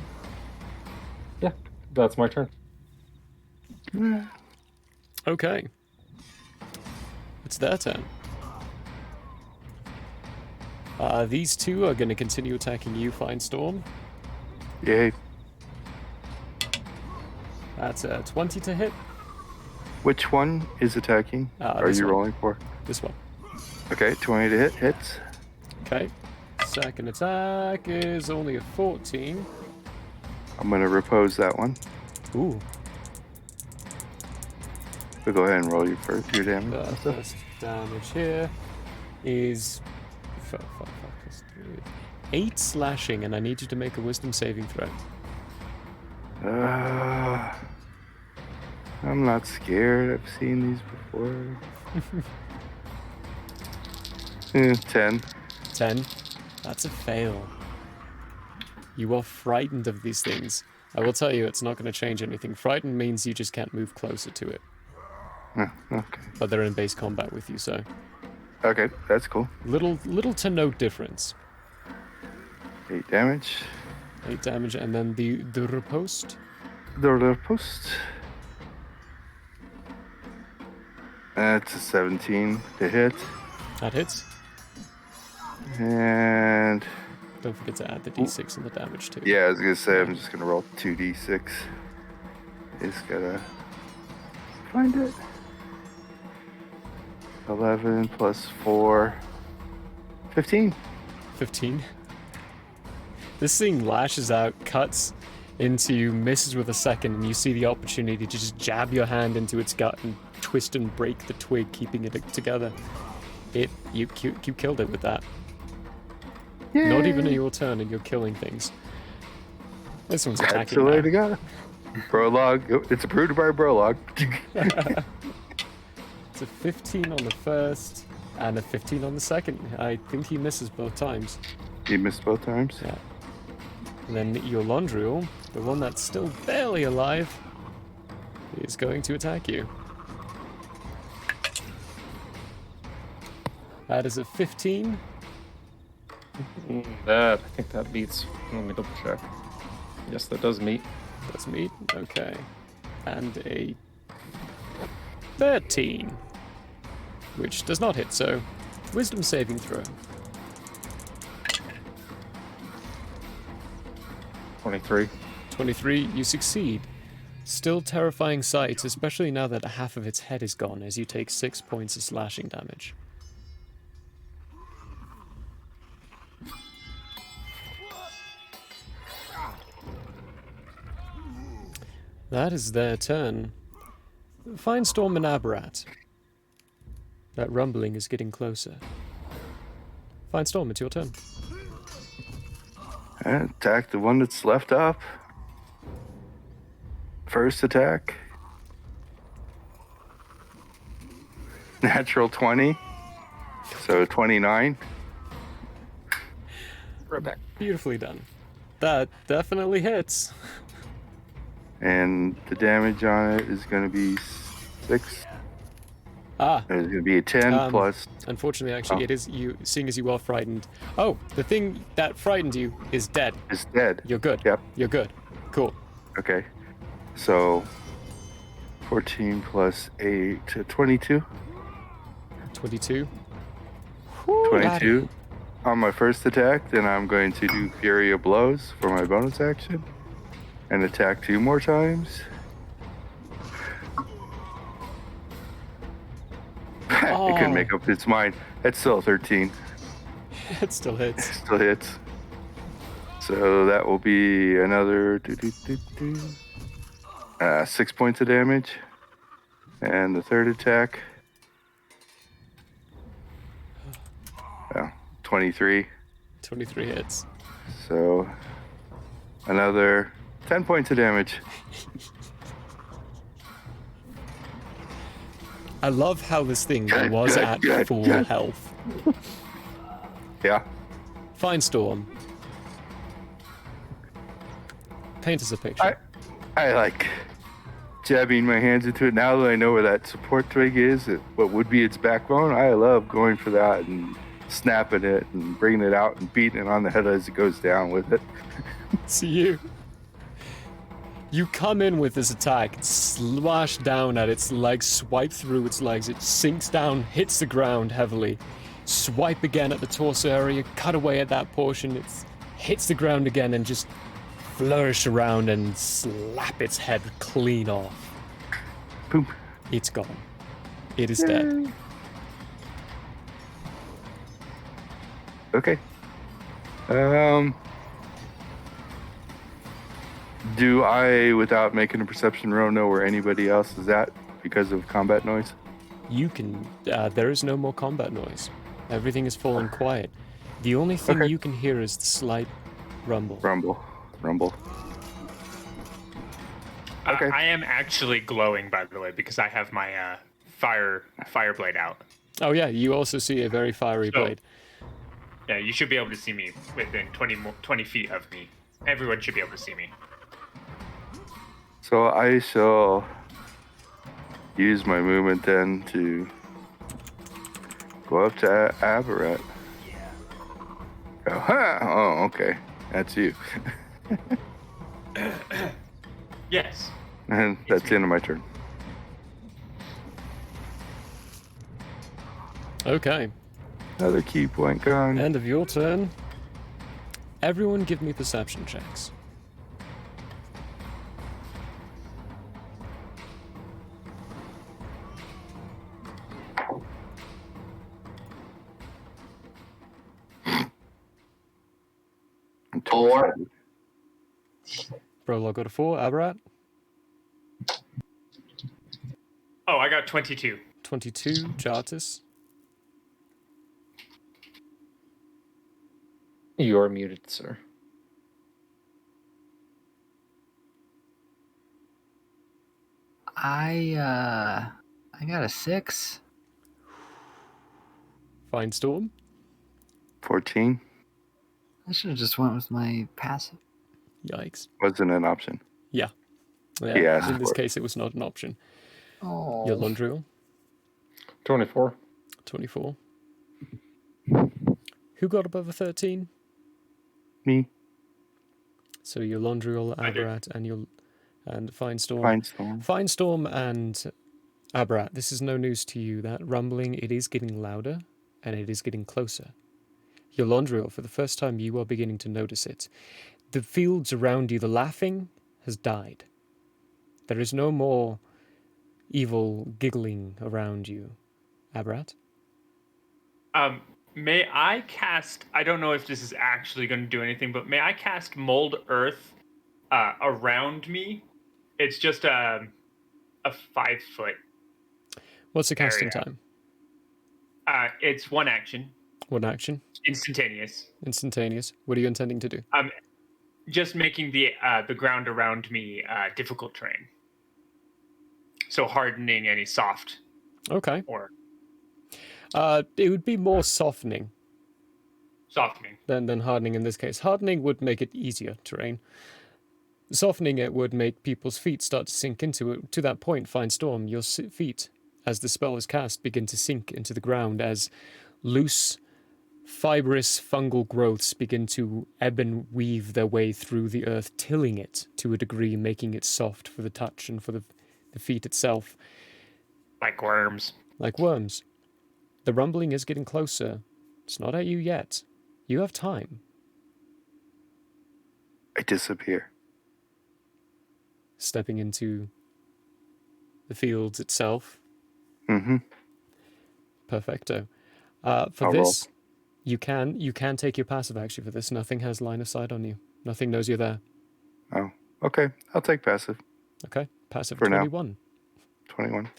that's my turn. Okay. It's their turn. These two are going to continue attacking you, Finestorm. Yay. That's a 20 to hit. Which one is attacking? Are you rolling for? This one. Okay, 20 to hit. Hits. Okay. Second attack is only a 14. I'm going to repose that one. Ooh. So go ahead and roll your damage. The first damage here is 8 slashing, and I need you to make a wisdom saving throw. I'm not scared. I've seen these before. 10. 10. That's a fail. You are frightened of these things. I will tell you, it's not going to change anything. Frightened means you just can't move closer to it. Okay. But they're in base combat with you, so... Okay, that's cool. Little to no difference. 8 damage. 8 damage, and then the riposte. The riposte. That's a 17 to hit. That hits. And... Don't forget to add the d6 and the damage too. Yeah, I was going to say, I'm just going to roll 2d6. Just gotta find it. 11 plus 4. 15. 15. This thing lashes out, cuts into you, misses with a second, and you see the opportunity to just jab your hand into its gut and twist and break the twig, keeping it together. You killed it with that. Yay. Not even in your turn, and you're killing things. This one's attacking. That's the way to go. Prologue. It's approved by Prologue. It's a 15 on the first and a 15 on the second. I think he misses both times. He missed both times? Yeah. And then your Laundriel, the one that's still barely alive, is going to attack you. That is a 15. I think that beats. Let me double check. Yes, that does meet. Does meet? Okay. And a 13, which does not hit, so wisdom saving throw. 23. 23, you succeed. Still terrifying sight, especially now that half of its head is gone, as you take 6 points of slashing damage. That is their turn. Finestorm and Aberrat. That rumbling is getting closer. Finestorm, it's your turn. Attack the one that's left up. First attack. Natural 20. So 29. Beautifully done. That definitely hits. And the damage on it is going to be 6. Ah. It's going to be a 10 plus. Unfortunately, actually, it is you. Seeing as you are frightened. Oh, the thing that frightened you is dead. It's dead. You're good. Yep. You're good. Cool. Okay. So 14 plus 8, 22. 22. 22 on my first attack. Then I'm going to do Fury of Blows for my bonus action and attack 2 more times. It couldn't make up its mind. That's still 13. It still hits. It still hits. So that will be another 6 points of damage. And the third attack. 23. 23 hits. So another 10 points of damage. I love how this thing was at full health. Yeah. Finestorm. Paint us a picture. I like jabbing my hands into it now that I know where that support twig is, what would be its backbone. I love going for that and snapping it and bringing it out and beating it on the head as it goes down with it. See you come in with this attack, slash down at its legs, swipe through its legs, it sinks down, hits the ground heavily, swipe again at the torso area, cut away at that portion, it hits the ground again and just flourish around and slap its head clean off. Boom. It's gone. It is dead. Okay. Do I, without making a perception roll, know where anybody else is at because of combat noise? You can... there is no more combat noise. Everything is fallen quiet. The only thing you can hear is the slight rumble. Rumble. Okay. I am actually glowing, by the way, because I have my fire blade out. Oh yeah, you also see a very fiery blade. Yeah, you should be able to see me within 20 feet of me. Everyone should be able to see me. So I shall use my movement then to go up to Aberrat. Go, huh? Oh, okay. That's you. Yes. And that's the end of my turn. Okay. Another key point gone. End of your turn. Everyone give me perception checks. Four. Prologue got a 4. Aberrat? Oh, I got 22. 22. Jartis? You are muted, sir. I got a 6. Finestorm? 14. I should have just went with my passive. Yikes. Wasn't an option. Yeah. Yeah, In this case, it was not an option. Oh. Your Londriel? 24. 24. Who got above a 13? Me. So your Londriel, I did. Aberrat, and your and Finestorm. Finestorm. Finestorm and Abrat, this is no news to you. That rumbling, it is getting louder, and it is getting closer. Yolondriel, for the first time, you are beginning to notice it. The fields around you, the laughing has died. There is no more evil giggling around you. Abrat? May I cast, I don't know if this is actually going to do anything, but may I cast Mold Earth around me? It's just a 5-foot. What's the casting area. time? It's one action. One action? Instantaneous. Instantaneous. What are you intending to do? Just making the ground around me difficult terrain. So hardening any soft. Okay. Or it would be more softening. Softening. Than hardening in this case. Hardening would make it easier terrain. Softening it would make people's feet start to sink into it. To that point, Finestorm, your feet, as the spell is cast, begin to sink into the ground as loose, fibrous fungal growths begin to ebb and weave their way through the earth, tilling it to a degree, making it soft for the touch and for the feet itself. Like worms. Like worms. The rumbling is getting closer. It's not at you yet. You have time. I disappear. Stepping into the fields itself. Mm-hmm. Perfecto. For I'll this, you can take your passive action for this. Nothing has line of sight on you. Nothing knows you're there. Oh, okay. I'll take passive. Okay, passive For now. 21. 21.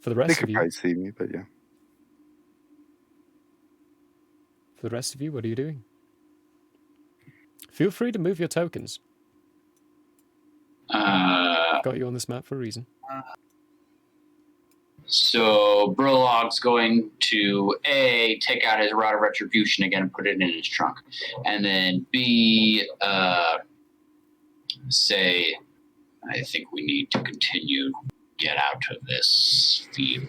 For the They rest could of you, probably see me, but yeah. for the rest of you, what are you doing? Feel free to move your tokens. I've got you on this map for a reason. So Prologue's going to A, take out his Rod of Retribution again and put it in his trunk. And then B, say, I think we need to continue to get out of this field.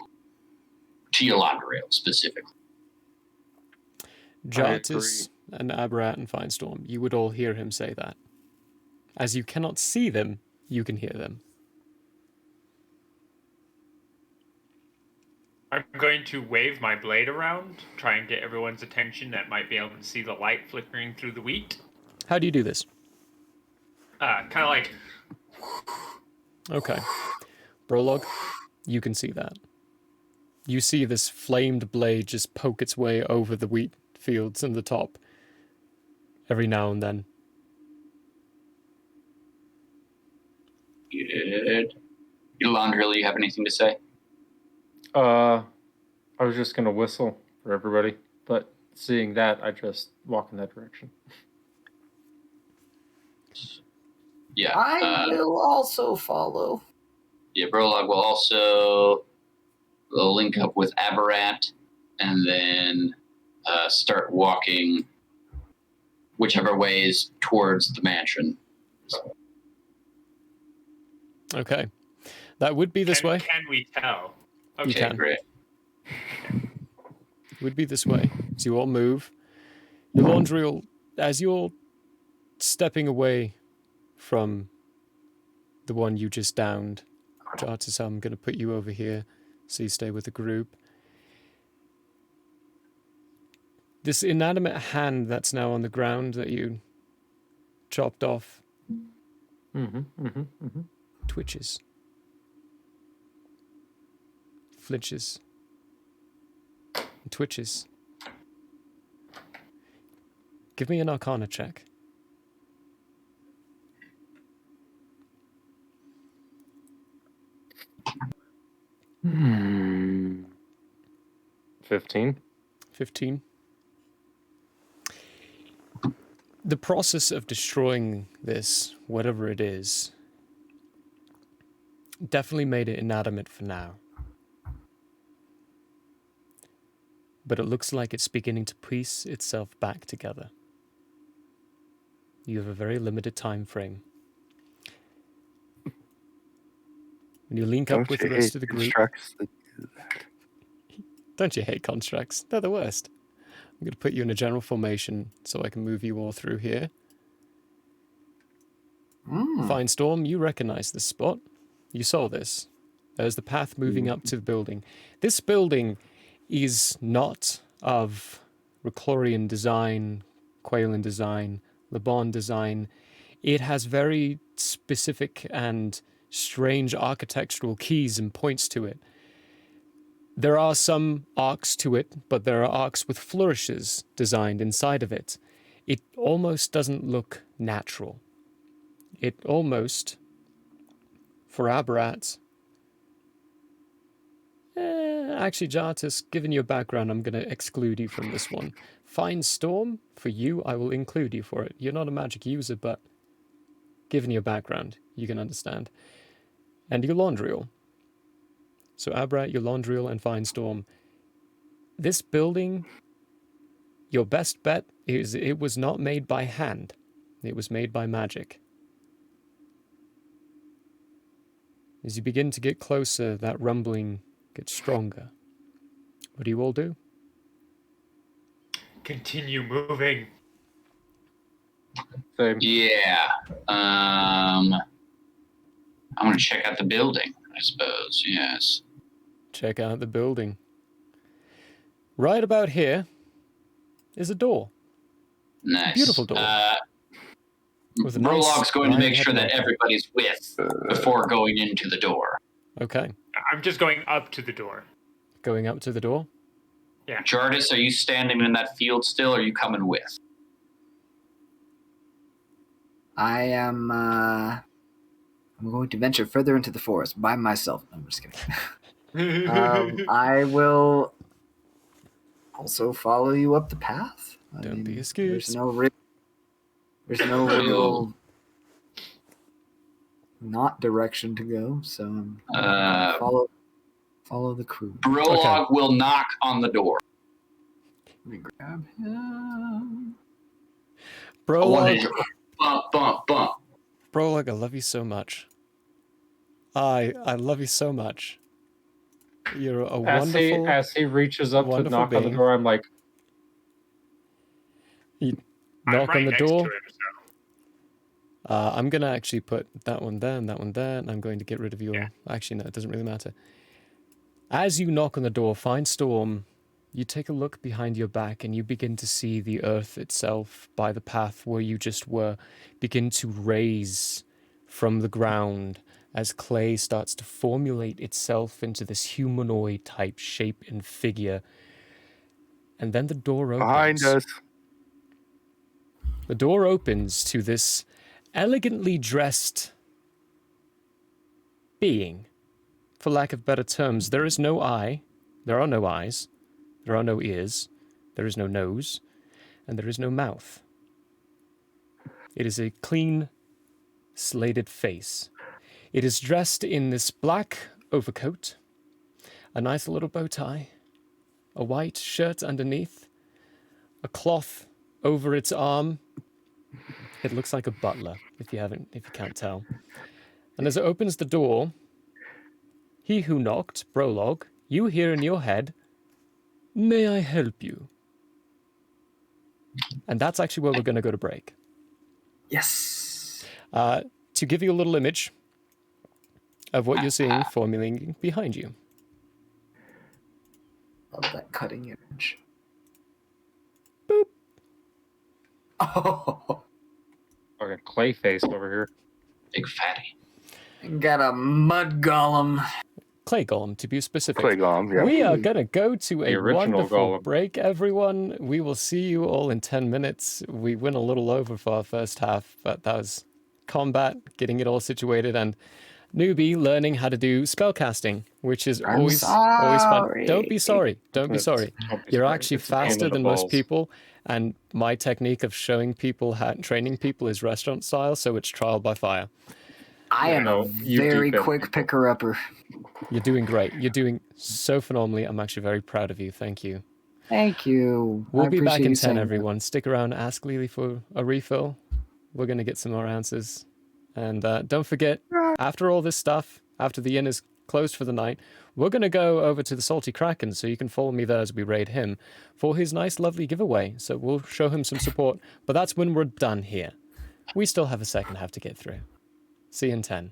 To Yolondriel specifically. Jartis and Aberrat and Finestorm, you would all hear him say that. As you cannot see them, you can hear them. I'm going to wave my blade around, try and get everyone's attention that might be able to see the light flickering through the wheat. How do you do this? Kind of like... Okay. Prologue, you can see that. You see this flamed blade just poke its way over the wheat fields in the top every now and then. Good. Yolondriel, you have anything to say? I was just gonna whistle for everybody, but seeing that, I just walk in that direction. Yeah. I will also follow. Yeah, Prologue will also link up with Aberrat and then start walking whichever way is towards the mansion. Okay. That would be this way. Can we tell? Okay, You can. Great. It would be this way. As you all move. Yolondriel, as you're stepping away from the one you just downed, Jartis, I'm going to put you over here so you stay with the group. This inanimate hand that's now on the ground that you chopped off twitches, flinches, and twitches. Give me an Arcana check. Hmm. 15. 15. The process of destroying this, whatever it is, definitely made it inanimate for now. But it looks like it's beginning to piece itself back together. You have a very limited time frame. When you link up with the rest of the group... Don't you hate constructs? They're the worst. I'm going to put you in a general formation so I can move you all through here. Fine Storm, you recognize this spot. You saw this. There's the path moving up to the building. This building is not of Reclorian design, Quailin design, Lebon design. It has very specific and strange architectural keys and points to it. There are some arcs to it, but there are arcs with flourishes designed inside of it. It almost doesn't look natural. It almost, for Aberrat... actually, Jartis, given your background, I'm going to exclude you from this one. Fine Storm, for you, I will include you for it. You're not a magic user, but given your background, you can understand. And Eulandriel. So Aberrat, Eulandriel, and Fine Storm. This building, your best bet is it was not made by hand. It was made by magic. As you begin to get closer, that rumbling gets stronger. What do you all do? Continue moving. Same. Yeah. I'm gonna check out the building, I suppose. Yes. Check out the building. Right about here is a door. Nice. Beautiful door. With a nice Prologue's going to make wide sure that headlight. everybody's with before going into the door. Okay. I'm just going up to the door. Going up to the door. Jardis, are you standing in that field still, or are you coming with? I am. I'm going to venture further into the forest by myself. No, I'm just kidding. I will also follow you up the path. Don't be a scoops. There's no real not direction to go, so I'm follow the crew. Prologue will knock on the door. Let me grab him. Prologue, Bump. Prologue, I love you so much. I love you so much. You're a wonderful... As he reaches up to wonderful knock on the being. door, I'm like, You I'm knock right on the next door. to him, so. I'm going to actually put that one there and that one there, and I'm going to get rid of your... Yeah. Actually, no, it doesn't really matter. As you knock on the door, Fine Storm, you take a look behind your back and you begin to see the earth itself by the path where you just were begin to raise from the ground as clay starts to formulate itself into this humanoid-type shape and figure. And then the door opens. Behind us. The door opens to this elegantly dressed being. For lack of better terms, there is no eye, there are no eyes, there are no ears, there is no nose, and there is no mouth. It is a clean, slated face. It is dressed in this black overcoat, a nice little bow tie, a white shirt underneath, a cloth over its arm. It looks like a butler, if you can't tell. And as it opens the door, he who knocked, Prologue, you hear in your head, "May I help you?" And that's actually where we're going to go to break. Yes. To give you a little image of what you're seeing formulating behind you. Love that cutting image. Boop. Oh, okay, clay face over here. Big fatty. got a mud golem. Clay Golem, to be specific. Clay Golem, yeah. We are going to go to a The original wonderful Golem. break, everyone. We will see you all in 10 minutes. We went a little over for our first half, but that was combat, getting it all situated, and newbie learning how to do spellcasting, which is always fun. sorry. Don't be sorry. Don't be sorry. Don't be You're sorry. actually It's a pain in faster the than most balls. people, and my technique of showing people how training people is restaurant style, so it's trial by fire. I am No, a you very deep it. quick picker-upper. You're doing great. You're doing so phenomenally. I'm actually very proud of you. Thank you. Thank you. We'll I be back appreciate in you 10, saying that. everyone. Stick around, ask Lily for a refill. We're going to get some more answers. And don't forget, after all this stuff, after the inn is closed for the night, we're going to go over to the Salty Kraken, so you can follow me there as we raid him for his nice, lovely giveaway. So we'll show him some support, but that's when we're done here. We still have a second half to get through. See you in 10.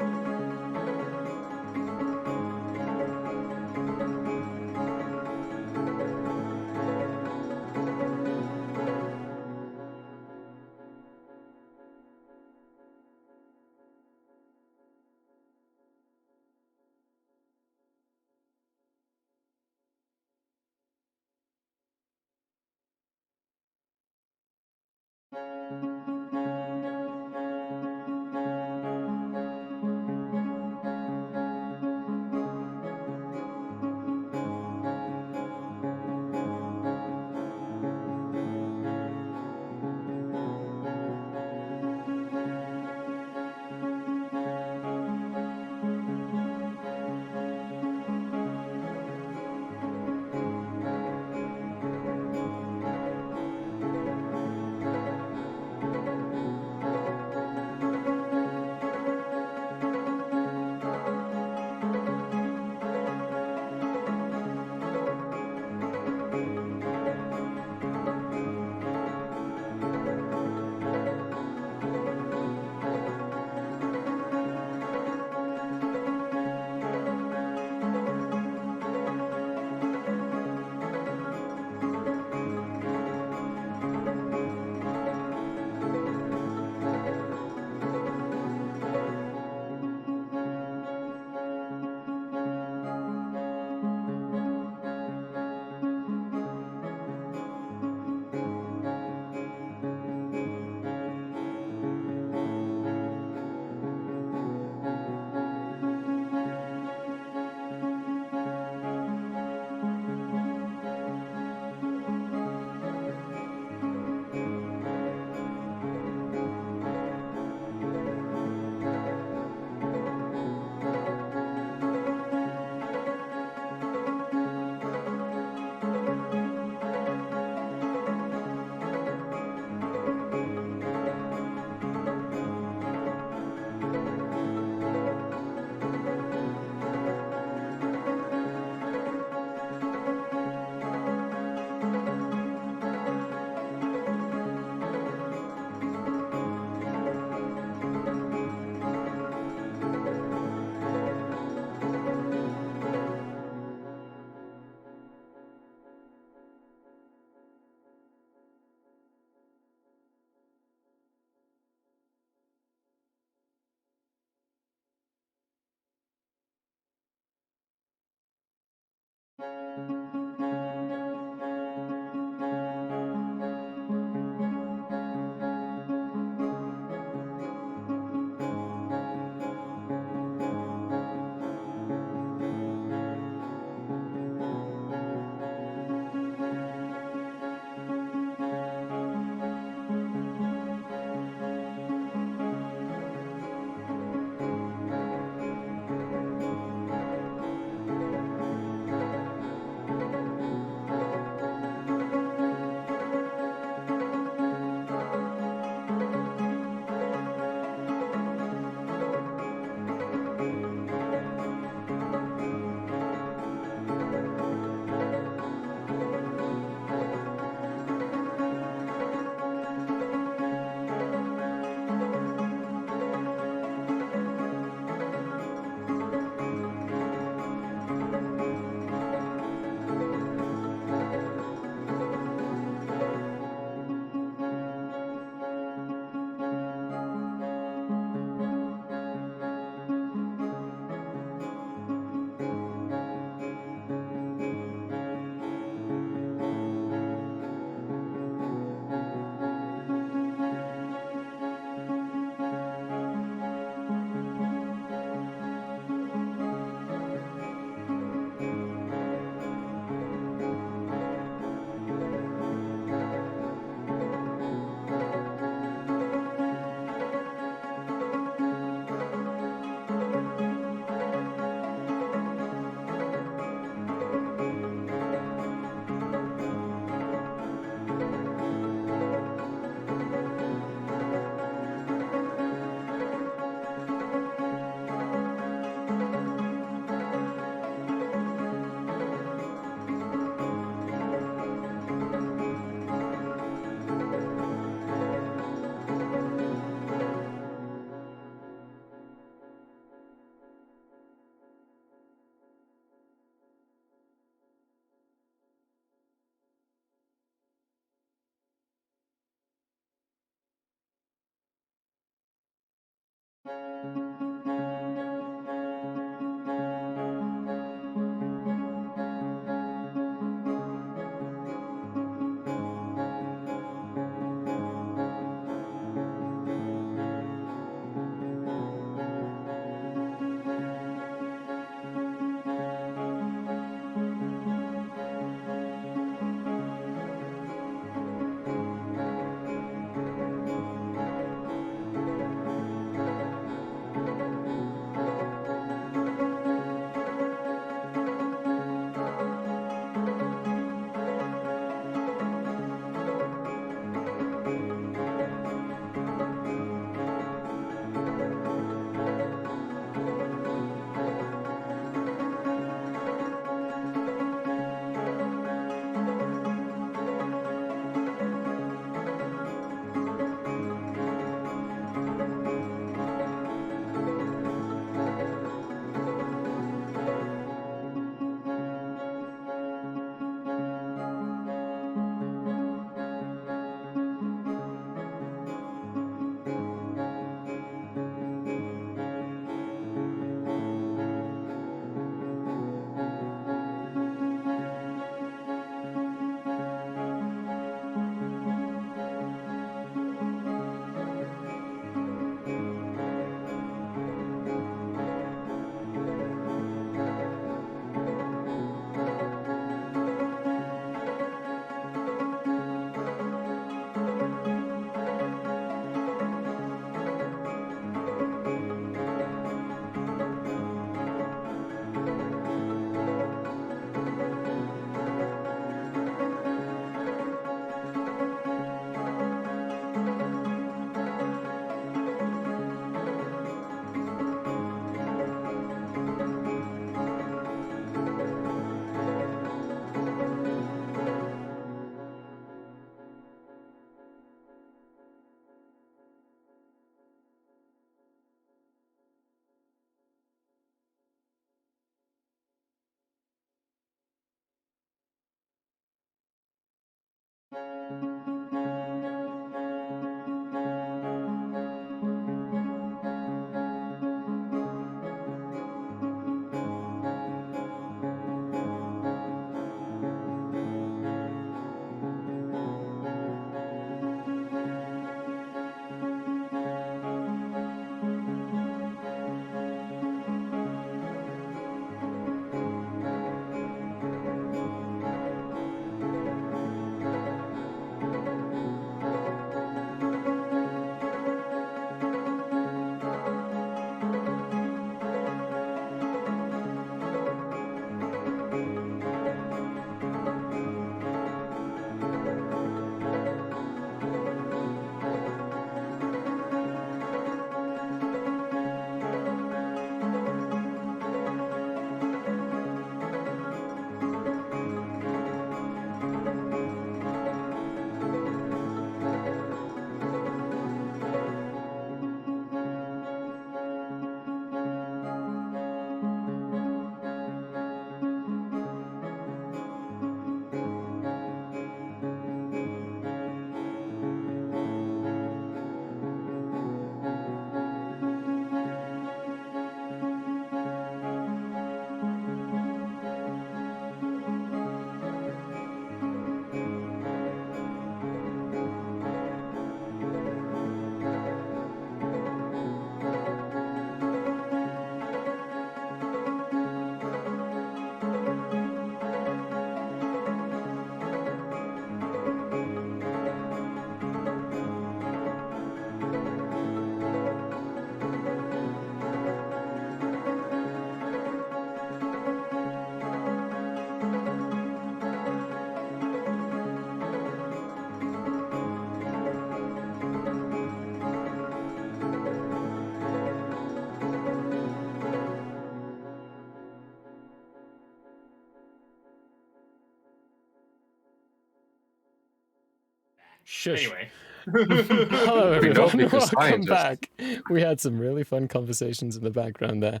Shush. Anyway. Hello, We know everyone. because Welcome scientists. back. We had some really fun conversations in the background there.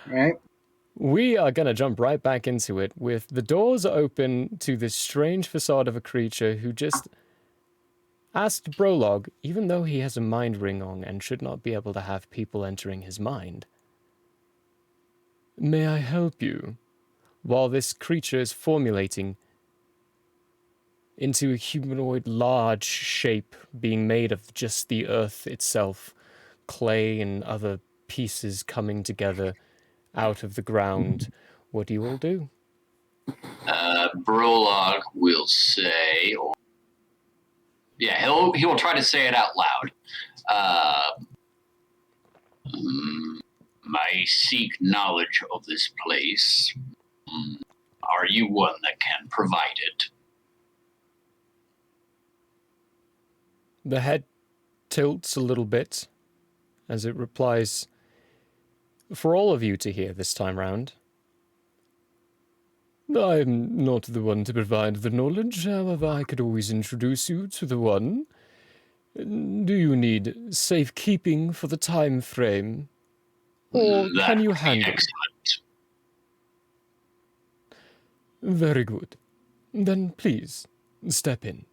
Right? We are going to jump right back into it with the doors open to this strange facade of a creature who just asked Prologue, even though he has a mind ring on and should not be able to have people entering his mind, "May I help you?" While this creature is formulating into a humanoid large shape being made of just the earth itself, clay and other pieces coming together out of the ground. What do you all do? Prologue will say, he will try to say it out loud. I seek knowledge of this place. Are you one that can provide it? The head tilts a little bit as it replies, for all of you to hear this time round. "I'm not the one to provide the knowledge, however I could always introduce you to the one. Do you need safekeeping for the time frame? Or That can you would be handle it?" excellent. "Very good. Then please, step in."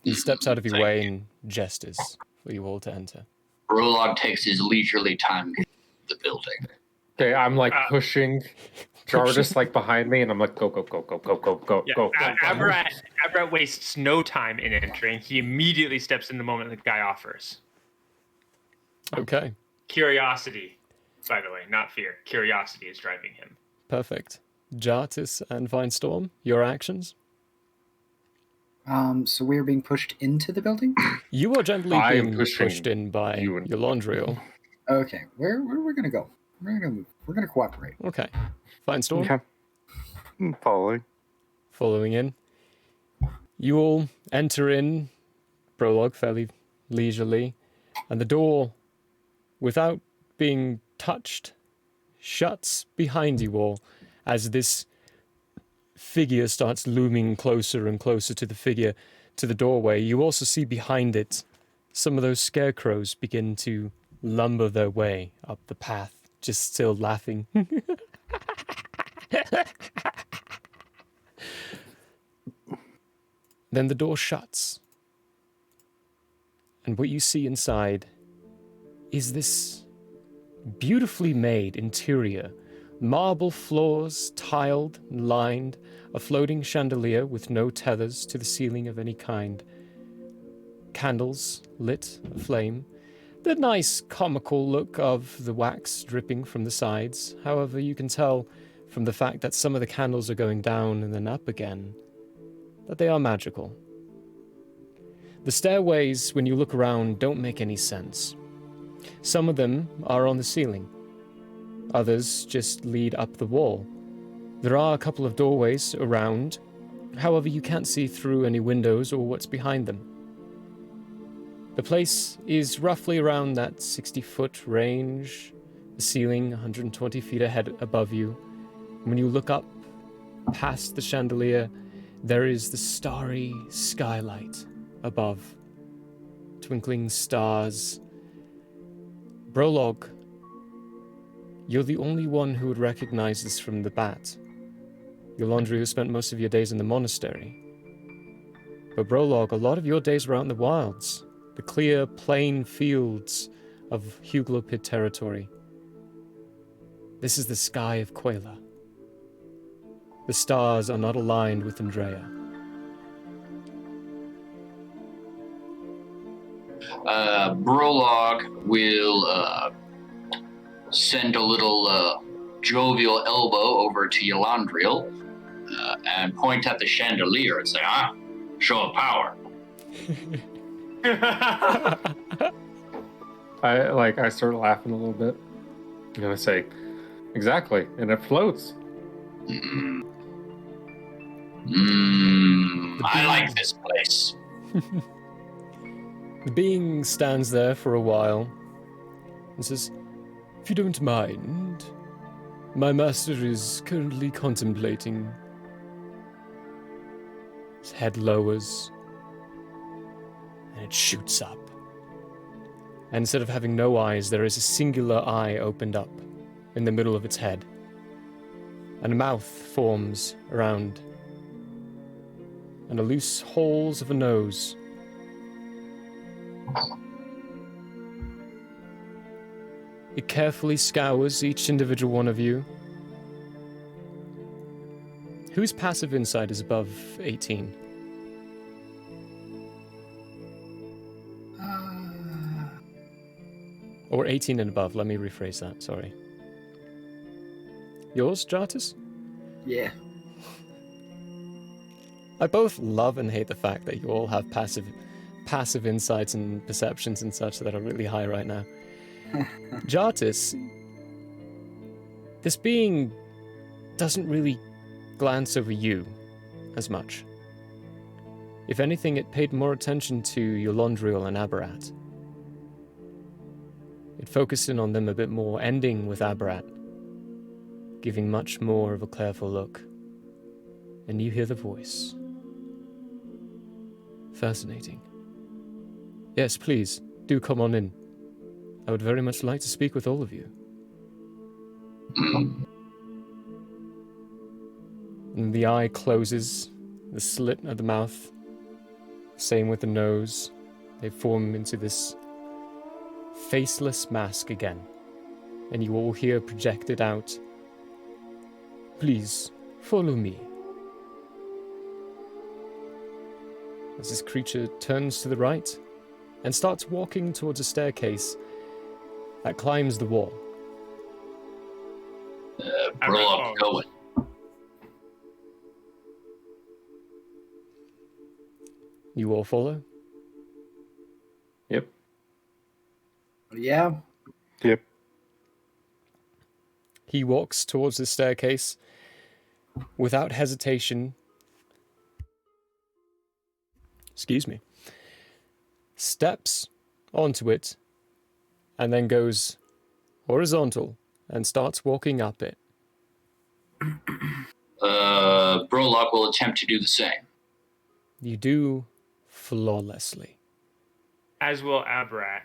He steps out of your way and gestures for you all to enter. Prologue takes his leisurely time getting to the building. Okay, I'm like pushing Jarvis like behind me, and I'm like, go, go, go, go, go, go, go, Yeah, go. Abrat wastes no time in entering. He immediately steps in the moment the guy offers. Okay, Curiosity, by the way, not fear. Curiosity is driving him. perfect. Jartis and Vinestorm, your actions? So we're being pushed into the building? You are gently I am being pushing pushed in by you and- Yolandriel. Okay, where are we gonna go? We're gonna move. We're gonna cooperate. Okay. Vinestorm, Okay. I'm following. following in. You all enter in, Prologue fairly leisurely, and the door, without being touched, shuts behind you all as this figure starts looming closer and closer to the doorway. You also see behind it some of those scarecrows begin to lumber their way up the path, just still laughing. Then the door shuts. And what you see inside is this beautifully made interior. Marble floors, tiled, lined, a floating chandelier with no tethers to the ceiling of any kind. Candles lit aflame. The nice comical look of the wax dripping from the sides. However, you can tell from the fact that some of the candles are going down and then up again, that they are magical. The stairways, when you look around, don't make any sense. Some of them are on the ceiling. Others just lead up the wall. There are a couple of doorways around. However, you can't see through any windows or what's behind them. The place is roughly around that 60-foot range, the ceiling 120 feet ahead above you. When you look up past the chandelier, there is the starry skylight above. Twinkling stars. Prologue, you're the only one who would recognize this from the bat. Yolandriel spent most of your days in the monastery. But Prologue, a lot of your days were out in the wilds, the clear, plain fields of Huglopid territory. This is the sky of Quela. The stars are not aligned with Andrea. Prologue will send a little jovial elbow over to Yolandriel and point at the chandelier and say, show of power. I start laughing a little bit. I'm gonna say, exactly, and it floats. I like this place. The being stands there for a while and says, "If you don't mind, my master is currently contemplating." His head lowers. it shoots up. And instead of having no eyes, there is a singular eye opened up in the middle of its head. And a mouth forms around, and a loose holes of a nose. It carefully scours each individual one of you. Whose passive insight is above 18? Or 18 and above, let me rephrase that, sorry. Yours, Jartis? Yeah. I both love and hate the fact that you all have passive insights and perceptions and such that are really high right now. Jartis, this being doesn't really glance over you as much. If anything, it paid more attention to Yolondriel and Abarat. It focused in on them a bit more, ending with Abarat, giving much more of a careful look. And you hear the voice. Fascinating. Yes, please, do come on in. I would very much like to speak with all of you. And the eye closes, the slit of the mouth. Same with the nose. They form into this faceless mask again. And you all hear projected out, "Please, follow me." As this creature turns to the right and starts walking towards a staircase that climbs the wall. Prologue going. You all follow? Yep. Yeah. Yep. He walks towards the staircase without hesitation. Excuse me. Steps onto it and then goes horizontal and starts walking up it. Prologue will attempt to do the same. You do flawlessly. As will Abarat.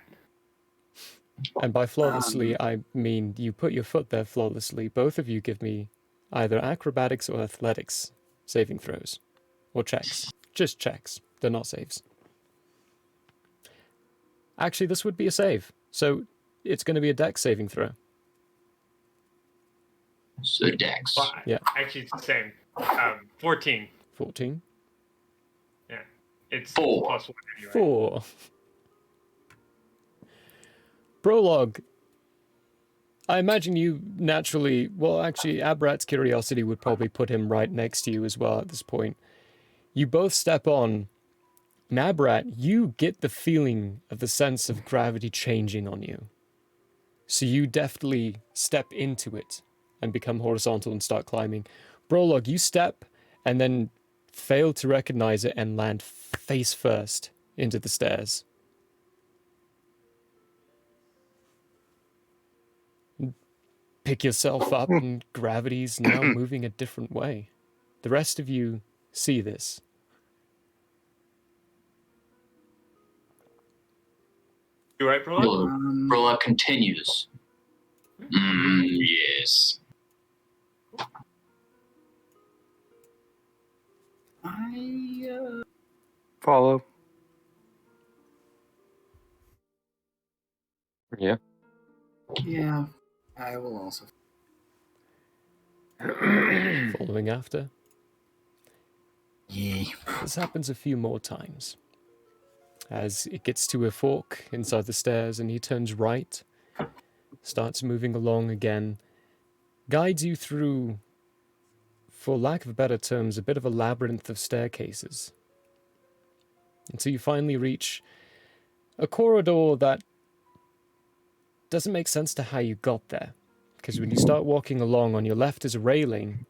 And by flawlessly, I mean you put your foot there flawlessly. Both of you give me either acrobatics or athletics saving throws. Or checks. Just checks. They're not saves. Actually, this would be a save. So it's going to be a dex saving throw. So Dex. Well, Yeah. Actually, it's the same. 14. 14. Yeah. It's 4. plus 1 anyway. 4. Prologue. I imagine you naturally... Well, actually, Abarat's curiosity would probably put him right next to you as well at this point. You both step on. And Abarat, you get the feeling of the sense of gravity changing on you. So you deftly step into it and become horizontal and start climbing. Prologue, you step and then fail to recognize it and land face first into the stairs. Pick yourself up and gravity's now moving a different way. The rest of you see this. You right, Prologue? Prologue continues. Yes. Follow. Yeah. Yeah. I will also. Following after. Yay. This happens a few more times. As it gets to a fork inside the stairs and he turns right, starts moving along again, guides you through, for lack of better terms, a bit of a labyrinth of staircases. Until you finally reach a corridor that doesn't make sense to how you got there. Because when you start walking along, on your left is a railing,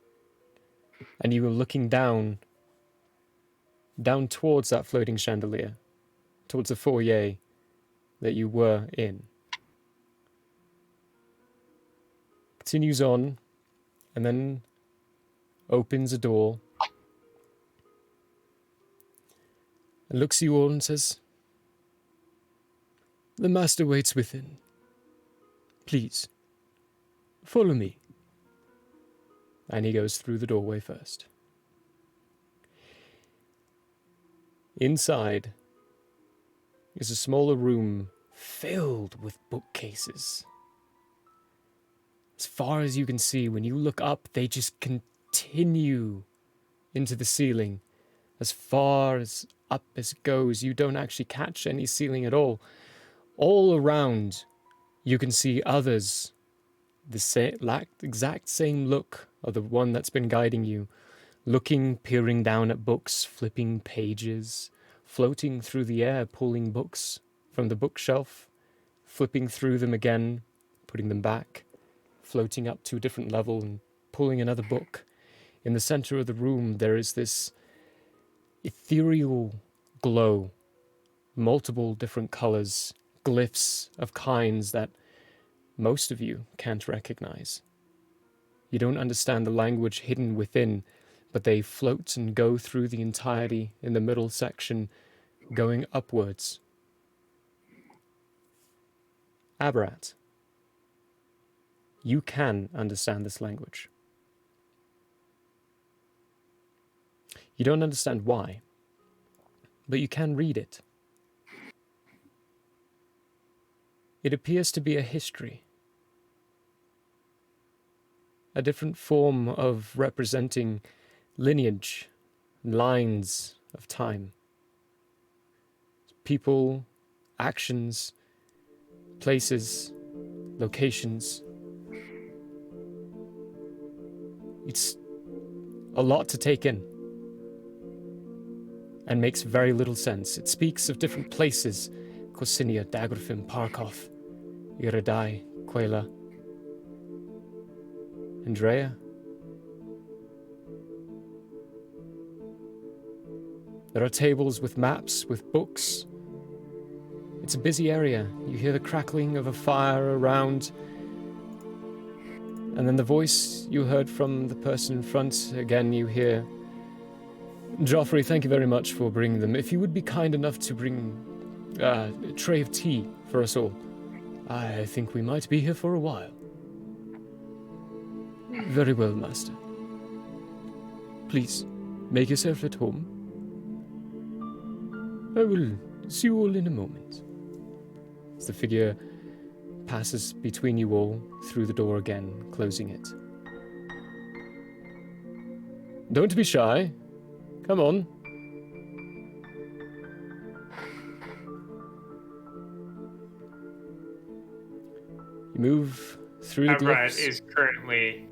and you are looking down towards that floating chandelier, towards the foyer that you were in. Continues on, and then opens a door, and looks at you all and says, The master waits within. Please, follow me. And he goes through the doorway first. Inside is a smaller room filled with bookcases. As far as you can see, when you look up, they just continue into the ceiling. As far as up as it goes, you don't actually catch any ceiling at all. All around, you can see others, the exact same look of the one that's been guiding you, looking, peering down at books, flipping pages, floating through the air, pulling books from the bookshelf, flipping through them again, putting them back, floating up to a different level and pulling another book. In the center of the room, there is this ethereal glow, multiple different colors, glyphs of kinds that most of you can't recognize. You don't understand the language hidden within, but they float and go through the entirety in the middle section, going upwards. Abarat, you can understand this language. You don't understand why, but you can read it. It appears to be a history, a different form of representing lineage, lines of time. People, actions, places, locations. It's a lot to take in and makes very little sense. It speaks of different places: Kosinia, Dagorfim, Parkov, Iridai, Quela. Andrea? There are tables with maps, with books. It's a busy area. You hear the crackling of a fire around, and then the voice you heard from the person in front, again you hear, Joffrey, thank you very much for bringing them. If you would be kind enough to bring a tray of tea for us all, I think we might be here for a while. Very well, Master. Please, make yourself at home. I will see you all in a moment. As the figure passes between you all through the door again, closing it. Don't be shy. Come on. You move through the Brad glyphs. is currently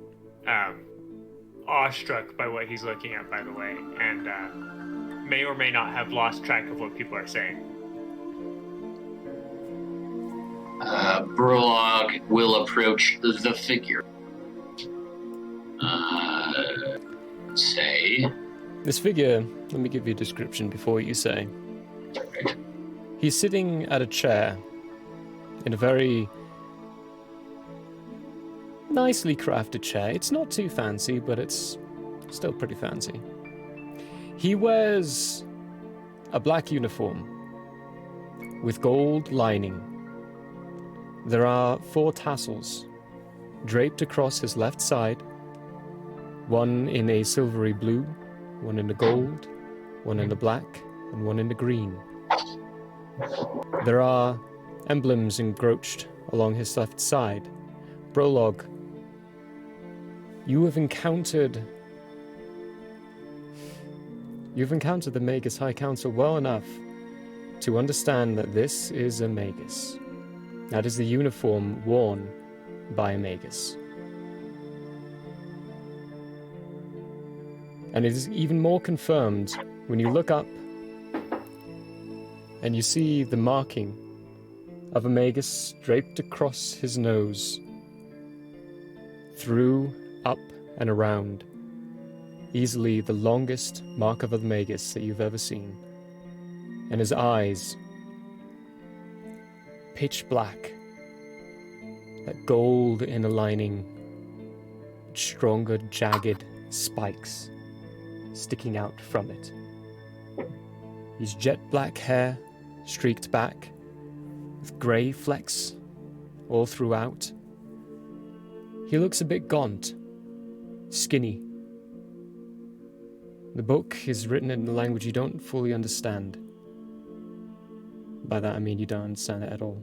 awestruck by what he's looking at, by the way, and may or may not have lost track of what people are saying. Prologue will approach the figure. Say. This figure, let me give you a description before you say. Right. He's sitting at a chair in a very nicely crafted chair. It's not too fancy, but it's still pretty fancy. He wears a black uniform with gold lining. There are 4 tassels draped across his left side, one in a silvery blue, one in the gold, one in the black, and one in the green. There are emblems engroached along his left side. Prologue, you've encountered the Magus High Council well enough to understand that this is a Magus. That is the uniform worn by a Magus. And it is even more confirmed when you look up and you see the marking of a Magus draped across his nose, through, up, and around. Easily the longest mark of a Magus that you've ever seen. And his eyes, pitch black, that gold inner lining, stronger, jagged spikes sticking out from it. His jet black hair streaked back, with grey flecks all throughout. He looks a bit gaunt, skinny. The book is written in a language you don't fully understand. By that I mean you don't understand it at all.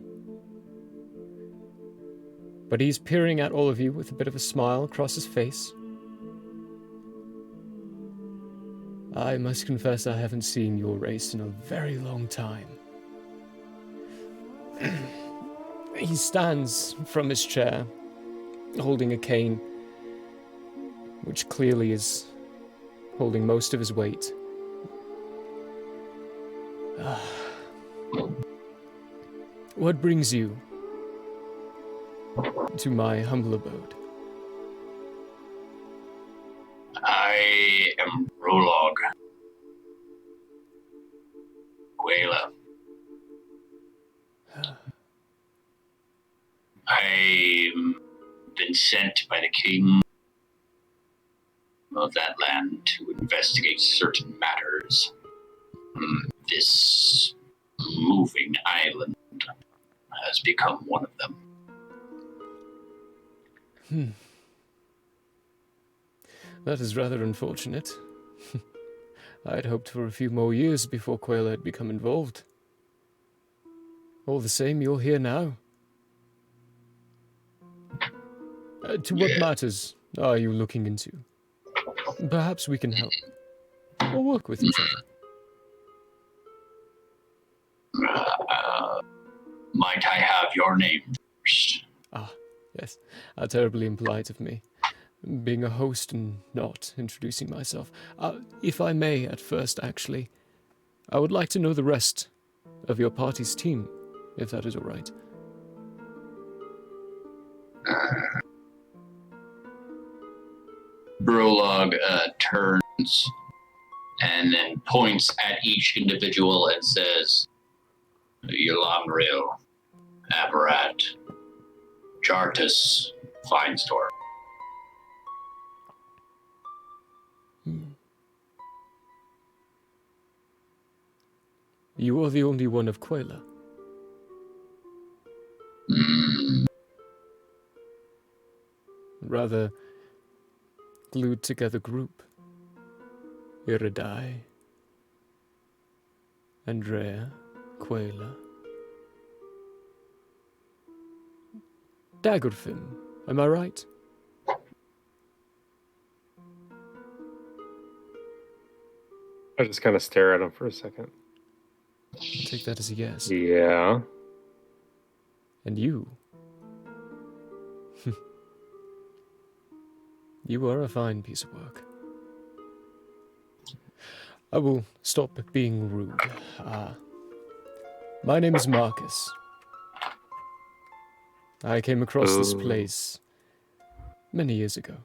But he's peering at all of you with a bit of a smile across his face. I must confess I haven't seen your race in a very long time. He stands from his chair, holding a cane, which clearly is holding most of his weight. What brings you to my humble abode? I am Prologue. Quayla. I've been sent by the king of that land to investigate certain matters. This moving island has become one of them. That is rather unfortunate. I had hoped for a few more years before Quayla had become involved. All the same, you're here now. To what matters are you looking into? Perhaps we can help, or work with each other. Might I have your name first? Ah, yes. How terribly impolite of me. Being a host and not introducing myself. If I may, at first, actually, I would like to know the rest of your party's team, if that is all right. Prologue turns and then points at each individual and says, Yolangrill, Abarat, Jartus, Feinstorm. You are the only one of Quayla. Rather glued together group. Iridai, Andrea, Quayla. Daggerfim, am I right? I just kind of stare at him for a second. Take that as a yes. Yeah. And you? You are a fine piece of work. I will stop being rude. My name is Marcus. I came across this place many years ago.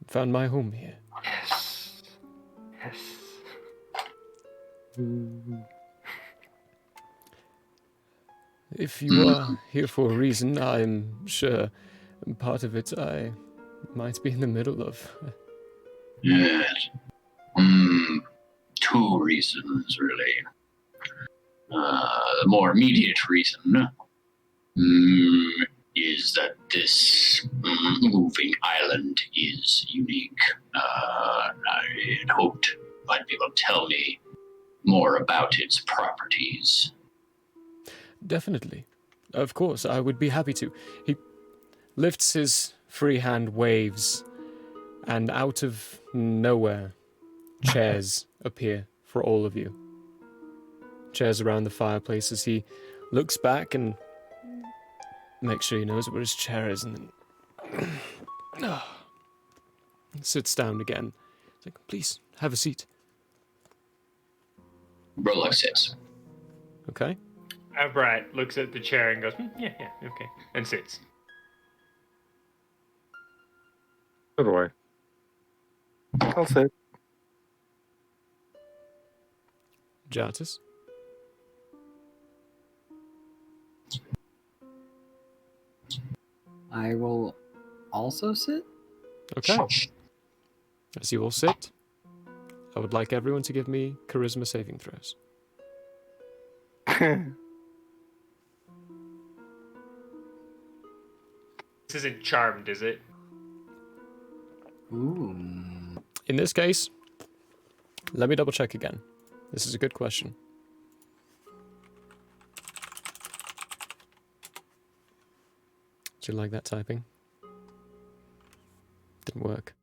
Found my home here. Yes. Yes. If you are here for a reason, I'm sure part of it I might be in the middle of. Yes. Two reasons, really. The more immediate reason is that this moving island is unique. I had hoped you might be able to tell me more about its properties. Definitely. Of course, I would be happy to. He lifts his free hand, waves, and out of nowhere, chairs appear for all of you. Chairs around the fireplace as he looks back and makes sure he knows where his chair is, and then sits down again. It's like, please, have a seat. Prologue sits. Okay. Abrat looks at the chair and goes, yeah, okay, and sits. So do I. I'll sit. Jartus. I will also sit. Okay. As you all sit, I would like everyone to give me charisma saving throws. This isn't charmed, is it? Ooh. In this case, let me double check again. This is a good question. Do you like that typing? Didn't work.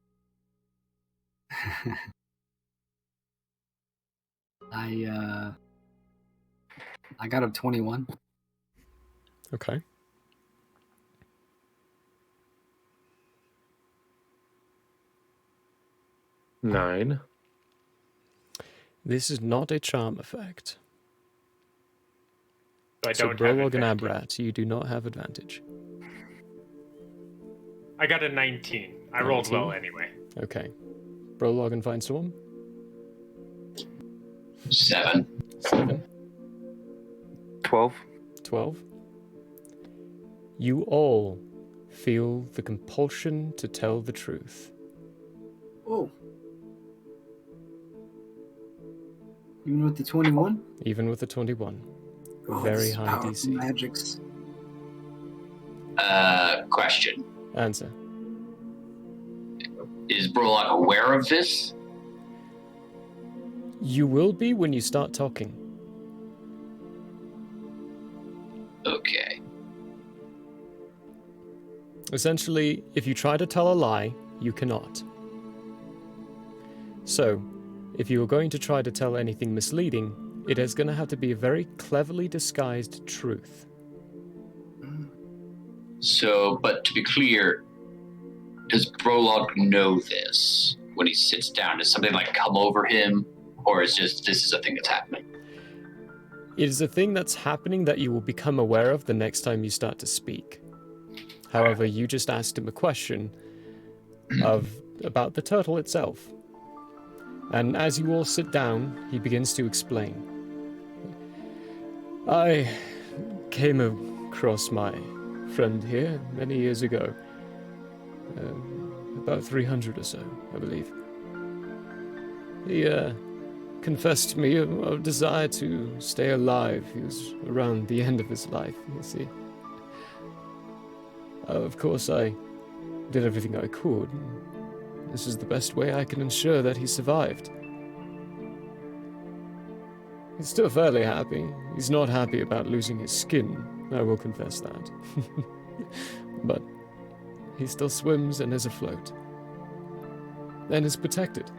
I got a 21. Okay. Nine. This is not a charm effect. So I So don't have Prologue and advantage. Abrat, you do not have advantage. I got a 19. I rolled 19? well anyway. Okay. Prologue and Finestorm? 7. 7. 12. 12. You all feel the compulsion to tell the truth. Oh. Even with the 21? Even with the 21. Oh, Very it's high powerful DC. Magics. Question. Answer. Is Prologue aware of this? You will be when you start talking. Okay. Essentially, if you try to tell a lie, you cannot. So, if you are going to try to tell anything misleading, it is going to have to be a very cleverly disguised truth. So, but to be clear, does Prologue know this when he sits down? Does something like come over him? Or is just this is a thing that's happening? It is a thing that's happening that you will become aware of the next time you start to speak. However, you just asked him a question about the turtle itself. And as you all sit down, he begins to explain. I came across my friend here many years ago. About 300 or so, I believe. He confessed to me a desire to stay alive. He was around the end of his life, you see. Of course, I did everything I could. This is the best way I can ensure that he survived. He's still fairly happy. He's not happy about losing his skin, I will confess that. But he still swims and is afloat. And is protected.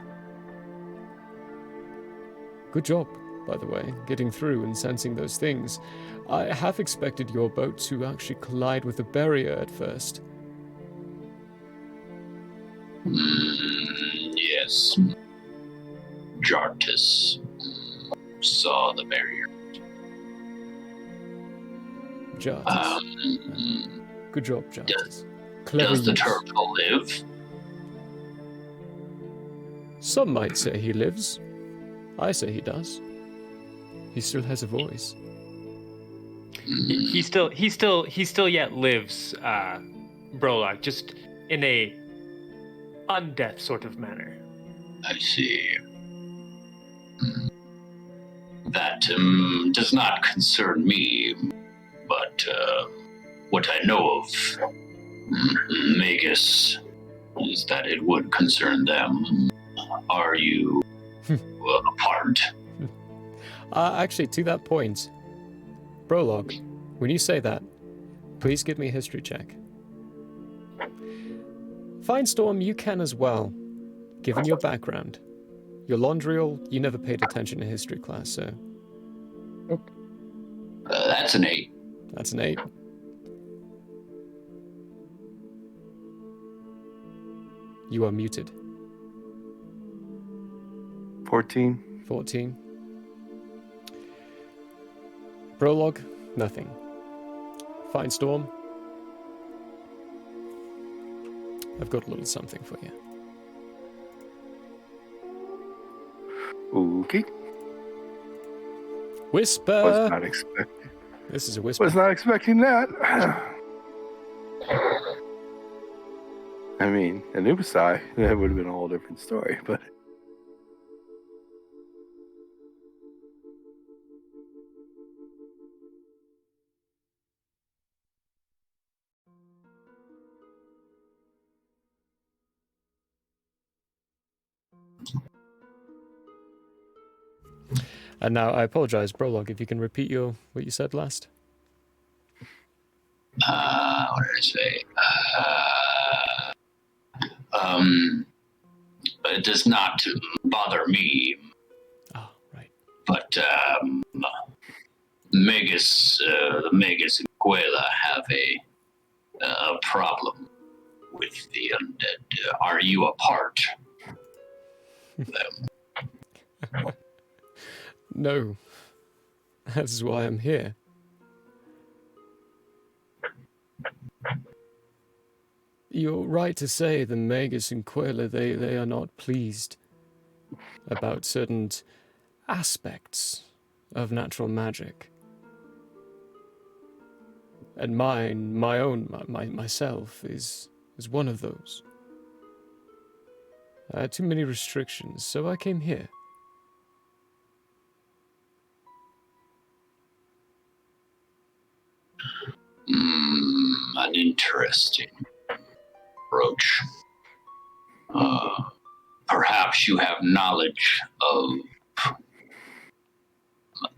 Good job, by the way, getting through and sensing those things. I half expected your boat to actually collide with a barrier at first. Yes. Jartis saw the barrier. Jartis. Good job, Jartis. Clever Does the use. turtle live? Some might say he lives. I say he does. He still has a voice. He still yet lives, Prologue, just in a undeath sort of manner. I see. That does not concern me, but what I know of Magus is that it would concern them. Are you apart? Actually, to that point, Prologue, when you say that, please give me a history check. Finestorm, you can as well, given your background. Your Londriel, you never paid attention in history class, so... That's an 8. That's an 8. You are muted. 14. 14. Prologue, nothing. Finestorm, I've got a little something for you. Okay. Whisper! Was not expecting. This is a whisper. Was not expecting that. I mean, Anubisai, that would have been a whole different story, but... And now, I apologize, Prologue, if you can repeat what you said last. What did I say? It does not bother me, Oh, right. but the Magus and Quela have a problem with the undead. Are you a part of them? No. That's why I'm here. You're right to say the Magus and Quela, they are not pleased about certain aspects of natural magic. And myself is one of those. I had too many restrictions, so I came here. An interesting approach. Perhaps you have knowledge of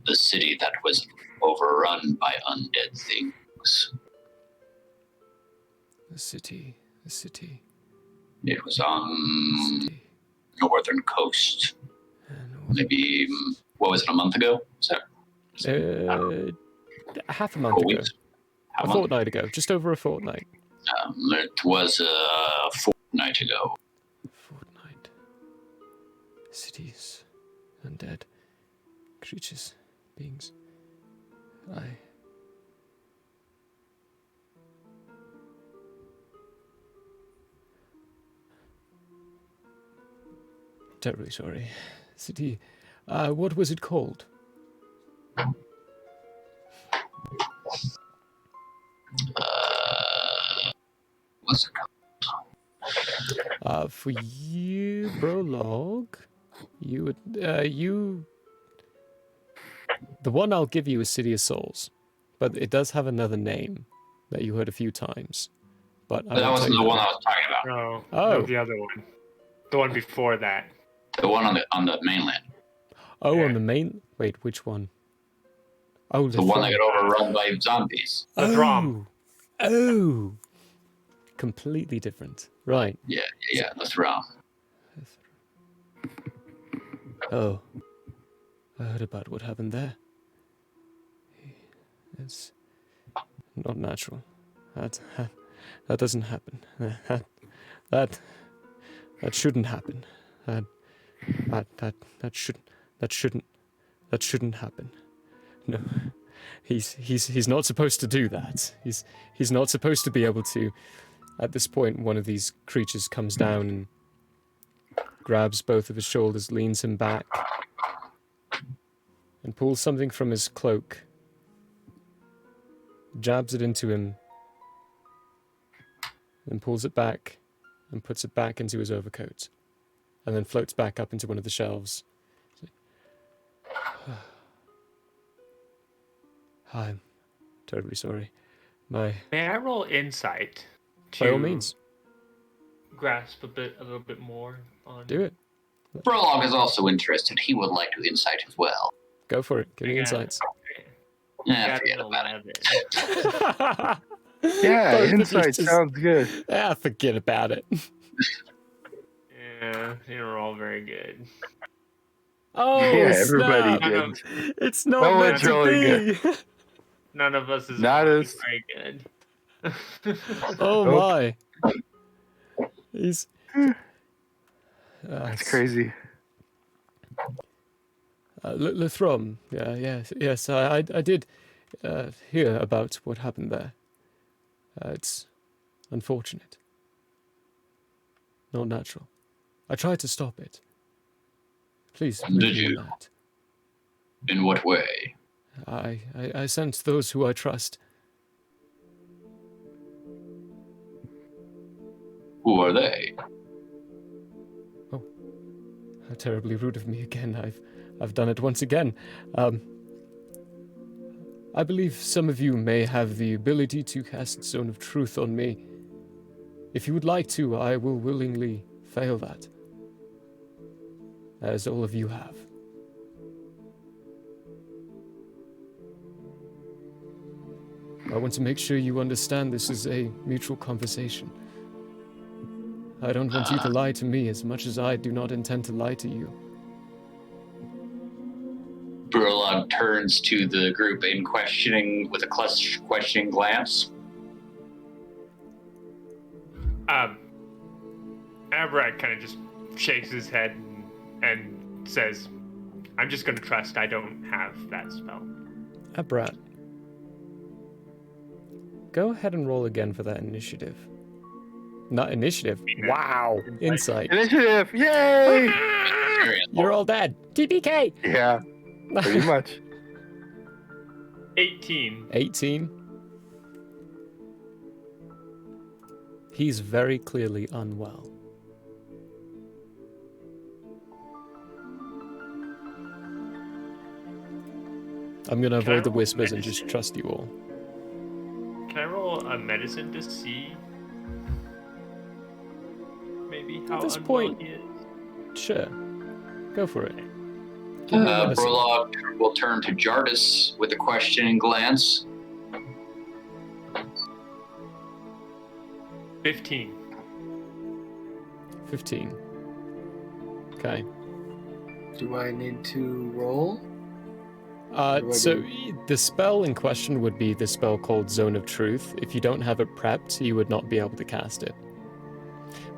the city that was overrun by undead things. The city. It was on northern coast. Maybe, what was it, a month ago? Half a month ago. Weeks? A fortnight ago. Just over a fortnight. It was a fortnight ago. Fortnight. Cities. Undead. Creatures. Beings. Terribly sorry. City. What was it called? What's it called? For you, Prologue, you the one I'll give you is City of Souls, but it does have another name that you heard a few times. But That wasn't the one I was talking about. No, Oh. no, the other one. The one before that. The one on the mainland. Oh, Yeah. on the main. Wait, which one? Oh, The one that got overrun by zombies. The Throm. Oh, completely different. Right. Yeah, the Throm. Oh, I heard about what happened there. It's not natural. That doesn't happen. That shouldn't happen. That shouldn't happen. No, he's not supposed to do that. He's not supposed to be able to. At this point, one of these creatures comes down and grabs both of his shoulders, leans him back, and pulls something from his cloak, jabs it into him, then pulls it back and puts it back into his overcoat, and then floats back up into one of the shelves. I'm terribly sorry. May I roll insight to By all means, grasp a little bit more on? do it. Prologue is also interested. He would like to insight as well. Go for it. Give me Yeah. insights. Yeah, forget about it. Yeah, Both of you insight just- sounds good. Forget about it. Yeah, you're all very good. Oh, Yeah, everybody snap. did. It's not That meant one's to really be. None of us is Not really as- very good. Oh Nope. my. He's. That's crazy. Lithrom. Yes. I did hear about what happened there. It's unfortunate. Not natural. I tried to stop it. Please, Did believe you? that. In what way? I sent those who I trust. Who are they? How terribly rude of me again. I've done it once again. I believe some of you may have the ability to cast Zone of Truth on me. If you would like to, I will willingly fail that. as all of you have. I want to make sure you understand this is a mutual conversation. I don't want you to lie to me as much as I do not intend to lie to you. Prologue turns to the group in questioning with a questioning glance. Abrat kind of just shakes his head and says, I'm just going to trust I don't have that spell. Abrat, go ahead and roll again for that initiative. Not initiative. Wow. Insight. Initiative! Yay! You're all dead. TPK! Yeah, pretty much. 18. 18. He's very clearly unwell. I'm gonna avoid the whispers and just trust you all. Can I roll a medicine to see maybe how At this unwell point, he is? Sure. Go for it. Give me a medicine. Prologue will turn to Jardis with a questioning glance. 15. 15. Okay. Do I need to roll? So the spell in question would be the spell called Zone of Truth. If you don't have it prepped, you would not be able to cast it.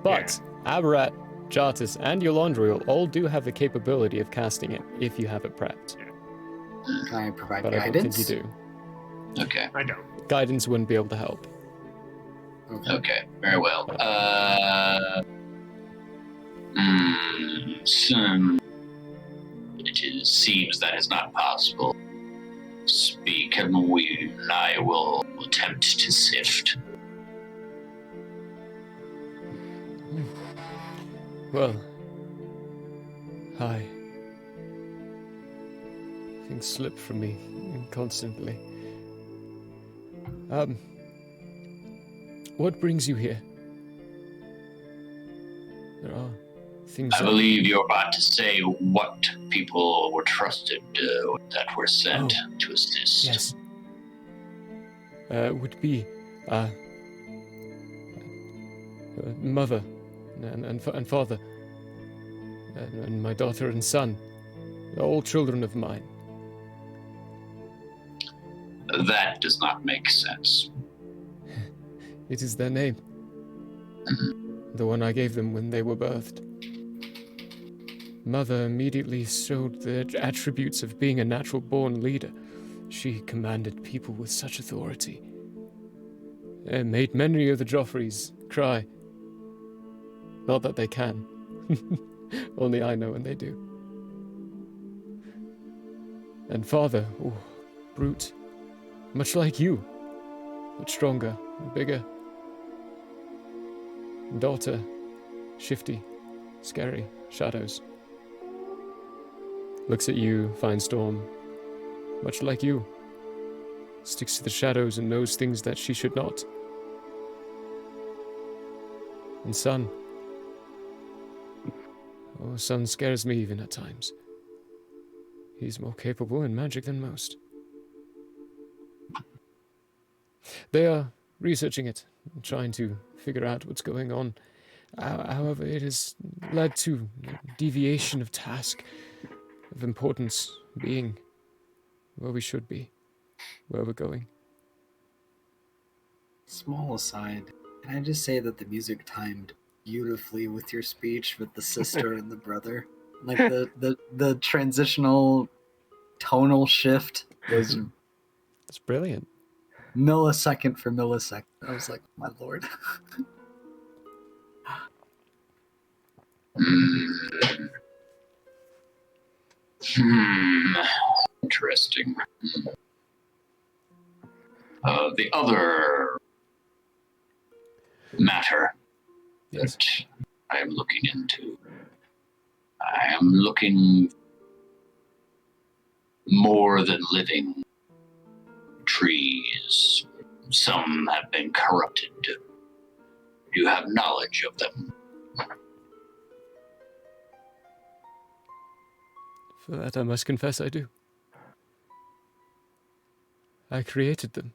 But Abarat, Jartis, and Yolandriel all do have the capability of casting it if you have it prepped. Can I provide But guidance? I don't think you do. Okay. I don't. Guidance wouldn't be able to help. Okay, very well. It seems that is not possible. Speak and I will attempt to sift. Well, hi. Things slip from me constantly. What brings you here? There are things I believe you're about to say what people were trusted that were sent to assist. Yes. Would be, mother and father, and my daughter and son, all children of mine. That does not make sense. It is their name. The one I gave them when they were birthed. Mother immediately showed the attributes of being a natural-born leader. She commanded people with such authority, and made many of the Joffreys cry. Not that they can. Only I know when they do. And father, brute. Much like you, but stronger, bigger. Daughter, shifty, scary, shadows. Looks at you, Finestorm, much like you. Sticks to the shadows and knows things that she should not. And son. Oh, son scares me even at times. He's more capable in magic than most. They are researching it, trying to figure out what's going on. However, it has led to deviation of task, of importance, being where we should be, where we're going. Small aside, can I just say that the music timed beautifully with your speech with the sister and the brother? Like the transitional tonal shift was It's brilliant. millisecond for millisecond. I was like, my lord. Interesting. The other matter Yes. that I am looking into. I am looking more than living trees. Some have been corrupted. You have knowledge of them. For that, I must confess I do. I created them.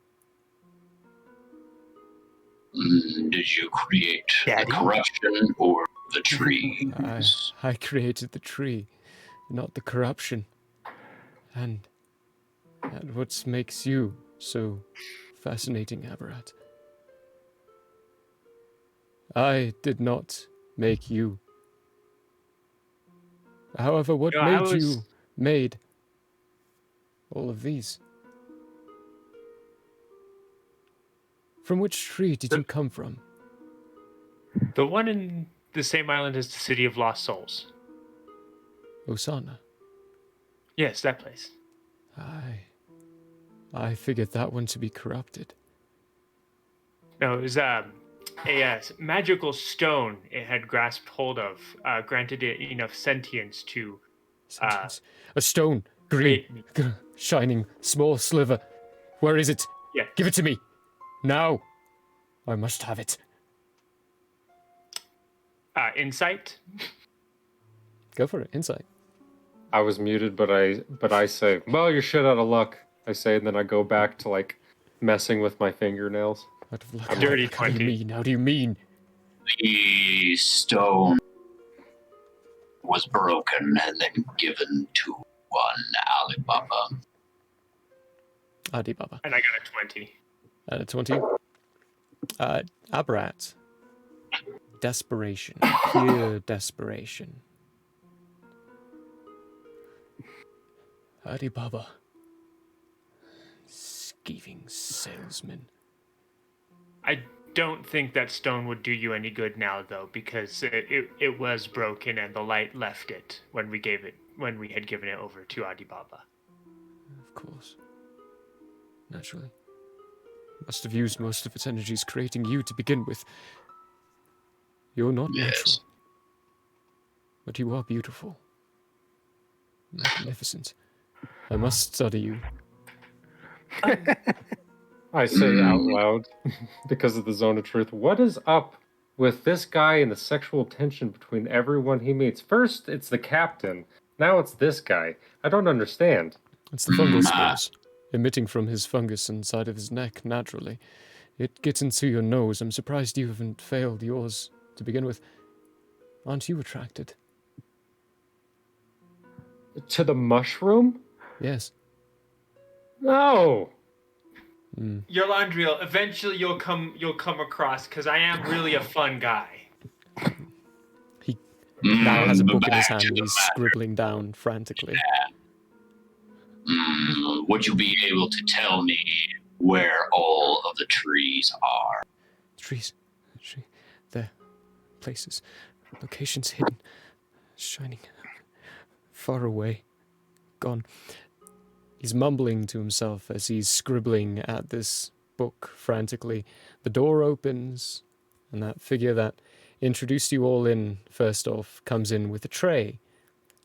Did you create the corruption or the trees? I created the tree, not the corruption. And what makes you so fascinating, Aberrat. I did not make you. However, what made all of these? From which tree did you come from? The one in the same island as the City of Lost Souls. Osana. Yes, that place. I figured that one to be corrupted. No, it was a magical stone it had grasped hold of, granted it enough sentience to... a stone, green, shining, small sliver. Where is it? Yeah. Give it to me. Now. I must have it. Insight? Go for it, insight. I was muted, but I say, well, you're shit out of luck. I say, and then I go back to, like, messing with my fingernails. Out of luck. Dirty How do you mean? How do you mean? The stone was broken and then given to one Alibaba. Alibaba. And I got a 20. And a 20. Aberrat. Desperation. Pure desperation. Alibaba. Skeeving salesman. I don't think that stone would do you any good now, though, because it was broken and the light left it when we had given it over to Alibaba. Of course. Naturally. Must have used most of its energies creating you to begin with. You're not natural. But you are beautiful. Magnificent. I must study you. I say out loud, because of the zone of truth, what is up with this guy and the sexual tension between everyone he meets? First, it's the captain. Now it's this guy. I don't understand. It's the fungal spores emitting from his fungus inside of his neck naturally. It gets into your nose. I'm surprised you haven't failed yours to begin with. Aren't you attracted? To the mushroom? Yes. No! Yolandriel, eventually you'll come across, because I am really a fun guy. He now has a book in his hand and he's scribbling down frantically. Would you be able to tell me where all of the trees are? Trees. They're places. Locations hidden. Shining. Far away. Gone. He's mumbling to himself as he's scribbling at this book frantically. The door opens, and that figure that introduced you all in first off comes in with a tray.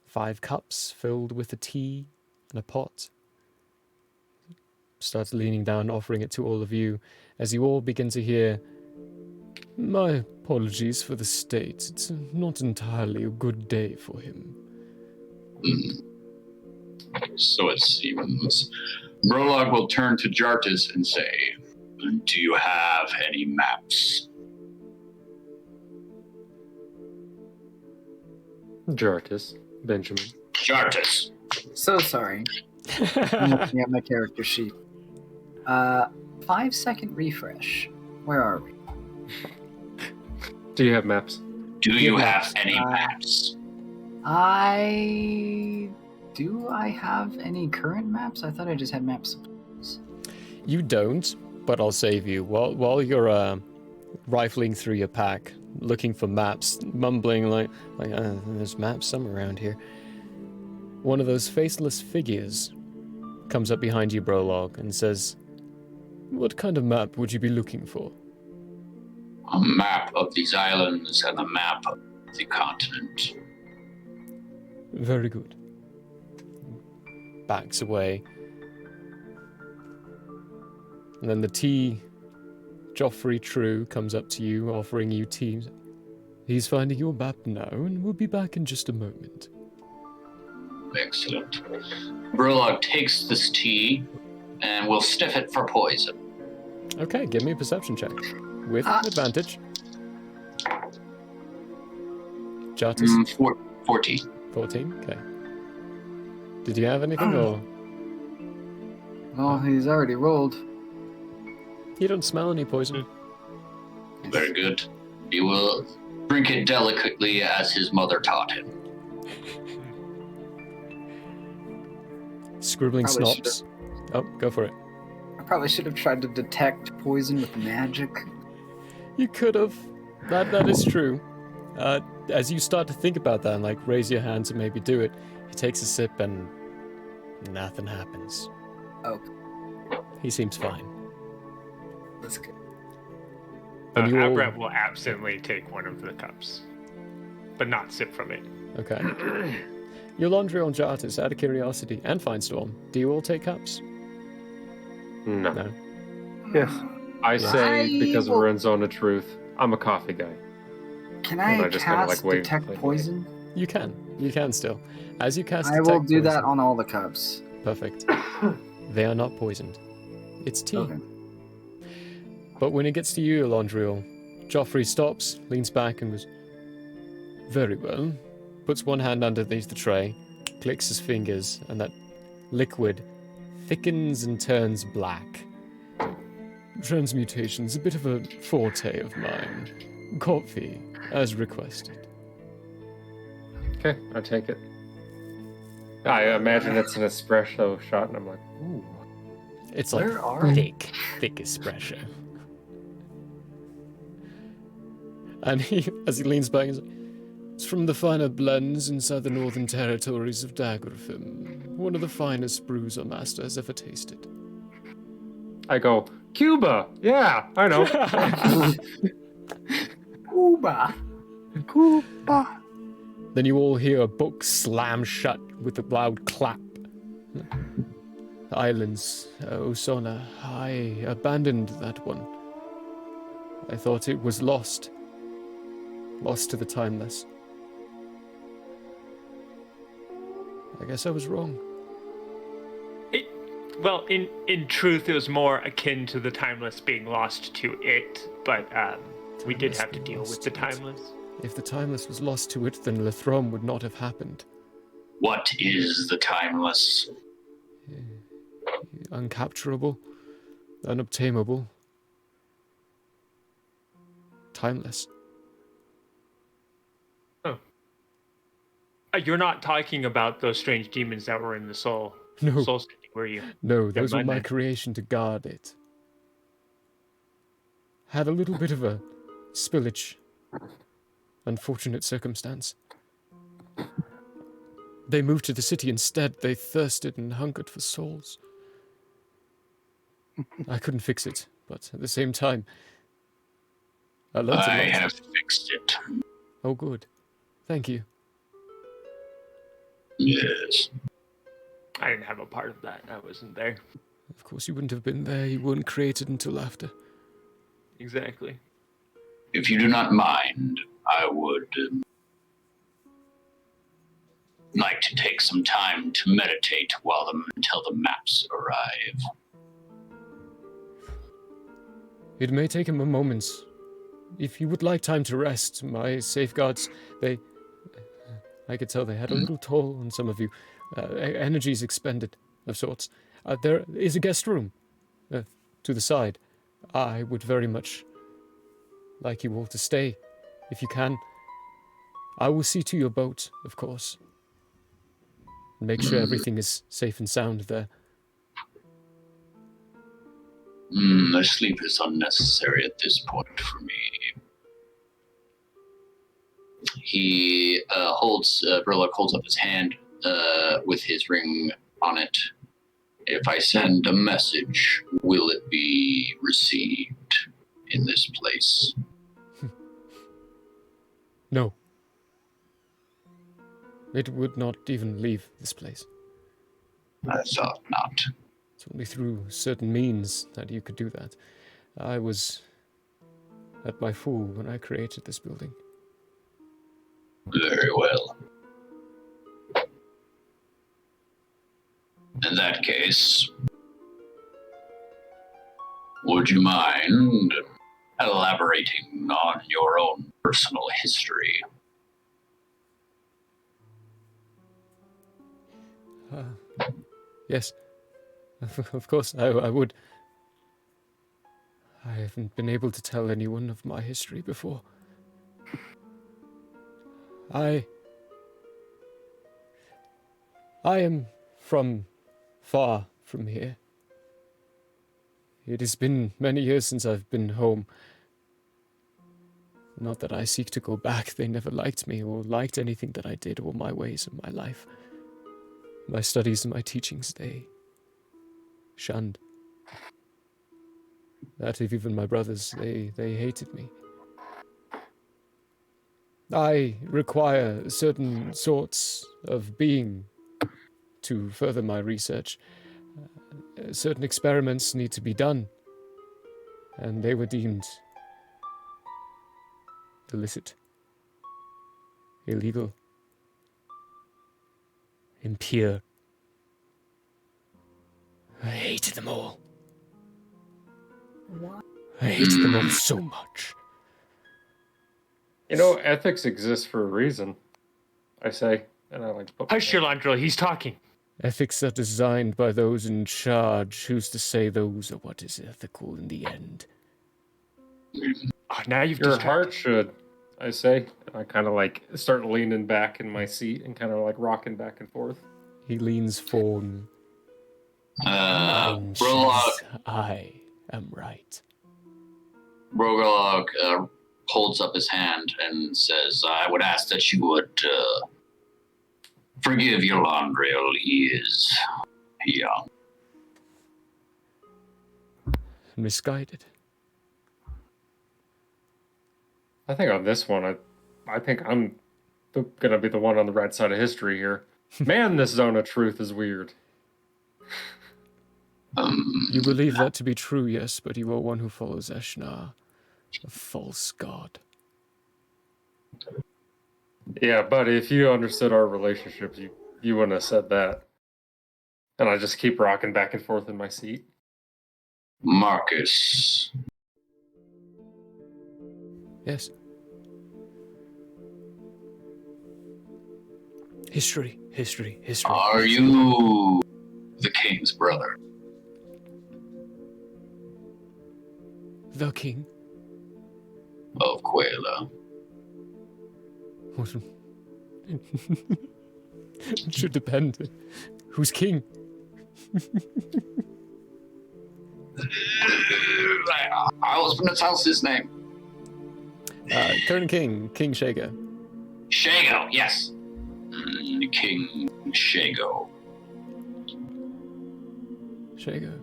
5 cups filled with a tea and a pot. Starts leaning down, offering it to all of you, as you all begin to hear, "My apologies for the state. It's not entirely a good day for him." So it seems. Prologue will turn to Jartis and say, do you have any maps? Jartis. Benjamin. Jartis. So sorry. I'm looking at my character sheet. 5-second refresh. Where are we? Do you have maps? Do you have any maps? Do I have any current maps? I thought I just had maps. You don't, but I'll save you. While you're rifling through your pack, looking for maps, mumbling like there's maps somewhere around here. One of those faceless figures comes up behind you, Prologue, and says, "What kind of map would you be looking for?" A map of these islands and a map of the continent. Very good. Backs away. And then the tea, Joffrey True, comes up to you, offering you tea. He's finding your map now, and we'll be back in just a moment. Excellent. Prologue takes this tea and will sniff it for poison. Okay, give me a perception check. With advantage. Jartus? 14. 14, okay. Did you have anything, or...? Well, he's already rolled. You don't smell any poison. Very good. He will drink it delicately as his mother taught him. Scribbling Probably snops. Oh, go for it. I probably should have tried to detect poison with magic. You could have. That is true. As you start to think about that and like raise your hand to maybe do it, he takes a sip and nothing happens. Oh, He seems fine. that's good. And you all... Abra will absently take one of the cups, but not sip from it. Okay. Yolandria and Jartus, out of curiosity, and Finestorm, do you all take cups? No. No. Yes. I say, because we're in Zone of Truth, I'm a coffee guy. Can And I I just kinda, cast like, wait detect until I poison? You can still. As you cast I will detect do that poison- on all the cups. Perfect. They are not poisoned. It's tea. Okay. But when it gets to you, Elandriel, Joffrey stops, leans back, and goes, "Very well." Puts one hand underneath the tray, clicks his fingers, and that liquid thickens and turns black. Transmutation's a bit of a forte of mine. Coffee, as requested. Okay, I take it. I imagine it's an espresso shot, and I'm like, ooh. It's like Where are- thick espresso. And as he leans back, he's like, "It's from the finer blends inside the northern territories of Dagorfim. One of the finest brews our master has ever tasted." I go, Cuba! Yeah, I know. Cuba. Cuba. Then you all hear a book slam shut with a loud clap. The islands, Osona, I abandoned that one. I thought it was lost. Lost to the timeless. I guess I was wrong. Well, in truth, it was more akin to the timeless being lost to it, but we did Timeless have to being deal lost with the to it. timeless. If the timeless was lost to it, then Lithrom would not have happened. What is the timeless? Uncapturable, unobtainable, timeless. You're not talking about those strange demons that were in the soul. No. Soul City, were you? No, those were mind my then. creation to guard it. Had a little bit of a spillage. Unfortunate circumstance. They moved to the city instead. They thirsted and hungered for souls. I couldn't fix it, but at the same time, I learned a lot. I have fixed it. Oh, good. Thank you. Yes. I didn't have a part of that. I wasn't there. Of course, you wouldn't have been there. You weren't created until after. Exactly. If you do not mind, I would like to take some time to meditate until the maps arrive. It may take him a moment. If you would like time to rest, my safeguards, I could tell they had a little toll on some of you. Energies expended, of sorts. There is a guest room to the side. I would very much like you all to stay, if you can. I will see to your boat, of course. Make sure everything is safe and sound there. The sleep is unnecessary at this point for me. He Prologue holds up his hand with his ring on it. If I send a message, will it be received in this place? No. It would not even leave this place. I thought not. It's only through certain means that you could do that. I was at my full when I created this building. Very well. In that case, would you mind elaborating on your own personal history? Yes, of course, I would. I haven't been able to tell anyone of my history before. I am from far from here. It has been many years since I've been home. Not that I seek to go back. They never liked me or liked anything that I did or my ways of my life. My studies and my teachings, they shunned. That of even my brothers, they hated me. I require certain sorts of being to further my research. Certain experiments need to be done, and they were deemed illicit, illegal, impure. I hated them all. What? I hated them all so much. You know, ethics exists for a reason, I say, and I like to put. Hush, Yolantro, he's talking. Ethics are designed by those in charge. Who's to say those are what is ethical in the end? Oh, now you've Your distracted. heart should, I say. And I kind of like start leaning back in my seat and kind of like rocking back and forth. He leans forward. Mine Prologue, says I am right. Prologue holds up his hand and says, I would ask that you would forgive Yolandriel. He is young. Misguided. I think on this one, I think I'm gonna be the one on the right side of history here. Man, this zone of truth is weird. You believe that to be true, yes, but you are one who follows Eshnar, a false god. Yeah, but if you understood our relationship, you wouldn't have said that. And I just keep rocking back and forth in my seat. Marcus, Yes. History. are you the king's brother? The king? Of Quela. What? It should depend. Who's king? I was going to tell his name. Current king, King Shago. Shago, yes. King Shago. Shago.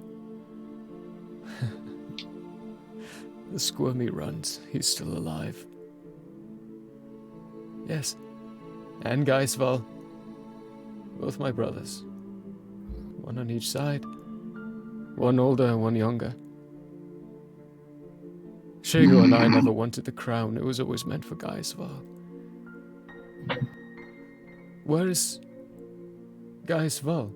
The squirmy runs. He's still alive. Yes. And Geisval. Both my brothers. One on each side. One older and one younger. Shago and I never wanted the crown. It was always meant for Geisval. Where is Geisval?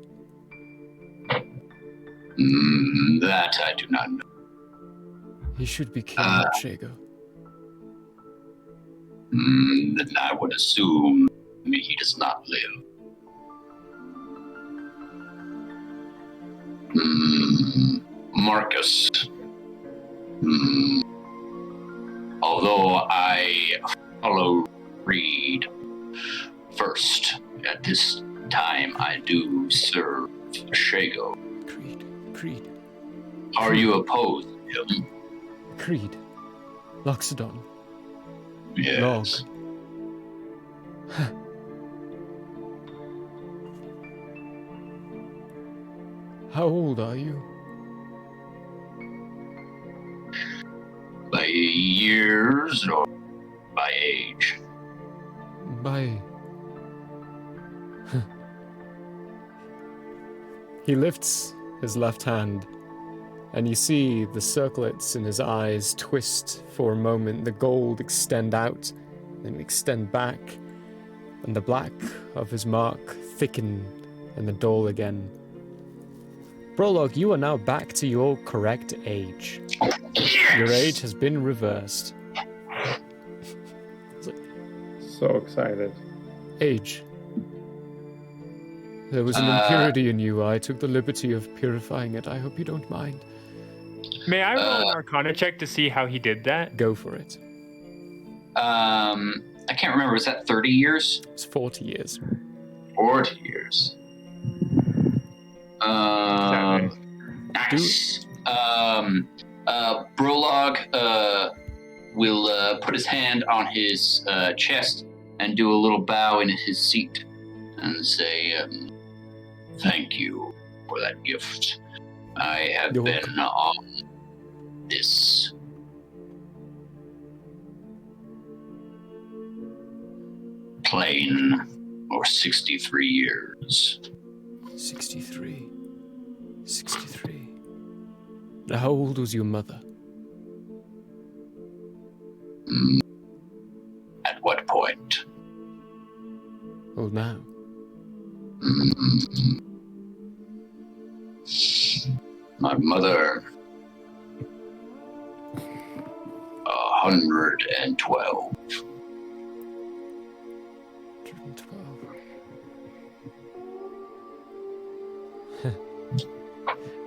That I do not know. He should be king of Shago. Then I would assume he does not live. Marcus. Although I follow Reed first, at this time I do serve Shago. Creed. Are you opposed to him? Creed. Loxodon. Yes. How old are you? By years or by age? By... He lifts his left hand, and you see the circlets in his eyes twist for a moment, the gold extend out, then extend back, and the black of his mark thicken and the dull again. Prologue, you are now back to your correct age. Your age has been reversed. So excited. Age. There was an impurity in you. I took the liberty of purifying it. I hope you don't mind. May I roll an Arcana check to see how he did that? Go for it. I can't remember. Was that 30 years? It's 40 years. 40 years. Nice. Prologue will put his hand on his chest and do a little bow in his seat and say, thank you for that gift. I have You're been welcome. on this plane for 63 years. 63. 63. Now, how old was your mother? At what point? Old now. My mother, 112. 112.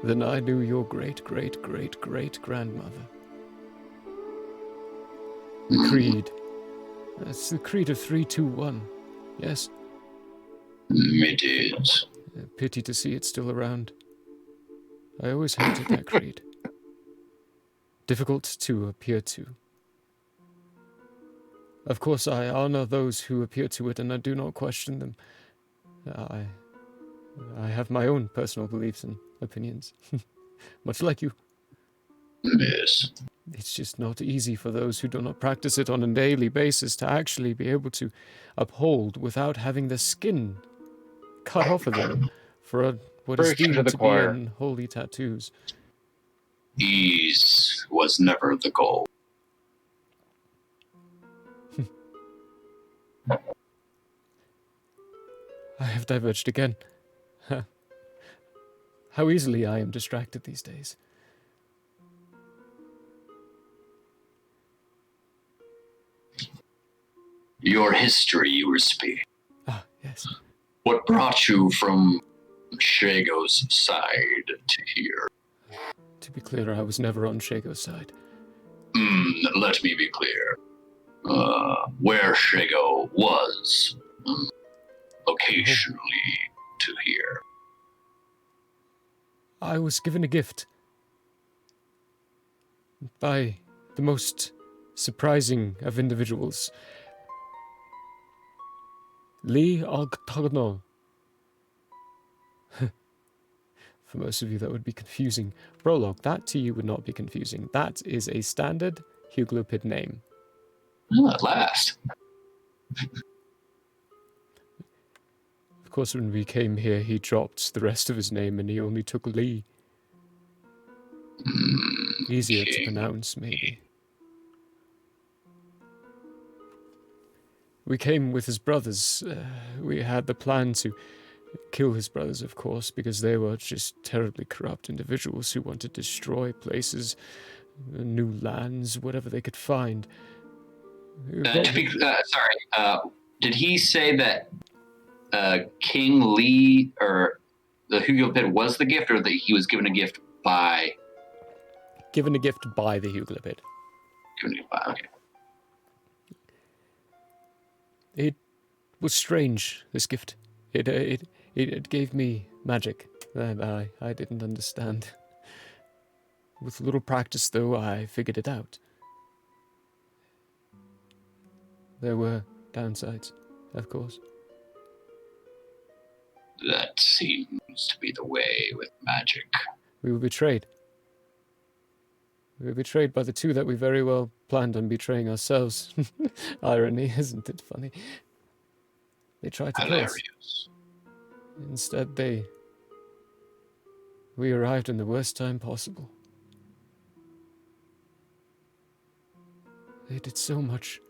Then I knew your great-great-great-great-grandmother. The creed. That's the creed of 321. Yes? It is. Pity to see it still around. I always hated that creed. Difficult to appear to. Of course, I honor those who appear to it, and I do not question them. I have my own personal beliefs and opinions, much like you. Yes. It's just not easy for those who do not practice it on a daily basis to actually be able to uphold without having the skin cut off of them for what is Preaching to deemed the to be choir. unholy tattoos. Ease was never the goal. I have diverged again. How easily I am distracted these days. Your history, you were speaking. Ah, yes. What brought you from Shago's side to here? To be clear, I was never on Shago's side. Let me be clear. Where Shago was, occasionally to here. I was given a gift by the most surprising of individuals. Lee Ogtogno. For most of you, that would be confusing. Prologue, that to you would not be confusing. That is a standard Huglopid name. Oh, at last. Of course, when we came here, he dropped the rest of his name and he only took Lee. Easier to pronounce, maybe. We came with his brothers. We had the plan to kill his brothers, of course, because they were just terribly corrupt individuals who wanted to destroy places, new lands, whatever they could find. Did he say that King Lee or the Hugo Pit was the gift, or that he was given a gift by? Given a gift by the Huglopid. Given a gift by, okay. It was strange, this gift. It gave me magic that I didn't understand. With a little practice, though, I figured it out. There were downsides, of course. That seems to be the way with magic. We were betrayed. We were betrayed by the two that we very well planned on betraying ourselves. Irony, isn't it funny? They tried to kill us. Hilarious. Instead, we arrived in the worst time possible. They did so much.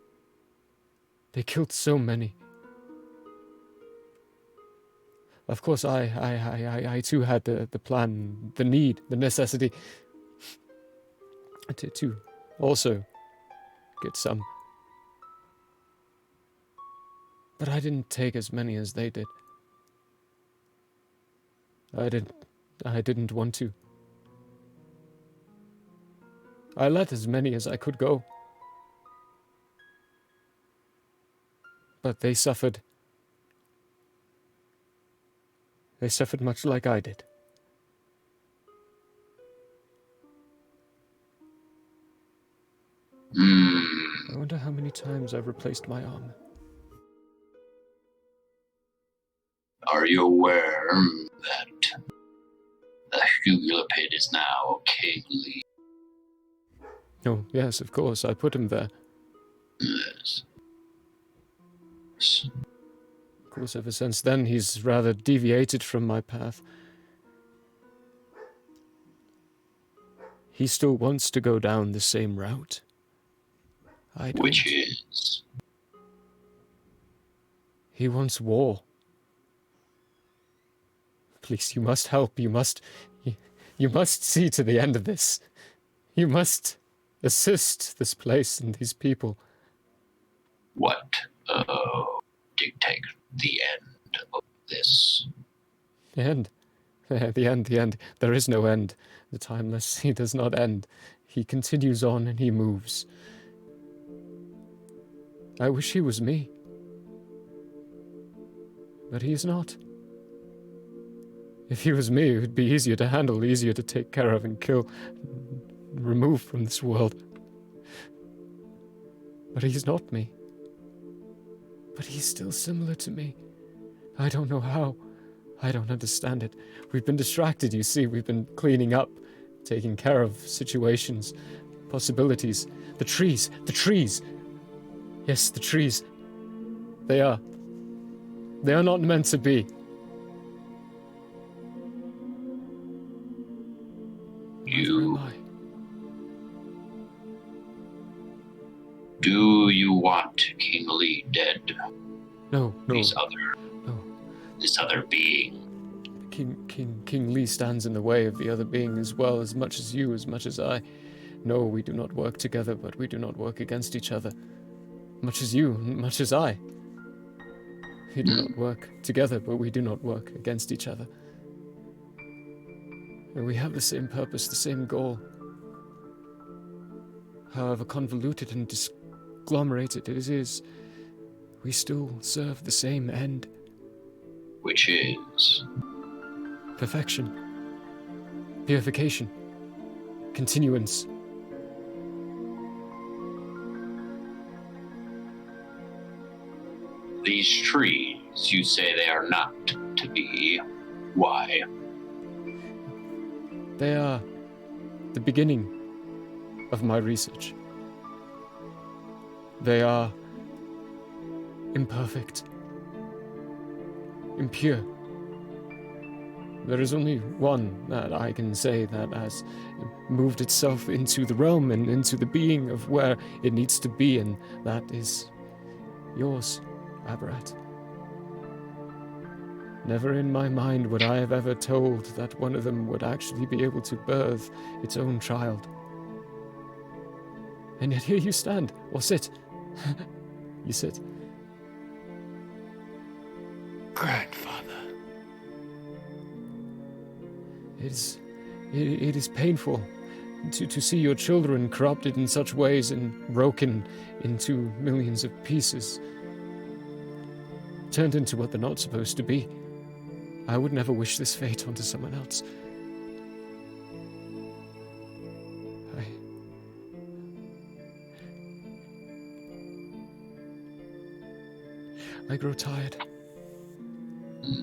They killed so many. Of course, I too had the plan, the need, the necessity to also get some. But I didn't take as many as they did. I didn't want to. I let as many as I could go. But they suffered. They suffered much like I did. I wonder how many times I've replaced my armor. Are you aware that the Hugular Pit is now King Lee? Oh, yes, of course, I put him there. Yes. Of course, ever since then, he's rather deviated from my path. He still wants to go down the same route. I don't. Which is? He wants war. Please, you must help. You must see to the end of this. You must assist this place and these people. What dictate the end of this? The end. The end. There is no end. The timeless, he does not end. He continues on and he moves. I wish he was me. But he is not. If he was me, it would be easier to handle, easier to take care of and kill, remove from this world. But he's not me. But he's still similar to me. I don't know how. I don't understand it. We've been distracted, you see. We've been cleaning up, taking care of situations, possibilities. The trees. Yes, the trees. They are not meant to be. You. Do you want King Lee dead? No. This other being. King Lee stands in the way of the other being as well, as much as you, as much as I. No, we do not work together, but we do not work against each other. Much as you, much as I. We do not work together, but we do not work against each other. And we have the same purpose, the same goal. However convoluted and disglomerated it is, we still serve the same end. Which is? Perfection. Purification. Continuance. These trees, you say they are not to be. Why? They are the beginning of my research. They are imperfect, impure. There is only one that I can say that has moved itself into the realm and into the being of where it needs to be, and that is yours, Aberrat. Never in my mind would I have ever told that one of them would actually be able to birth its own child. And yet here you stand, or sit. You sit. Grandfather. It is painful to see your children corrupted in such ways and broken into millions of pieces. Turned into what they're not supposed to be. I would never wish this fate onto someone else. I grow tired.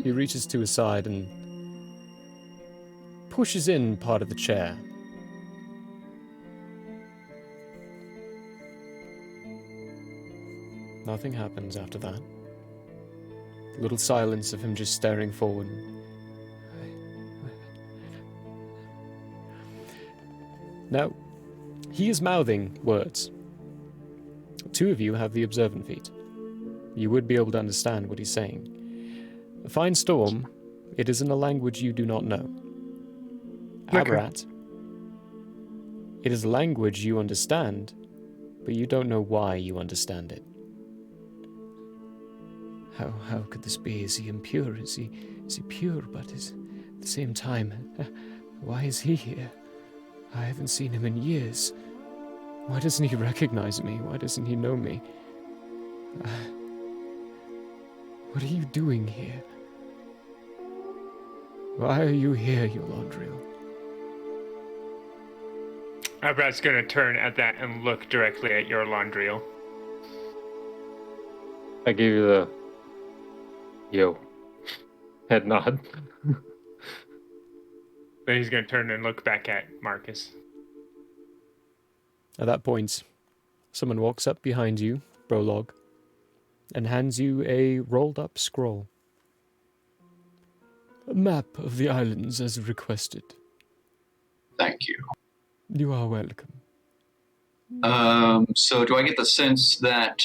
He reaches to his side and pushes in part of the chair. Nothing happens after that. A little silence of him just staring forward. Now, he is mouthing words. Two of you have the observant feat. You would be able to understand what he's saying. A fine storm It is in a language you do not know. Okay. Abrat, it is a language you understand, but you don't know why you understand it. How could this be? Is he impure? Is he pure? But at the same time, why is he here? I haven't seen him in years. Why doesn't he recognize me? Why doesn't he know me? What are you doing here? Why are you here, Yolandriel? Abrat's gonna turn at that and look directly at your Landriel. I give you the yo head nod. Then he's gonna turn and look back at Marcus. At that point, someone walks up behind you, Prologue, and hands you a rolled-up scroll. A map of the islands as requested. Thank you. You are welcome. So do I get the sense that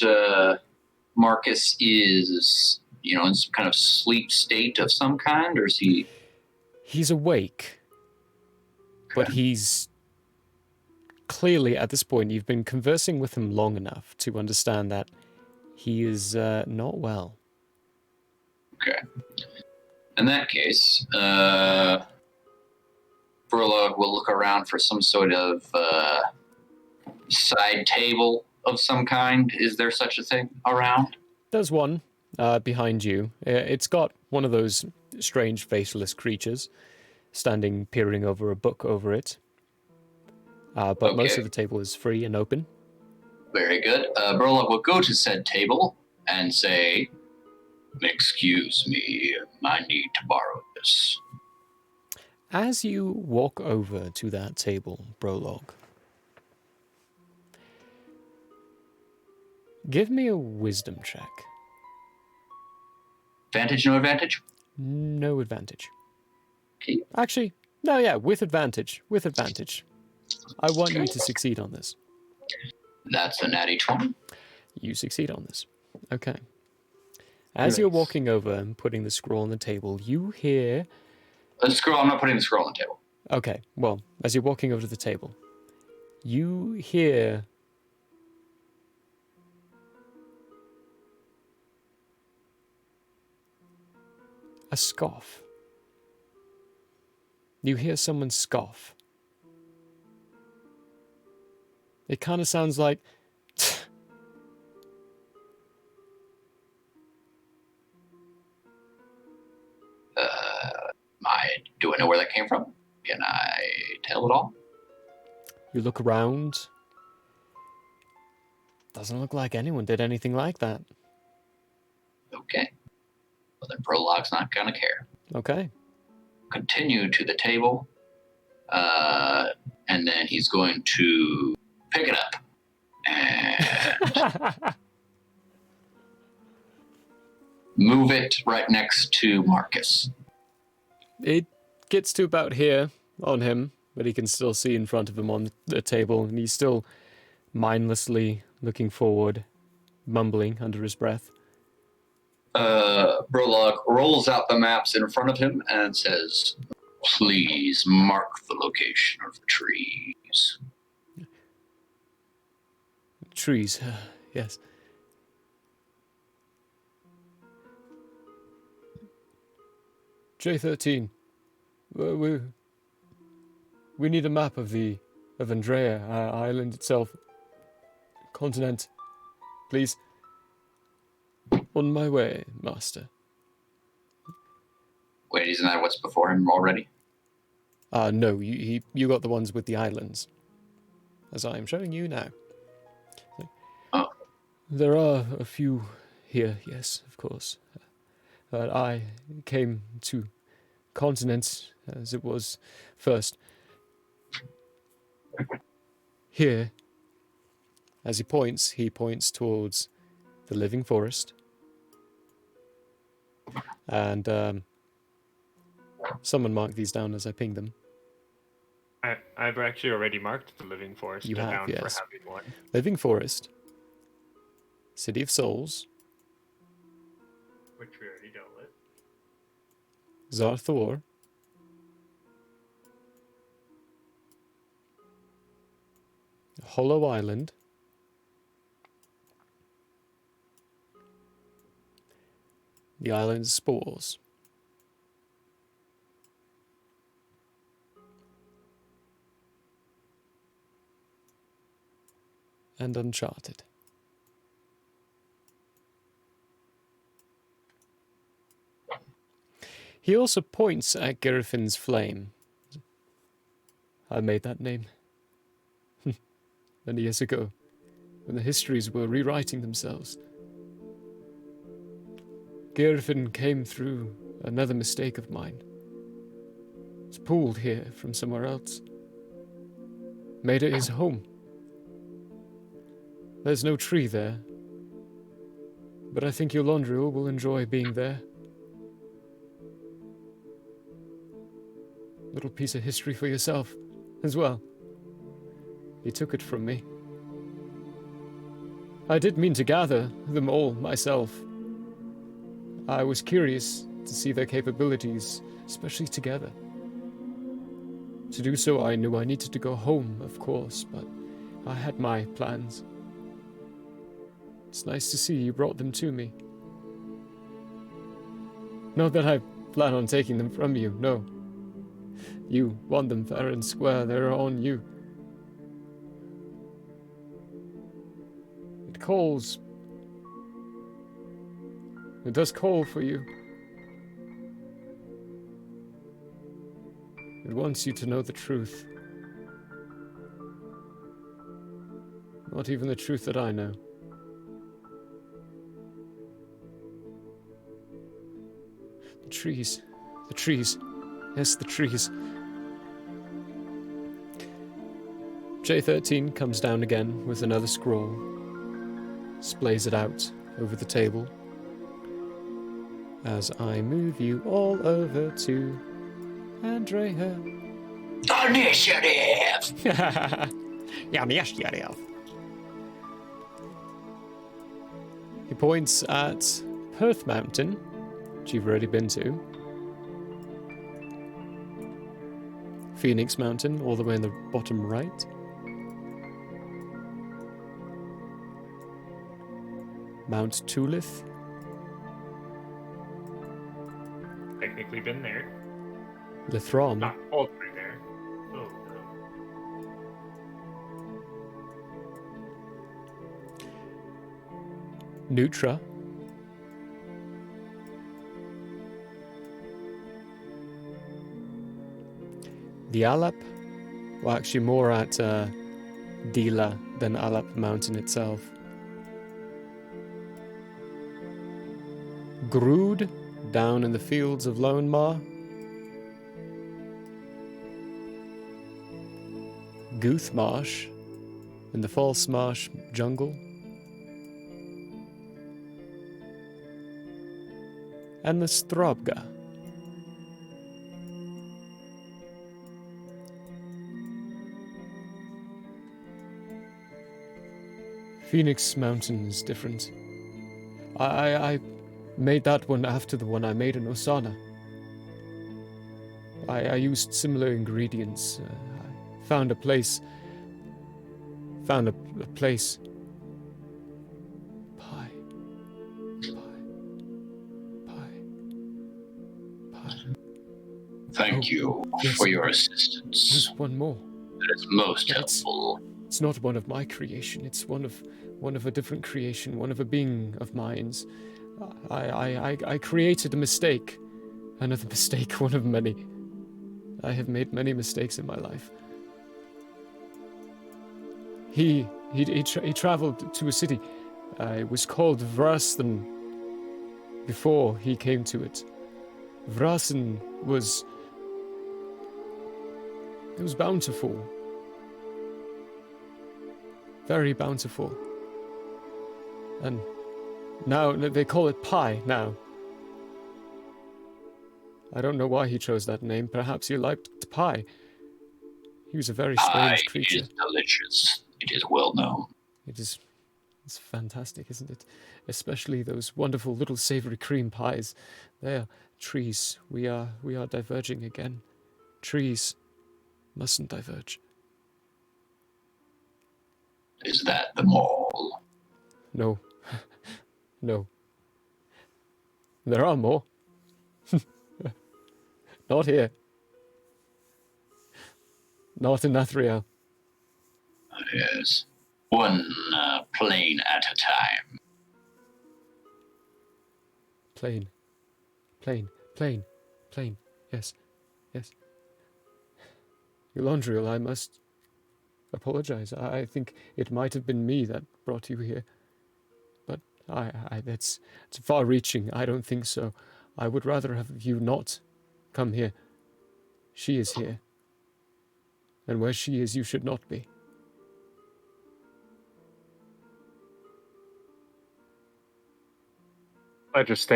Marcus is, in some kind of sleep state of some kind, or is he? He's awake, but he's clearly, at this point, you've been conversing with him long enough to understand that he is not well. Okay. In that case, Prologue will look around for some sort of side table of some kind. Is there such a thing around? There's one behind you. It's got one of those strange faceless creatures standing peering over a book over it. But most of the table is free and open. Very good. Prologue will go to said table and say, "Excuse me, I need to borrow this." As you walk over to that table, Prologue, give me a wisdom check. Advantage, no advantage? No advantage. Okay. Actually, no, yeah, with advantage. With advantage. I want you to succeed on this. That's a natty 20. You succeed on this. Okay. As you're walking over and putting the scroll on the table, you hear... The scroll, I'm not putting the scroll on the table. Okay, well, as you're walking over to the table, you hear... a scoff. You hear someone scoff. It kind of sounds like... Do I know where that came from? Can I tell it all? You look around. Doesn't look like anyone did anything like that. Okay. Well, then Prologue's not going to care. Okay. Continue to the table. And then he's going to pick it up. And move it right next to Marcus. It gets to about here on him, but he can still see in front of him on the table, and he's still mindlessly looking forward, mumbling under his breath. Prologue rolls out the maps in front of him and says, "Please mark the location of the trees." Trees, yes. J13. We need a map of Andrea, island itself. Continent. Please. On my way, master. Wait, isn't that what's before him already? No, you got the ones with the islands. As I am showing you now. Oh. There are a few here, yes, of course. But I came to continent as it was first. Here, as he points towards the living forest. And someone mark these down as I ping them. I've actually already marked the living forest You have, down yes. for having one. Living forest. City of Souls. Which we already dealt with. Zarthor, Hollow Island, the island's spores, and Uncharted. He also points at Gerfin's flame. I made that name many years ago, when the histories were rewriting themselves. Gerfin came through another mistake of mine. It's pulled here from somewhere else. Made it his home. There's no tree there, but I think Yolondriel will enjoy being there. Little piece of history for yourself, as well. He took it from me. I did mean to gather them all myself. I was curious to see their capabilities, especially together. To do so, I knew I needed to go home, of course, but I had my plans. It's nice to see you brought them to me. Not that I plan on taking them from you, no. You want them fair and square, they're on you. It calls. It does call for you. It wants you to know the truth. Not even the truth that I know. The trees. The trees. Yes, the trees. J13 comes down again with another scroll, splays it out over the table, as I move you all over to Andrea. Initiative! Yeah, initiative. He points at Perth Mountain, which you've already been to. Phoenix Mountain, all the way in the bottom right. Mount Tulith. Technically been there. Lithrom. Not all the way there. Oh, no. Nutra. The Alap, well, actually more at Dila than Alap Mountain itself. Grood, down in the fields of Lone Mar. Goothmarsh, in the False Marsh jungle. And the Strobga. Phoenix Mountain is different. I made that one after the one I made in Osana. I used similar ingredients. I found a place. Found a place. Pie. Thank you for your assistance. There's one more. That is most helpful. It's not one of my creation. It's one of a different creation, one of a being of mine's. I created a mistake. Another mistake, one of many. I have made many mistakes in my life. He traveled to a city. It was called Vrasten before he came to it. Vrasten was bountiful. Very bountiful. And now they call it pie now. I don't know why he chose that name. Perhaps he liked pie. He was a very strange creature. It is delicious. It is well known. It's fantastic, isn't it? Especially those wonderful little savory cream pies. They're Trees, we are diverging again. Trees mustn't diverge. Is that the mall? No. No. There are more. Not here. Not in Athriel. Yes. One plane at a time. Plane. Yes. Elandriel, I must apologize. I think it might have been me that brought you here. But that's far-reaching. I don't think so. I would rather have you not come here. She is here. And where she is, you should not be. I just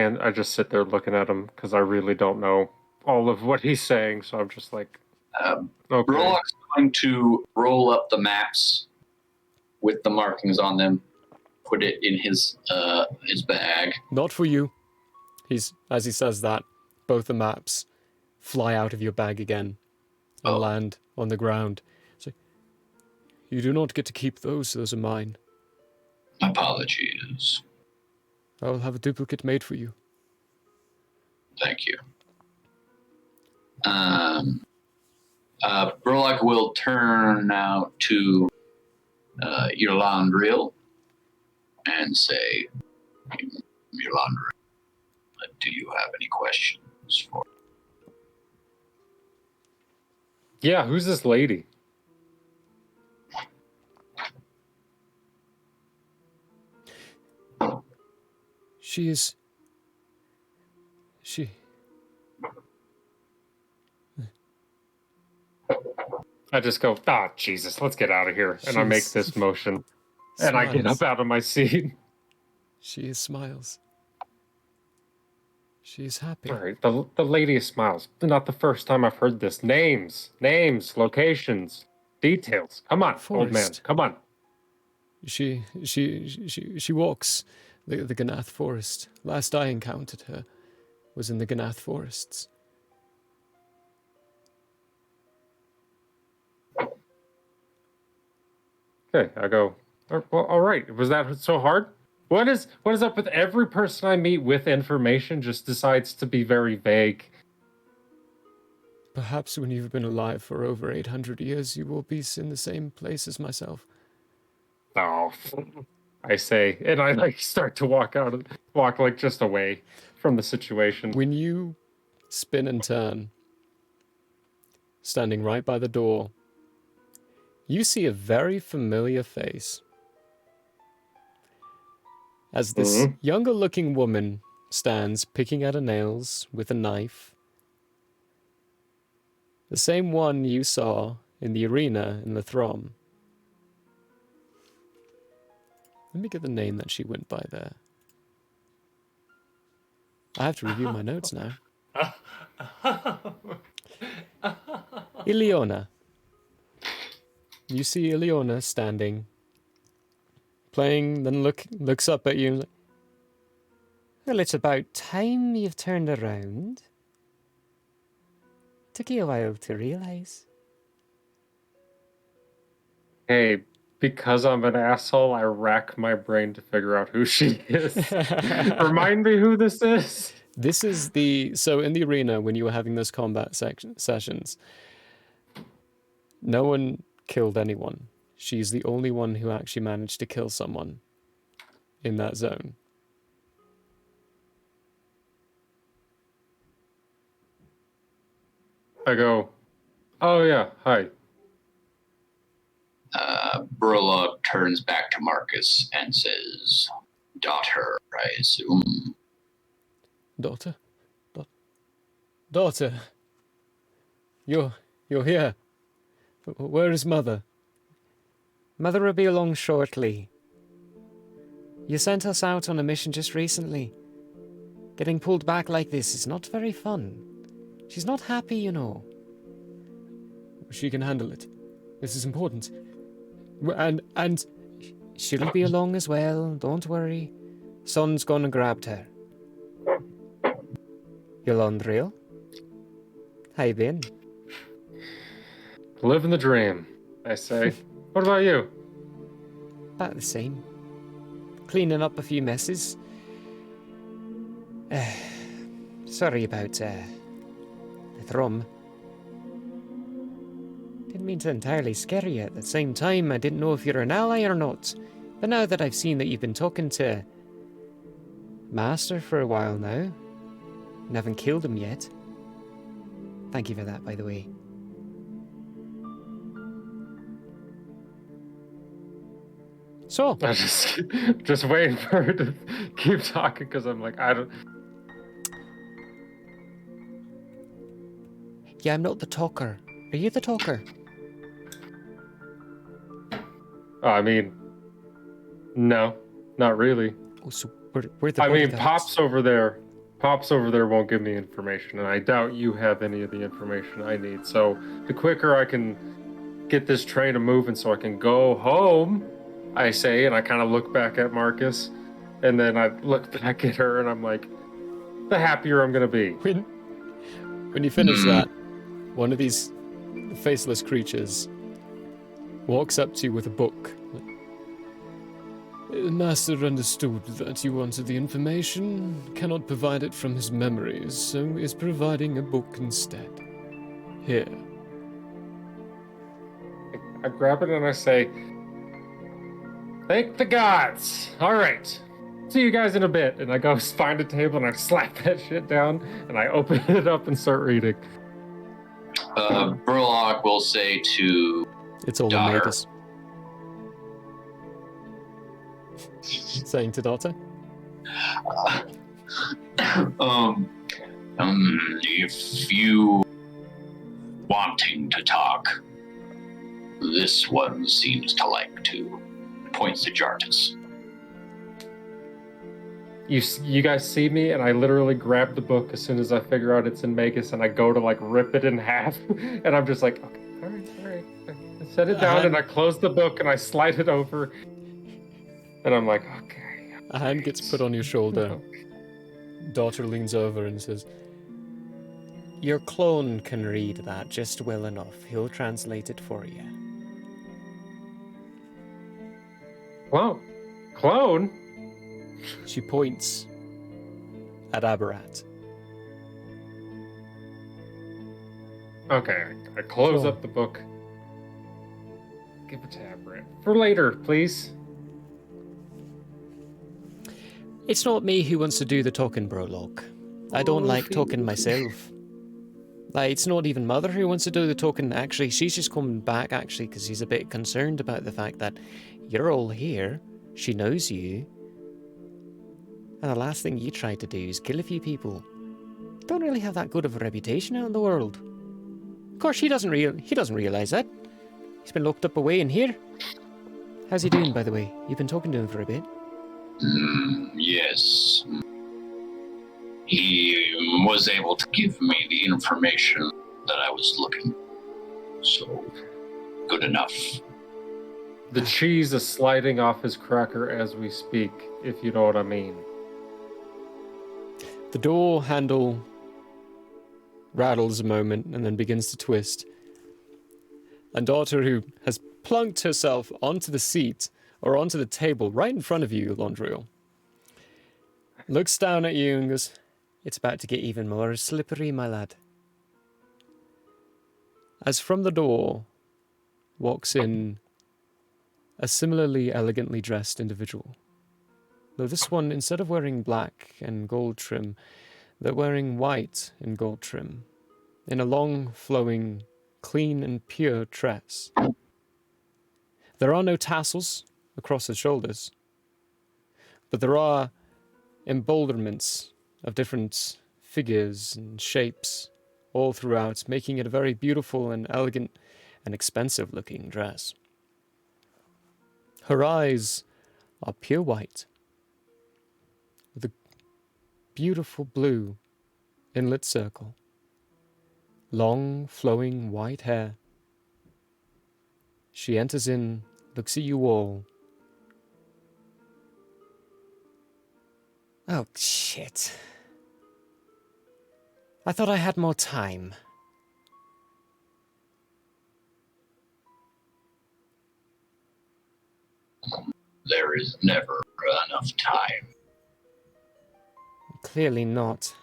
sit there looking at him because I really don't know all of what he's saying. So I'm just like, okay. Prologue's going to roll up the maps with the markings on them, put it in his bag. Not for you. As he says that, both the maps fly out of your bag again and land on the ground. So you do not get to keep those. Those are mine. Apologies. I will have a duplicate made for you. Thank you. Prologue will turn now to Elandriel and say, Elandriel, do you have any questions for? Yeah, who's this lady? She. I just go, Jesus, let's get out of here. And I make this motion. And I get up out of my seat. She smiles. She is happy. All right, the lady smiles. Not the first time I've heard this. Names, locations, details. Come on, old man, come on. She walks the Ganath forest. Last I encountered her was in the Ganath forests. Okay, I go, well, all right. Was that so hard? What is up with every person I meet with information just decides to be very vague? Perhaps when you've been alive for over 800 years, you will be in the same place as myself. Oh, I say, and I start to walk just away from the situation. When you spin and turn, standing right by the door, you see a very familiar face. As this younger-looking woman stands picking at her nails with a knife. The same one you saw in the arena in the Throm. Let me get the name that she went by there. I have to review my notes now. Ileona. You see Ileona standing, playing, then looks up at you and like, well, it's about time you've turned around. Took you a while to realise. Hey, because I'm an asshole, I rack my brain to figure out who she is. Remind me who this is. This is so in the arena when you were having those combat sessions, no one killed anyone. She's the only one who actually managed to kill someone in that zone. I go, oh yeah, hi. Prologue turns back to Marcus and says, daughter, I assume. Daughter? Daughter? You're here. Where is Mother? Mother will be along shortly. You sent us out on a mission just recently. Getting pulled back like this is not very fun. She's not happy, you know. She can handle it. This is important. And she'll be along as well, don't worry. Son's gone and grabbed her. Yolandriel. How you been? Living the dream, I say. What about you? About the same. Cleaning up a few messes. Sorry about the thrum. Didn't mean to entirely scare you. At the same time, I didn't know if you're an ally or not. But now that I've seen that you've been talking to Master for a while now, and haven't killed him yet. Thank you for that, by the way. So, I just waiting for her to keep talking because I'm like, I don't. yeah, I'm not the talker. Are you the talker? I mean, no, not really. Oh, so we're the I mean, bodyguards. Pops over there won't give me information, and I doubt you have any of the information I need. So the quicker I can get this train moving so I can go home, I say, and I kind of look back at Marcus, and then I look back at her, and I'm like, the happier I'm going to be. When you finish that, one of these faceless creatures walks up to you with a book. Master understood that you wanted the information, cannot provide it from his memories, so is providing a book instead. Here. I grab it and I say, thank the gods. All right. See you guys in a bit. And I go find a table and I slap that shit down and I open it up and start reading. Prologue will say to It's all the daughter. magus. Saying to daughter? If you wanting to talk, this one seems to like to point to Jartus. You guys see me and I literally grab the book as soon as I figure out it's in Magus and I go to like rip it in half and I'm just like, okay, all right. I set it down and I close the book and I slide it over and I'm like, okay. A hand gets put on your shoulder. Daughter leans over and says, your clone can read that just well enough. He'll translate it for you. Clone? She points at Aberrat. Okay, I close up the book. Give it to Aberrat. For later, please. It's not me who wants to do the talking, Prologue. I don't like talking myself. Like, it's not even Mother who wants to do the talking. Actually, she's just coming back, actually, because she's a bit concerned about the fact that you're all here. She knows you. And the last thing you tried to do is kill a few people. Don't really have that good of a reputation out in the world. Of course, he doesn't realize that. He's been locked up away in here. How's he doing, by the way? You've been talking to him for a bit. Yes. He was able to give me the information that I was looking for. So, good enough. The cheese is sliding off his cracker as we speak, if you know what I mean. The door handle rattles a moment and then begins to twist. And daughter, who has plunked herself onto the seat or onto the table right in front of you, Londriel, looks down at you and goes, it's about to get even more slippery, my lad. As from the door walks in a similarly elegantly dressed individual. Though this one, instead of wearing black and gold trim, they're wearing white and gold trim, in a long, flowing, clean and pure tress. There are no tassels across his shoulders, but there are embellissements of different figures and shapes all throughout, making it a very beautiful and elegant and expensive-looking dress. Her eyes are pure white, with a beautiful blue inlet circle, long, flowing white hair. She enters in, looks at you all. Oh, shit. I thought I had more time. There is never enough time. Clearly not.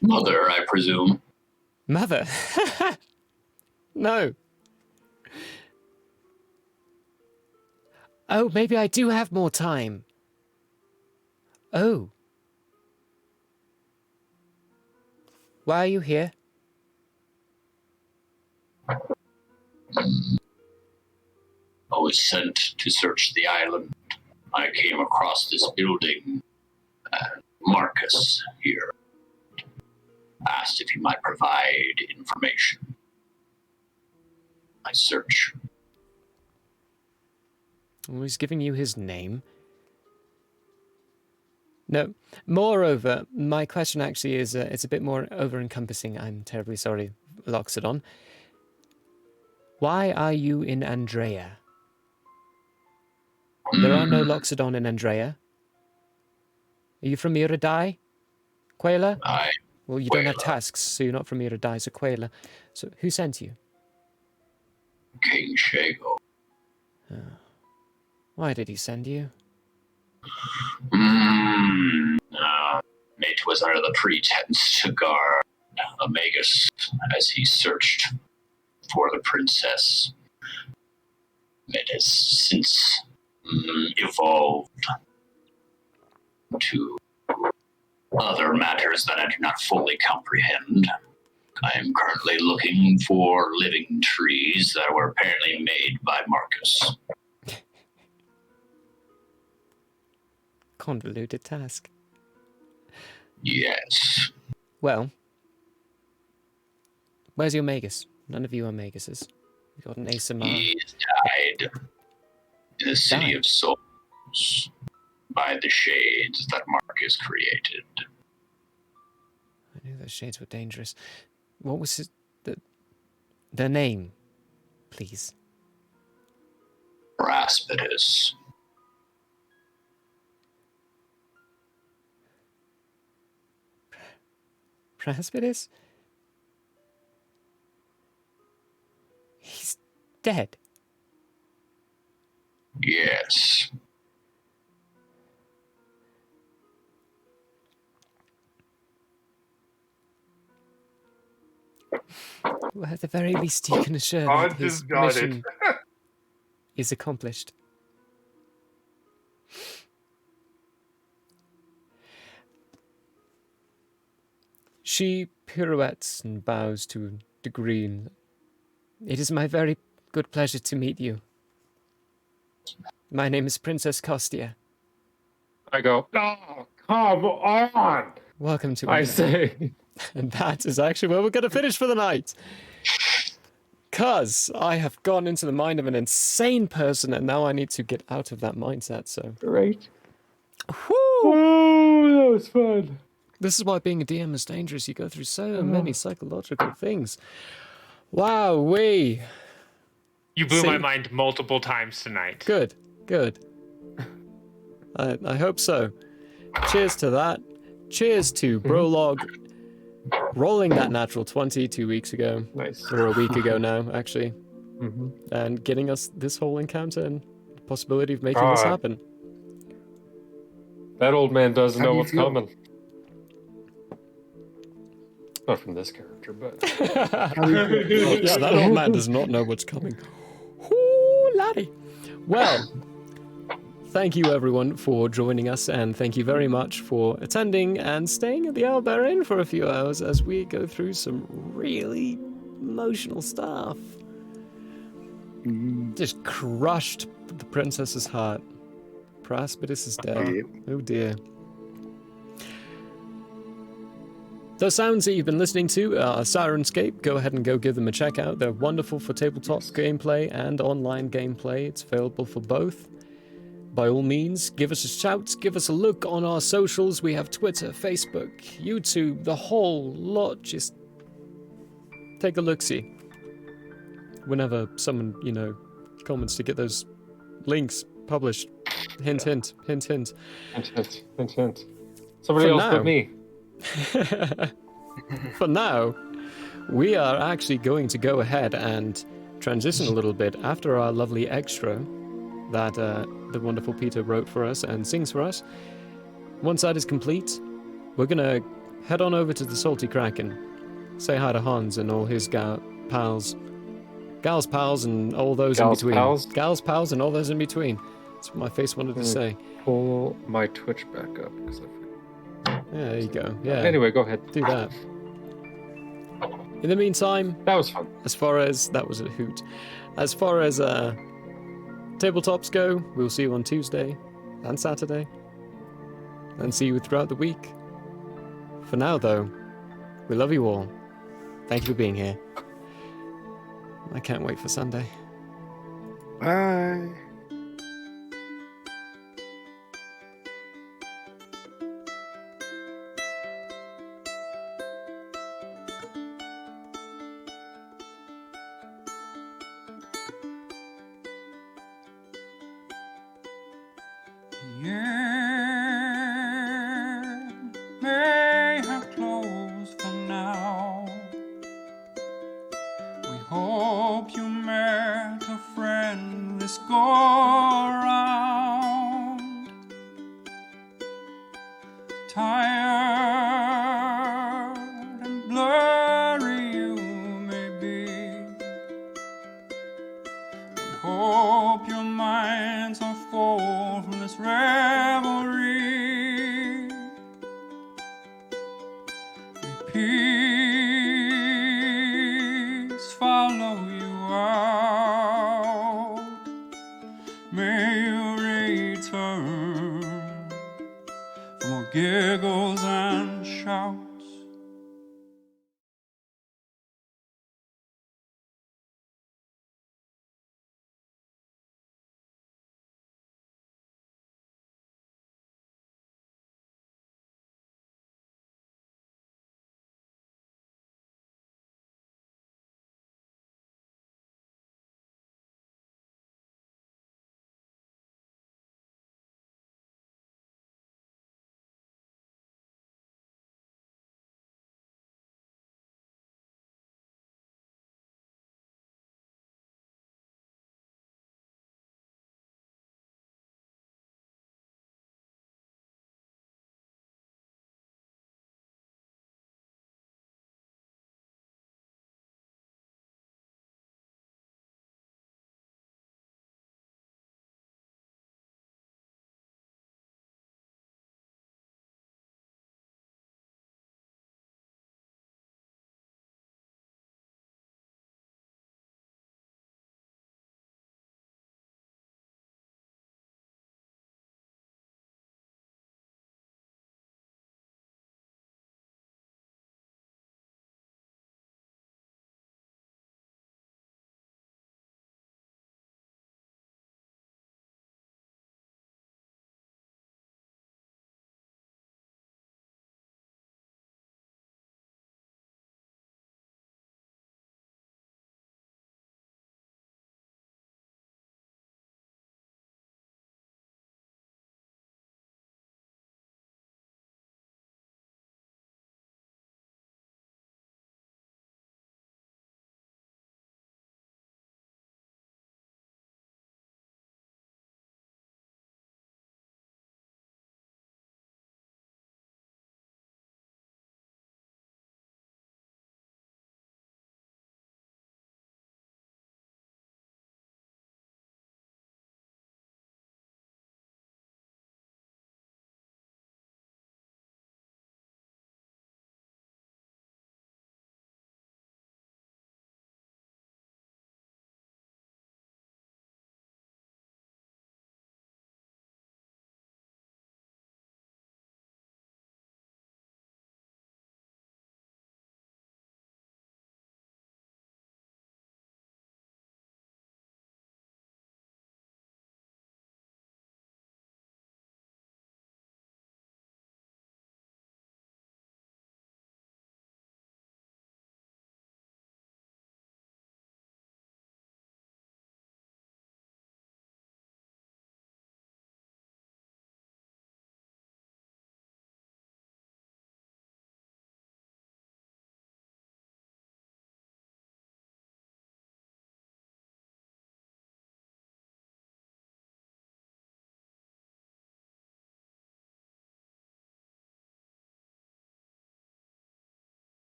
Mother, I presume. Mother? No. Oh, maybe I do have more time. Oh. Why are you here? I was sent to search the island. I came across this building. Marcus here asked if he might provide information. I search. Well, he's giving you his name. No. Moreover, my question actually is, it's a bit more over-encompassing. I'm terribly sorry, Loxodon. Why are you in Andrea? There are no Loxodon in Andrea. Are you from Iridai? Quaila? Well, you don't have tasks, so you're not from Iridai, so Quaila. So, who sent you? King Shago. Why did he send you? It was under the pretense to guard Omegas as he searched for the princess. It has since evolved to other matters that I do not fully comprehend. I am currently looking for living trees that were apparently made by Marcus. Convoluted task. Yes. Well, where's your Magus? None of you are Maguses. You got an ASMR. He died in the City of Souls by the shades that Marcus created. I knew those shades were dangerous. What was their name, please? Raspidus. Raspidus? He's dead. Yes. Well, at the very least, you can assure I that his just got it. mission is accomplished. She pirouettes and bows to a degree. It is my very good pleasure to meet you. My name is Princess Kostia. I go, oh, come on! Welcome to I say. And that is actually where we're going to finish for the night. Because I have gone into the mind of an insane person, and now I need to get out of that mindset, so... Great. Whew! Oh, that was fun. This is why being a DM is dangerous. You go through so many psychological things. Wow-wee. You blew my mind multiple times tonight. Good, good. I hope so. Cheers to that. Cheers to Prologue rolling that natural 20 2 weeks ago. Nice. Or a week ago now, actually. Mm-hmm. And getting us this whole encounter and the possibility of making this happen. That old man doesn't How know do you what's feel? coming. Not from this character, but... Yeah, that old man does not know what's coming. Ooh, laddie. Well, thank you everyone for joining us, and thank you very much for attending and staying at the Owlbear Inn for a few hours as we go through some really emotional stuff. Just crushed the princess's heart. Praspidus is dead. Oh dear. Those sounds that you've been listening to are Sirenscape. Go ahead and go give them a check out. They're wonderful for tabletop gameplay and online gameplay. It's available for both. By all means, give us a shout, give us a look on our socials. We have Twitter, Facebook, YouTube, the whole lot. Just take a look-see. Whenever someone, comments to get those links published. Hint, hint, hint, hint. Hint, hint, hint, hint. Somebody For else now. but me. For now, we are actually going to go ahead and transition a little bit after our lovely extra that the wonderful Peter wrote for us and sings for us. Once that is complete, we're going to head on over to the Salty Kraken, say hi to Hans and all his pals. Gals pals and all those in between. Pals? Gals pals and all those in between. That's what my face wanted to say. Pull my Twitch back up. Because Yeah, there you go. Yeah. Anyway, go ahead. Do that. In the meantime, That was fun. that was a hoot. As far as tabletops go, we'll see you on Tuesday and Saturday. And see you throughout the week. For now, though, we love you all. Thank you for being here. I can't wait for Sunday. Bye. The end may have closed for now. We hope you met a friend this go around. Tired and blurry you may be. We hope your minds are full from this revelry. May peace follow you out. May you return for more giggles and shouts.